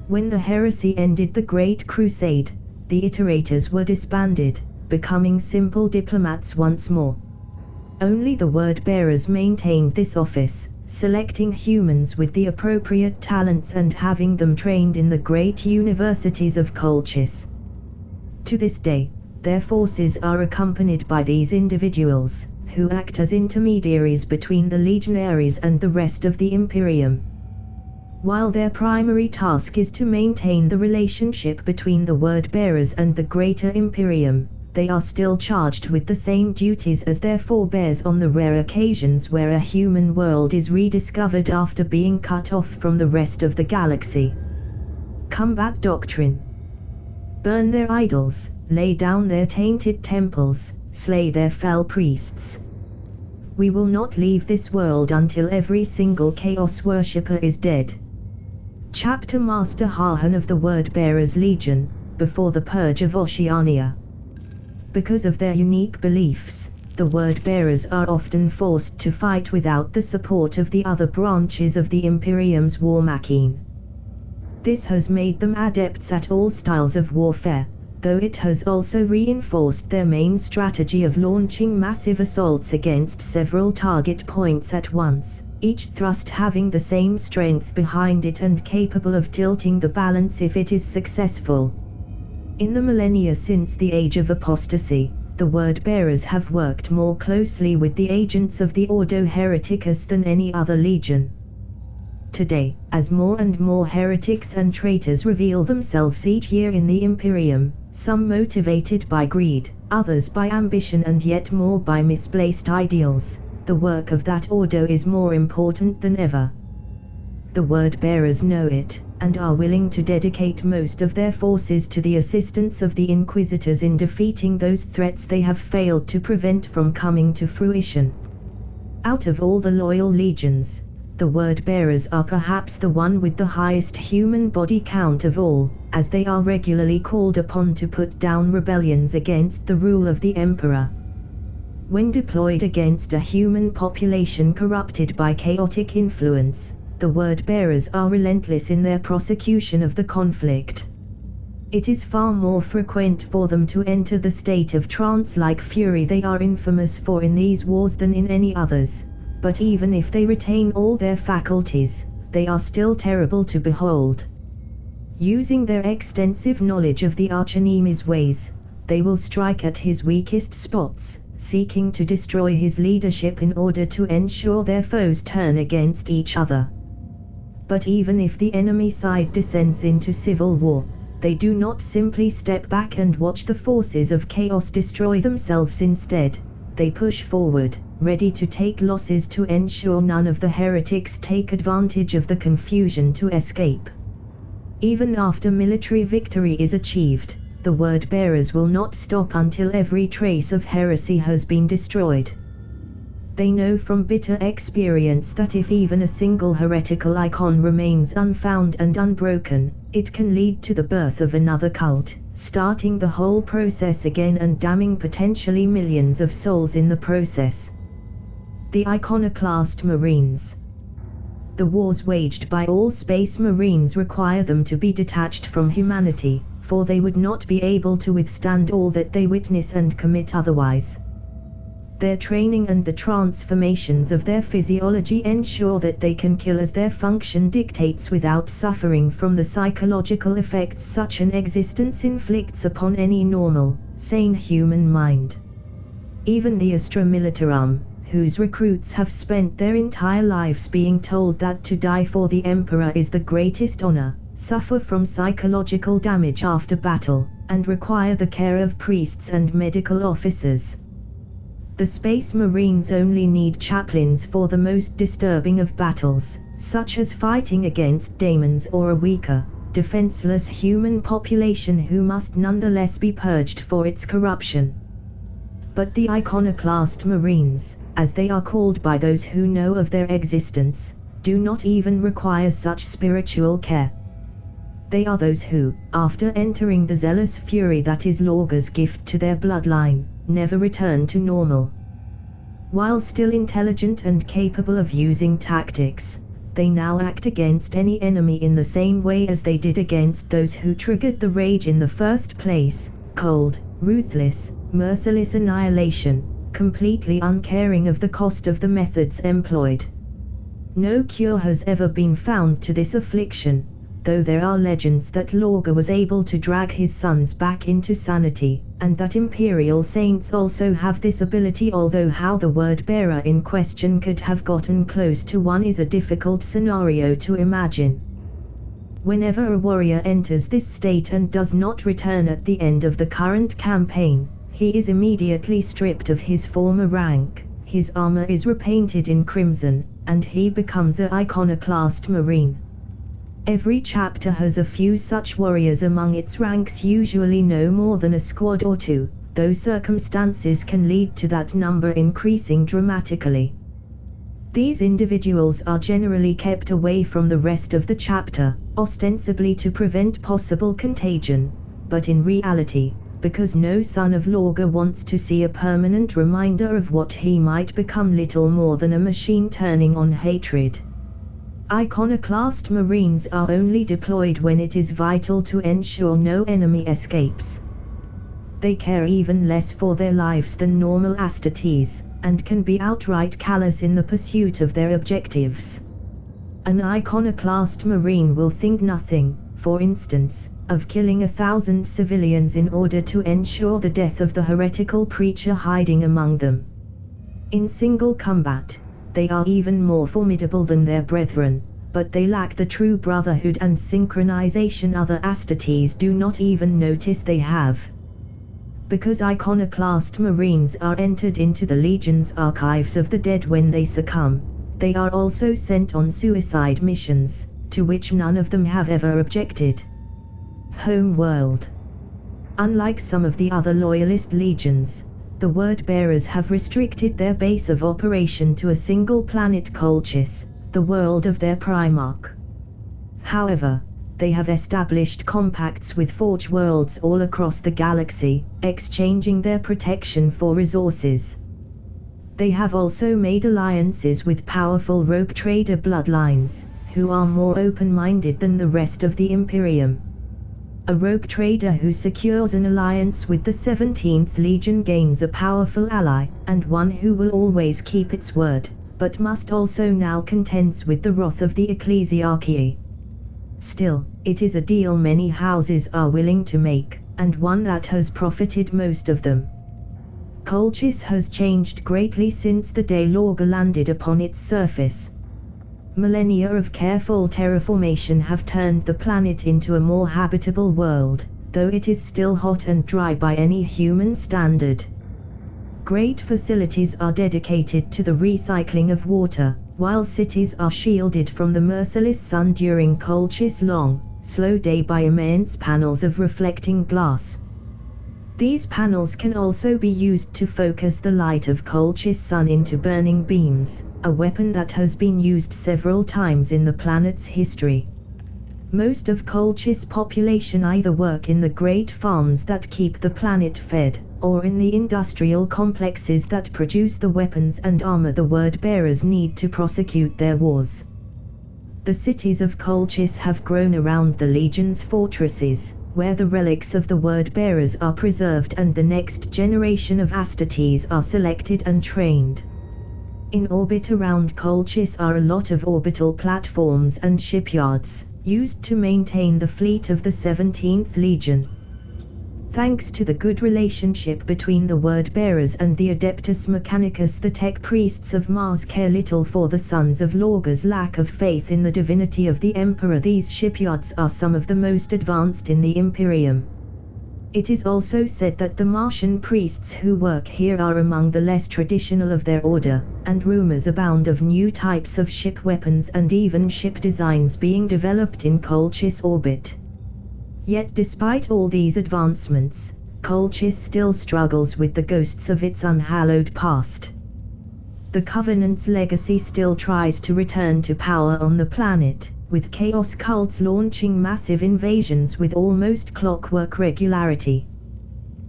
When the heresy ended the Great Crusade, the Iterators were disbanded, becoming simple diplomats once more. Only the word-bearers maintained this office, selecting humans with the appropriate talents and having them trained in the great universities of Colchis. To this day, their forces are accompanied by these individuals, who act as intermediaries between the legionaries and the rest of the Imperium. While their primary task is to maintain the relationship between the word-bearers and the greater Imperium, they are still charged with the same duties as their forebears on the rare occasions where a human world is rediscovered after being cut off from the rest of the galaxy. Combat Doctrine. Burn their idols, lay down their tainted temples, slay their fell priests. We will not leave this world until every single Chaos worshipper is dead. Chapter Master Harhan of the Word-Bearers Legion, before the Purge of Oceania. Because of their unique beliefs, the Word-Bearers are often forced to fight without the support of the other branches of the Imperium's war machine. This has made them adepts at all styles of warfare, though it has also reinforced their main strategy of launching massive assaults against several target points at once, each thrust having the same strength behind it and capable of tilting the balance if it is successful. In the millennia since the Age of Apostasy, the Word-Bearers have worked more closely with the agents of the Ordo Hereticus than any other legion. Today, as more and more heretics and traitors reveal themselves each year in the Imperium, some motivated by greed, others by ambition and yet more by misplaced ideals, the work of that Ordo is more important than ever. The Word-Bearers know it, and are willing to dedicate most of their forces to the assistance of the Inquisitors in defeating those threats they have failed to prevent from coming to fruition. Out of all the loyal legions, the Word-Bearers are perhaps the one with the highest human body count of all, as they are regularly called upon to put down rebellions against the rule of the Emperor. When deployed against a human population corrupted by chaotic influence, the Word-Bearers are relentless in their prosecution of the conflict. It is far more frequent for them to enter the state of trance-like fury they are infamous for in these wars than in any others, but even if they retain all their faculties, they are still terrible to behold. Using their extensive knowledge of the archenemy's ways, they will strike at his weakest spots, seeking to destroy his leadership in order to ensure their foes turn against each other. But even if the enemy side descends into civil war, they do not simply step back and watch the forces of chaos destroy themselves. Instead, they push forward, ready to take losses to ensure none of the heretics take advantage of the confusion to escape. Even after military victory is achieved, the Word-Bearers will not stop until every trace of heresy has been destroyed. They know from bitter experience that if even a single heretical icon remains unfound and unbroken, it can lead to the birth of another cult, starting the whole process again and damning potentially millions of souls in the process. The Iconoclast Marines. The wars waged by all Space Marines require them to be detached from humanity, for they would not be able to withstand all that they witness and commit otherwise. Their training and the transformations of their physiology ensure that they can kill as their function dictates without suffering from the psychological effects such an existence inflicts upon any normal, sane human mind. Even the Astra Militarum, whose recruits have spent their entire lives being told that to die for the Emperor is the greatest honor, suffer from psychological damage after battle, and require the care of priests and medical officers. The Space Marines only need chaplains for the most disturbing of battles, such as fighting against daemons or a weaker, defenseless human population who must nonetheless be purged for its corruption. But the Iconoclast Marines, as they are called by those who know of their existence, do not even require such spiritual care. They are those who, after entering the zealous fury that is Lorga's gift to their bloodline, never return to normal. While still intelligent and capable of using tactics, they now act against any enemy in the same way as they did against those who triggered the rage in the first place: cold, ruthless, merciless annihilation, completely uncaring of the cost of the methods employed. No cure has ever been found to this affliction, though there are legends that Lorga was able to drag his sons back into sanity, and that Imperial Saints also have this ability, although how the Word-Bearer in question could have gotten close to one is a difficult scenario to imagine. Whenever a warrior enters this state and does not return at the end of the current campaign, he is immediately stripped of his former rank, his armor is repainted in crimson, and he becomes an Iconoclast Marine. Every chapter has a few such warriors among its ranks, usually no more than a squad or two, though circumstances can lead to that number increasing dramatically. These individuals are generally kept away from the rest of the chapter, ostensibly to prevent possible contagion, but in reality, because no son of Lorga wants to see a permanent reminder of what he might become, little more than a machine turning on hatred. Iconoclast Marines are only deployed when it is vital to ensure no enemy escapes. They care even less for their lives than normal Astartes, and can be outright callous in the pursuit of their objectives. An iconoclast Marine will think nothing, for instance, of killing 1,000 civilians in order to ensure the death of the heretical preacher hiding among them. In single combat, they are even more formidable than their brethren, but they lack the true brotherhood and synchronization other Astartes do not even notice they have. Because iconoclast Marines are entered into the Legion's archives of the dead when they succumb, they are also sent on suicide missions, to which none of them have ever objected. Homeworld. Unlike some of the other Loyalist legions, the Word-Bearers have restricted their base of operation to a single planet, Colchis, the world of their Primarch. However, they have established compacts with Forge worlds all across the galaxy, exchanging their protection for resources. They have also made alliances with powerful rogue trader bloodlines, who are more open-minded than the rest of the Imperium. A rogue trader who secures an alliance with the 17th Legion gains a powerful ally, and one who will always keep its word, but must also now contend with the wrath of the Ecclesiarchy. Still, it is a deal many houses are willing to make, and one that has profited most of them. Colchis has changed greatly since the day Lorga landed upon its surface. Millennia of careful terraformation have turned the planet into a more habitable world, though it is still hot and dry by any human standard. Great facilities are dedicated to the recycling of water, while cities are shielded from the merciless sun during Colchis' long, slow day by immense panels of reflecting glass. These panels can also be used to focus the light of Colchis' sun into burning beams, a weapon that has been used several times in the planet's history. Most of Colchis' population either work in the great farms that keep the planet fed, or in the industrial complexes that produce the weapons and armor the Word-Bearers need to prosecute their wars. The cities of Colchis have grown around the Legion's fortresses, where the relics of the Word-Bearers are preserved and the next generation of Astartes are selected and trained. In orbit around Colchis are a lot of orbital platforms and shipyards, used to maintain the fleet of the 17th Legion. Thanks to the good relationship between the Word-Bearers and the Adeptus Mechanicus, the tech priests of Mars care little for the Sons of Lorga's lack of faith in the divinity of the Emperor. These shipyards are some of the most advanced in the Imperium. It is also said that the Martian priests who work here are among the less traditional of their order, and rumors abound of new types of ship weapons and even ship designs being developed in Colchis orbit. Yet despite all these advancements, Colchis still struggles with the ghosts of its unhallowed past. The Covenant's legacy still tries to return to power on the planet, with chaos cults launching massive invasions with almost clockwork regularity.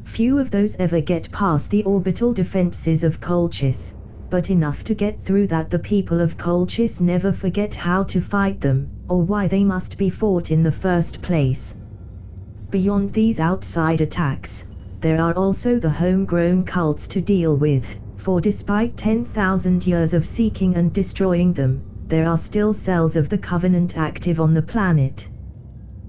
Few of those ever get past the orbital defenses of Colchis, but enough to get through that the people of Colchis never forget how to fight them, or why they must be fought in the first place. Beyond these outside attacks, there are also the homegrown cults to deal with, for despite 10,000 years of seeking and destroying them, there are still cells of the Covenant active on the planet.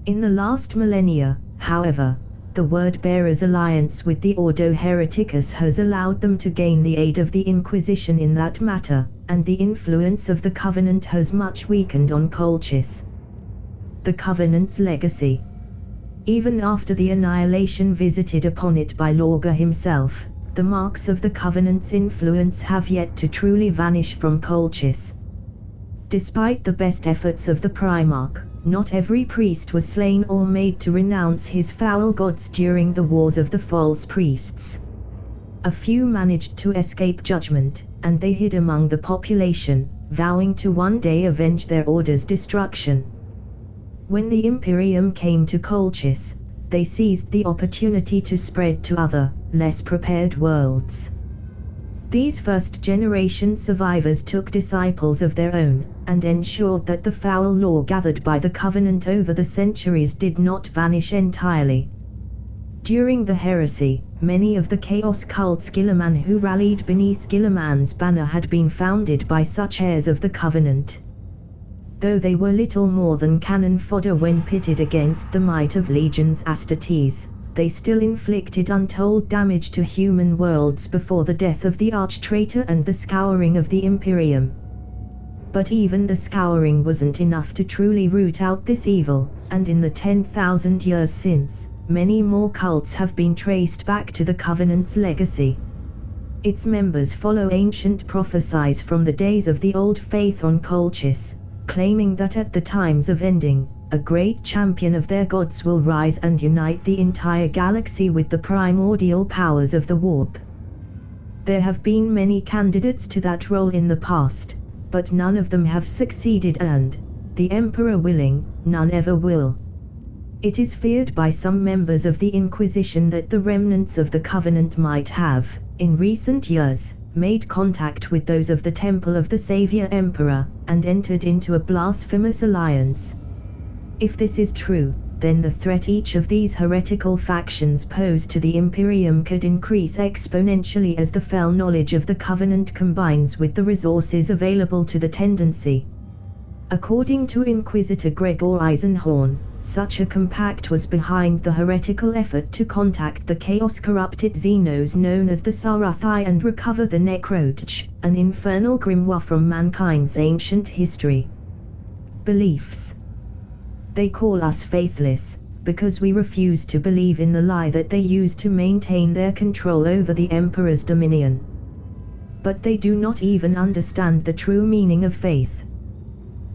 In the last millennia, however, the Word-Bearers' alliance with the Ordo Hereticus has allowed them to gain the aid of the Inquisition in that matter, and the influence of the Covenant has much weakened on Colchis. The Covenant's legacy. Even after the annihilation visited upon it by Lorga himself, the marks of the Covenant's influence have yet to truly vanish from Colchis. Despite the best efforts of the Primarch, not every priest was slain or made to renounce his foul gods during the Wars of the False Priests. A few managed to escape judgment, and they hid among the population, vowing to one day avenge their order's destruction. When the Imperium came to Colchis, they seized the opportunity to spread to other, less prepared worlds. These first-generation survivors took disciples of their own, and ensured that the foul lore gathered by the Covenant over the centuries did not vanish entirely. During the heresy, many of the Chaos cults Guilliman who rallied beneath Guilliman's banner had been founded by such heirs of the Covenant. Though they were little more than cannon fodder when pitted against the might of Index Astartes, they still inflicted untold damage to human worlds before the death of the arch-traitor and the scouring of the Imperium. But even the scouring wasn't enough to truly root out this evil, and in the 10,000 years since, many more cults have been traced back to the Covenant's legacy. Its members follow ancient prophecies from the days of the Old Faith on Colchis, claiming that at the times of ending, a great champion of their gods will rise and unite the entire galaxy with the primordial powers of the warp. There have been many candidates to that role in the past, but none of them have succeeded and, the Emperor willing, none ever will. It is feared by some members of the Inquisition that the remnants of the Covenant might have, in recent years, made contact with those of the Temple of the Savior Emperor, and entered into a blasphemous alliance. If this is true, then the threat each of these heretical factions pose to the Imperium could increase exponentially as the fell knowledge of the Covenant combines with the resources available to the tendency. According to Inquisitor Gregor Eisenhorn, such a compact was behind the heretical effort to contact the chaos-corrupted Xenos known as the Sarathi and recover the Necrotage, an infernal grimoire from mankind's ancient history. Beliefs. They call us faithless, because we refuse to believe in the lie that they use to maintain their control over the Emperor's dominion. But they do not even understand the true meaning of faith.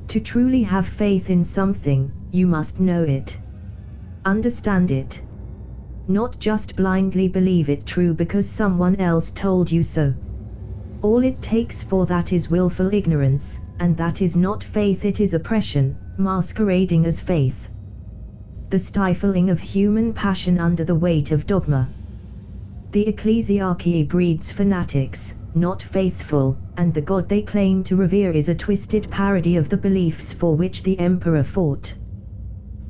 To truly have faith in something, you must know it. Understand it. Not just blindly believe it true because someone else told you so. All it takes for that is willful ignorance, and that is not faith, it is oppression, masquerading as faith. The stifling of human passion under the weight of dogma. The ecclesiarchy breeds fanatics, not faithful, and the God they claim to revere is a twisted parody of the beliefs for which the Emperor fought.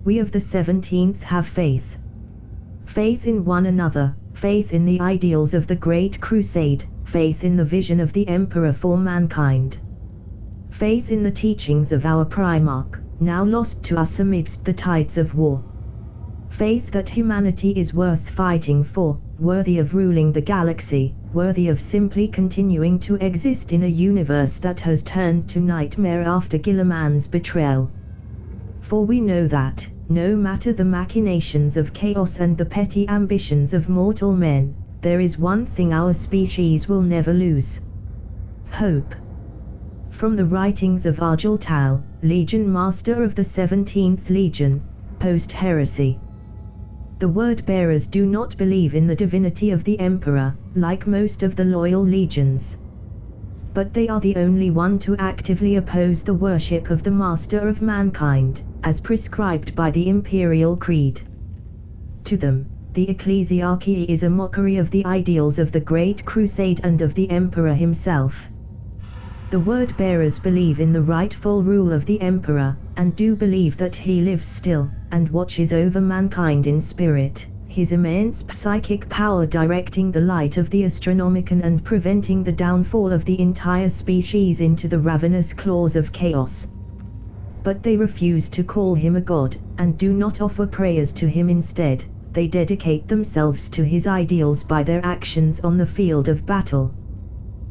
We of the 17th have faith. Faith in one another, faith in the ideals of the Great Crusade, faith in the vision of the Emperor for mankind. Faith in the teachings of our Primarch, now lost to us amidst the tides of war. Faith that humanity is worth fighting for, worthy of ruling the galaxy, worthy of simply continuing to exist in a universe that has turned to nightmare after Guilliman's betrayal. For we know that, no matter the machinations of chaos and the petty ambitions of mortal men, there is one thing our species will never lose: hope. From the writings of Argel Tal, Legion Master of the 17th Legion, Post-Heresy. The word-bearers do not believe in the divinity of the Emperor, like most of the loyal legions. But they are the only one to actively oppose the worship of the Master of Mankind, as prescribed by the Imperial Creed. To them, the ecclesiarchy is a mockery of the ideals of the Great Crusade and of the Emperor himself. The word-bearers believe in the rightful rule of the Emperor, and do believe that he lives still, and watches over mankind in spirit, his immense psychic power directing the light of the Astronomicon and preventing the downfall of the entire species into the ravenous claws of chaos. But they refuse to call him a god, and do not offer prayers to him. Instead, they dedicate themselves to his ideals by their actions on the field of battle.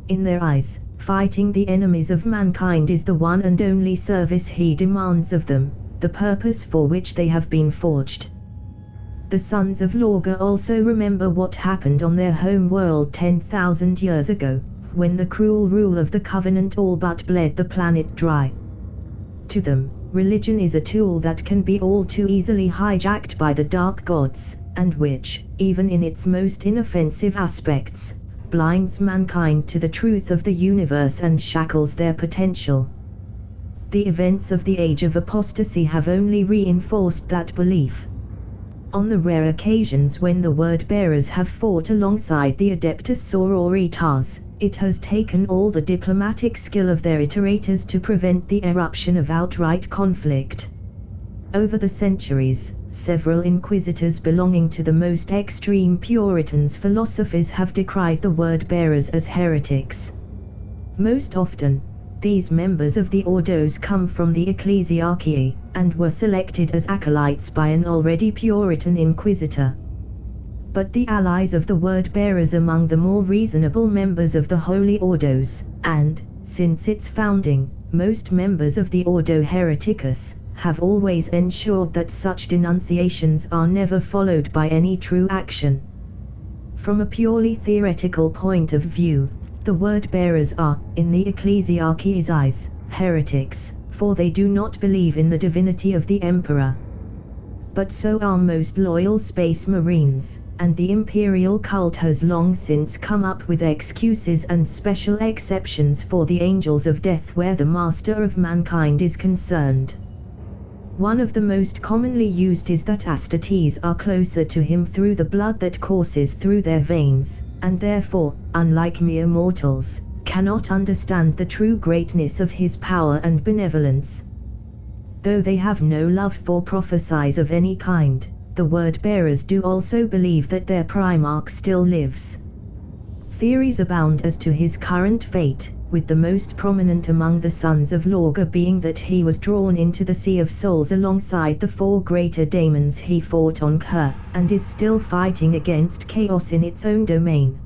In their eyes, fighting the enemies of mankind is the one and only service he demands of them, the purpose for which they have been forged. The Sons of Lorga also remember what happened on their home world 10,000 years ago, when the cruel rule of the Covenant all but bled the planet dry. To them, religion is a tool that can be all too easily hijacked by the dark gods, and which, even in its most inoffensive aspects, blinds mankind to the truth of the universe and shackles their potential. The events of the age of apostasy have only reinforced that belief. On the rare occasions when the word-bearers have fought alongside the Adeptus Sororitas, it has taken all the diplomatic skill of their iterators to prevent the eruption of outright conflict. Over the centuries, several inquisitors belonging to the most extreme Puritans philosophies have decried the word-bearers as heretics. Most often, these members of the Ordos come from the ecclesiarchy, and were selected as acolytes by an already Puritan inquisitor. But the allies of the word-bearers among the more reasonable members of the Holy Ordos, and, since its founding, most members of the Ordo Hereticus, have always ensured that such denunciations are never followed by any true action. From a purely theoretical point of view, the word-bearers are, in the ecclesiarchy's eyes, heretics, for they do not believe in the divinity of the Emperor. But so are most loyal Space Marines, and the imperial cult has long since come up with excuses and special exceptions for the angels of death where the master of mankind is concerned. One of the most commonly used is that Astartes are closer to him through the blood that courses through their veins, and therefore, unlike mere mortals, cannot understand the true greatness of his power and benevolence. Though they have no love for prophecies of any kind, the word-bearers do also believe that their Primarch still lives. Theories abound as to his current fate, with the most prominent among the sons of Lorga being that he was drawn into the Sea of Souls alongside the 4 greater daemons he fought on Kur, and is still fighting against chaos in its own domain.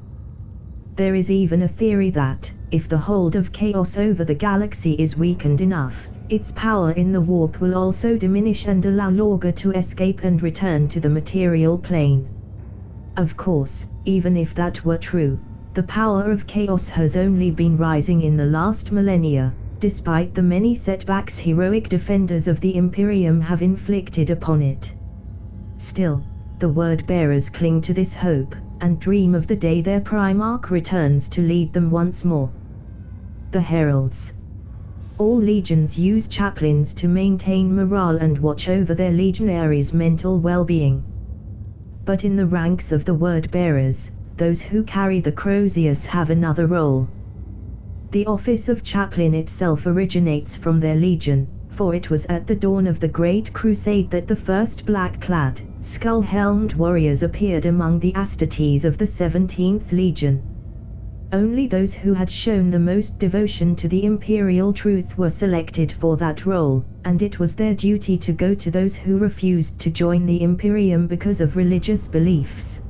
There is even a theory that, if the hold of chaos over the galaxy is weakened enough, its power in the warp will also diminish and allow Lorga to escape and return to the material plane. Of course, even if that were true, the power of chaos has only been rising in the last millennia, despite the many setbacks heroic defenders of the Imperium have inflicted upon it. Still, the word-bearers cling to this hope, and dream of the day their Primarch returns to lead them once more. The Heralds. All legions use chaplains to maintain morale and watch over their legionaries' mental well-being. But in the ranks of the word-bearers, those who carry the Crozius have another role. The office of chaplain itself originates from their legion, for it was at the dawn of the Great Crusade that the first black-clad, skull-helmed warriors appeared among the Astartes of the 17th Legion. Only those who had shown the most devotion to the imperial truth were selected for that role, and it was their duty to go to those who refused to join the Imperium because of religious beliefs.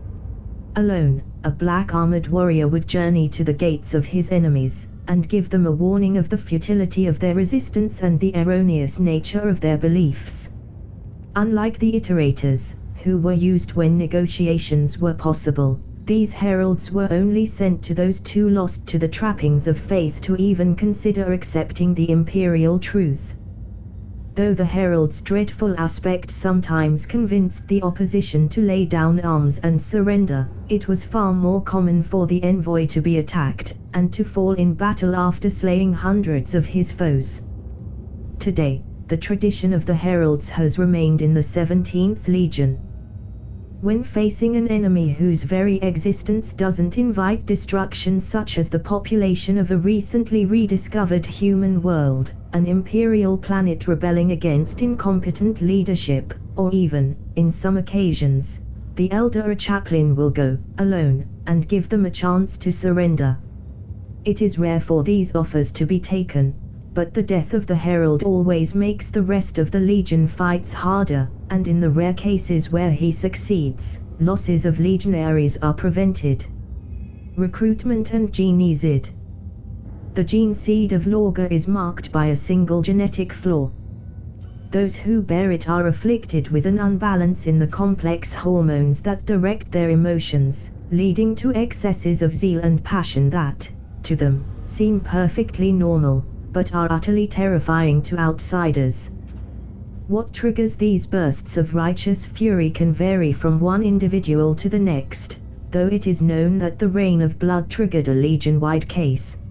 Alone, a black-armored warrior would journey to the gates of his enemies, and give them a warning of the futility of their resistance and the erroneous nature of their beliefs. Unlike the iterators, who were used when negotiations were possible, these heralds were only sent to those too lost to the trappings of faith to even consider accepting the imperial truth. Though the herald's dreadful aspect sometimes convinced the opposition to lay down arms and surrender, it was far more common for the envoy to be attacked, and to fall in battle after slaying hundreds of his foes. Today, the tradition of the heralds has remained in the 17th Legion. When facing an enemy whose very existence doesn't invite destruction, such as the population of a recently rediscovered human world, an imperial planet rebelling against incompetent leadership, or even, in some occasions, the elder chaplain will go, alone, and give them a chance to surrender. It is rare for these offers to be taken, but the death of the herald always makes the rest of the legion fights harder, and in the rare cases where he succeeds, losses of legionaries are prevented. Recruitment and Geneseed. The Geneseed of Lorga is marked by a single genetic flaw. Those who bear it are afflicted with an unbalance in the complex hormones that direct their emotions, leading to excesses of zeal and passion that, to them, seem perfectly normal, but are utterly terrifying to outsiders. What triggers these bursts of righteous fury can vary from one individual to the next, though it is known that the Rain of Blood triggered a legion-wide case.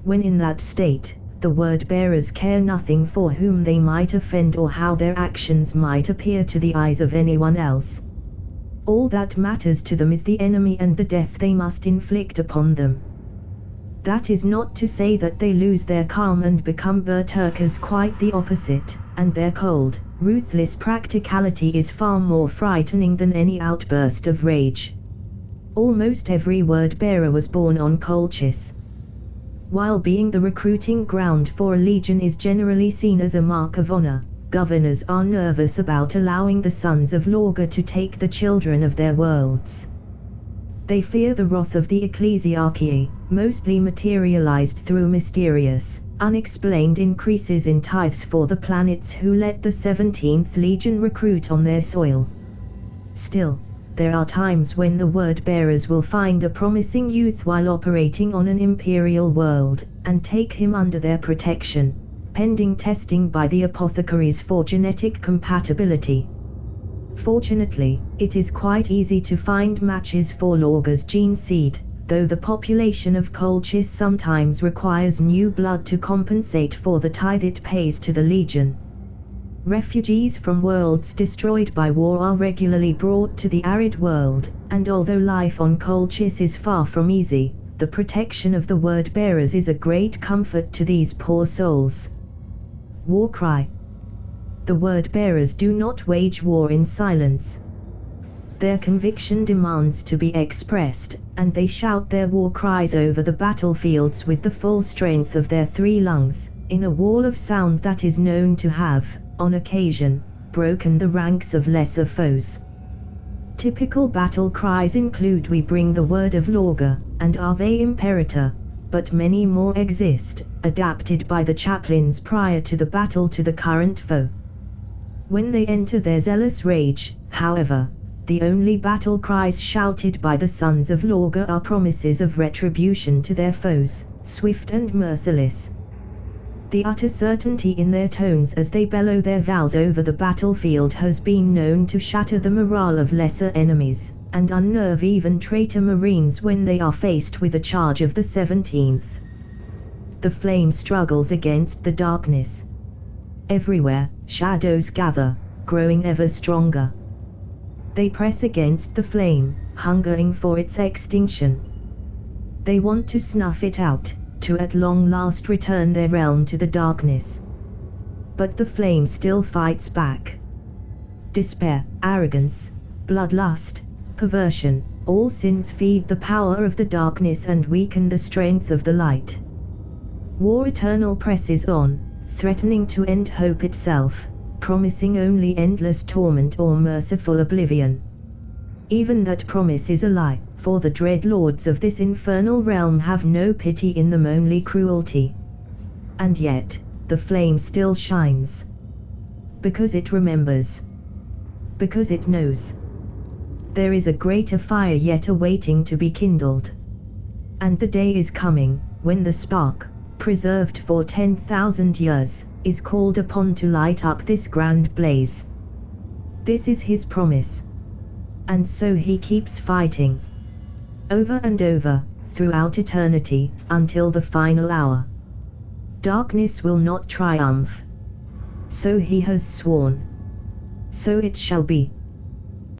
When in that state, the word-bearers care nothing for whom they might offend or how their actions might appear to the eyes of anyone else. All that matters to them is the enemy and the death they must inflict upon them. That is not to say that they lose their calm and become berserkers, quite the opposite, and their cold, ruthless practicality is far more frightening than any outburst of rage. Almost every word-bearer was born on Colchis. While being the recruiting ground for a legion is generally seen as a mark of honor, governors are nervous about allowing the sons of Lorga to take the children of their worlds. They fear the wrath of the ecclesiarchy, mostly materialized through mysterious, unexplained increases in tithes for the planets who let the 17th Legion recruit on their soil. Still, there are times when the word-bearers will find a promising youth while operating on an imperial world, and take him under their protection, pending testing by the apothecaries for genetic compatibility. Fortunately, it is quite easy to find matches for Lorga's gene seed, though the population of Colchis sometimes requires new blood to compensate for the tithe it pays to the Legion. Refugees from worlds destroyed by war are regularly brought to the arid world, and although life on Colchis is far from easy, the protection of the word-bearers is a great comfort to these poor souls. Warcry. The word-bearers do not wage war in silence. Their conviction demands to be expressed, and they shout their war cries over the battlefields with the full strength of their 3 lungs, in a wall of sound that is known to have, on occasion, broken the ranks of lesser foes. Typical battle cries include "We bring the word of Lorga," and "Ave Imperator," but many more exist, adapted by the chaplains prior to the battle to the current foe. When they enter their zealous rage, however, the only battle cries shouted by the sons of Lorga are promises of retribution to their foes, swift and merciless. The utter certainty in their tones as they bellow their vows over the battlefield has been known to shatter the morale of lesser enemies, and unnerve even traitor marines when they are faced with a charge of the 17th. The flame struggles against the darkness. Everywhere, shadows gather, growing ever stronger. They press against the flame, hungering for its extinction. They want to snuff it out, to at long last return their realm to the darkness. But the flame still fights back. Despair, arrogance, bloodlust, perversion, all sins feed the power of the darkness and weaken the strength of the light. War eternal presses on, threatening to end hope itself, promising only endless torment or merciful oblivion. Even that promise is a lie, for the dread lords of this infernal realm have no pity in them, only cruelty. And yet, the flame still shines. Because it remembers. Because it knows. There is a greater fire yet awaiting to be kindled. And the day is coming, when the spark, preserved for 10,000 years, is called upon to light up this grand blaze. This is his promise. And so he keeps fighting. Over and over, throughout eternity, until the final hour. Darkness will not triumph. So he has sworn. So it shall be.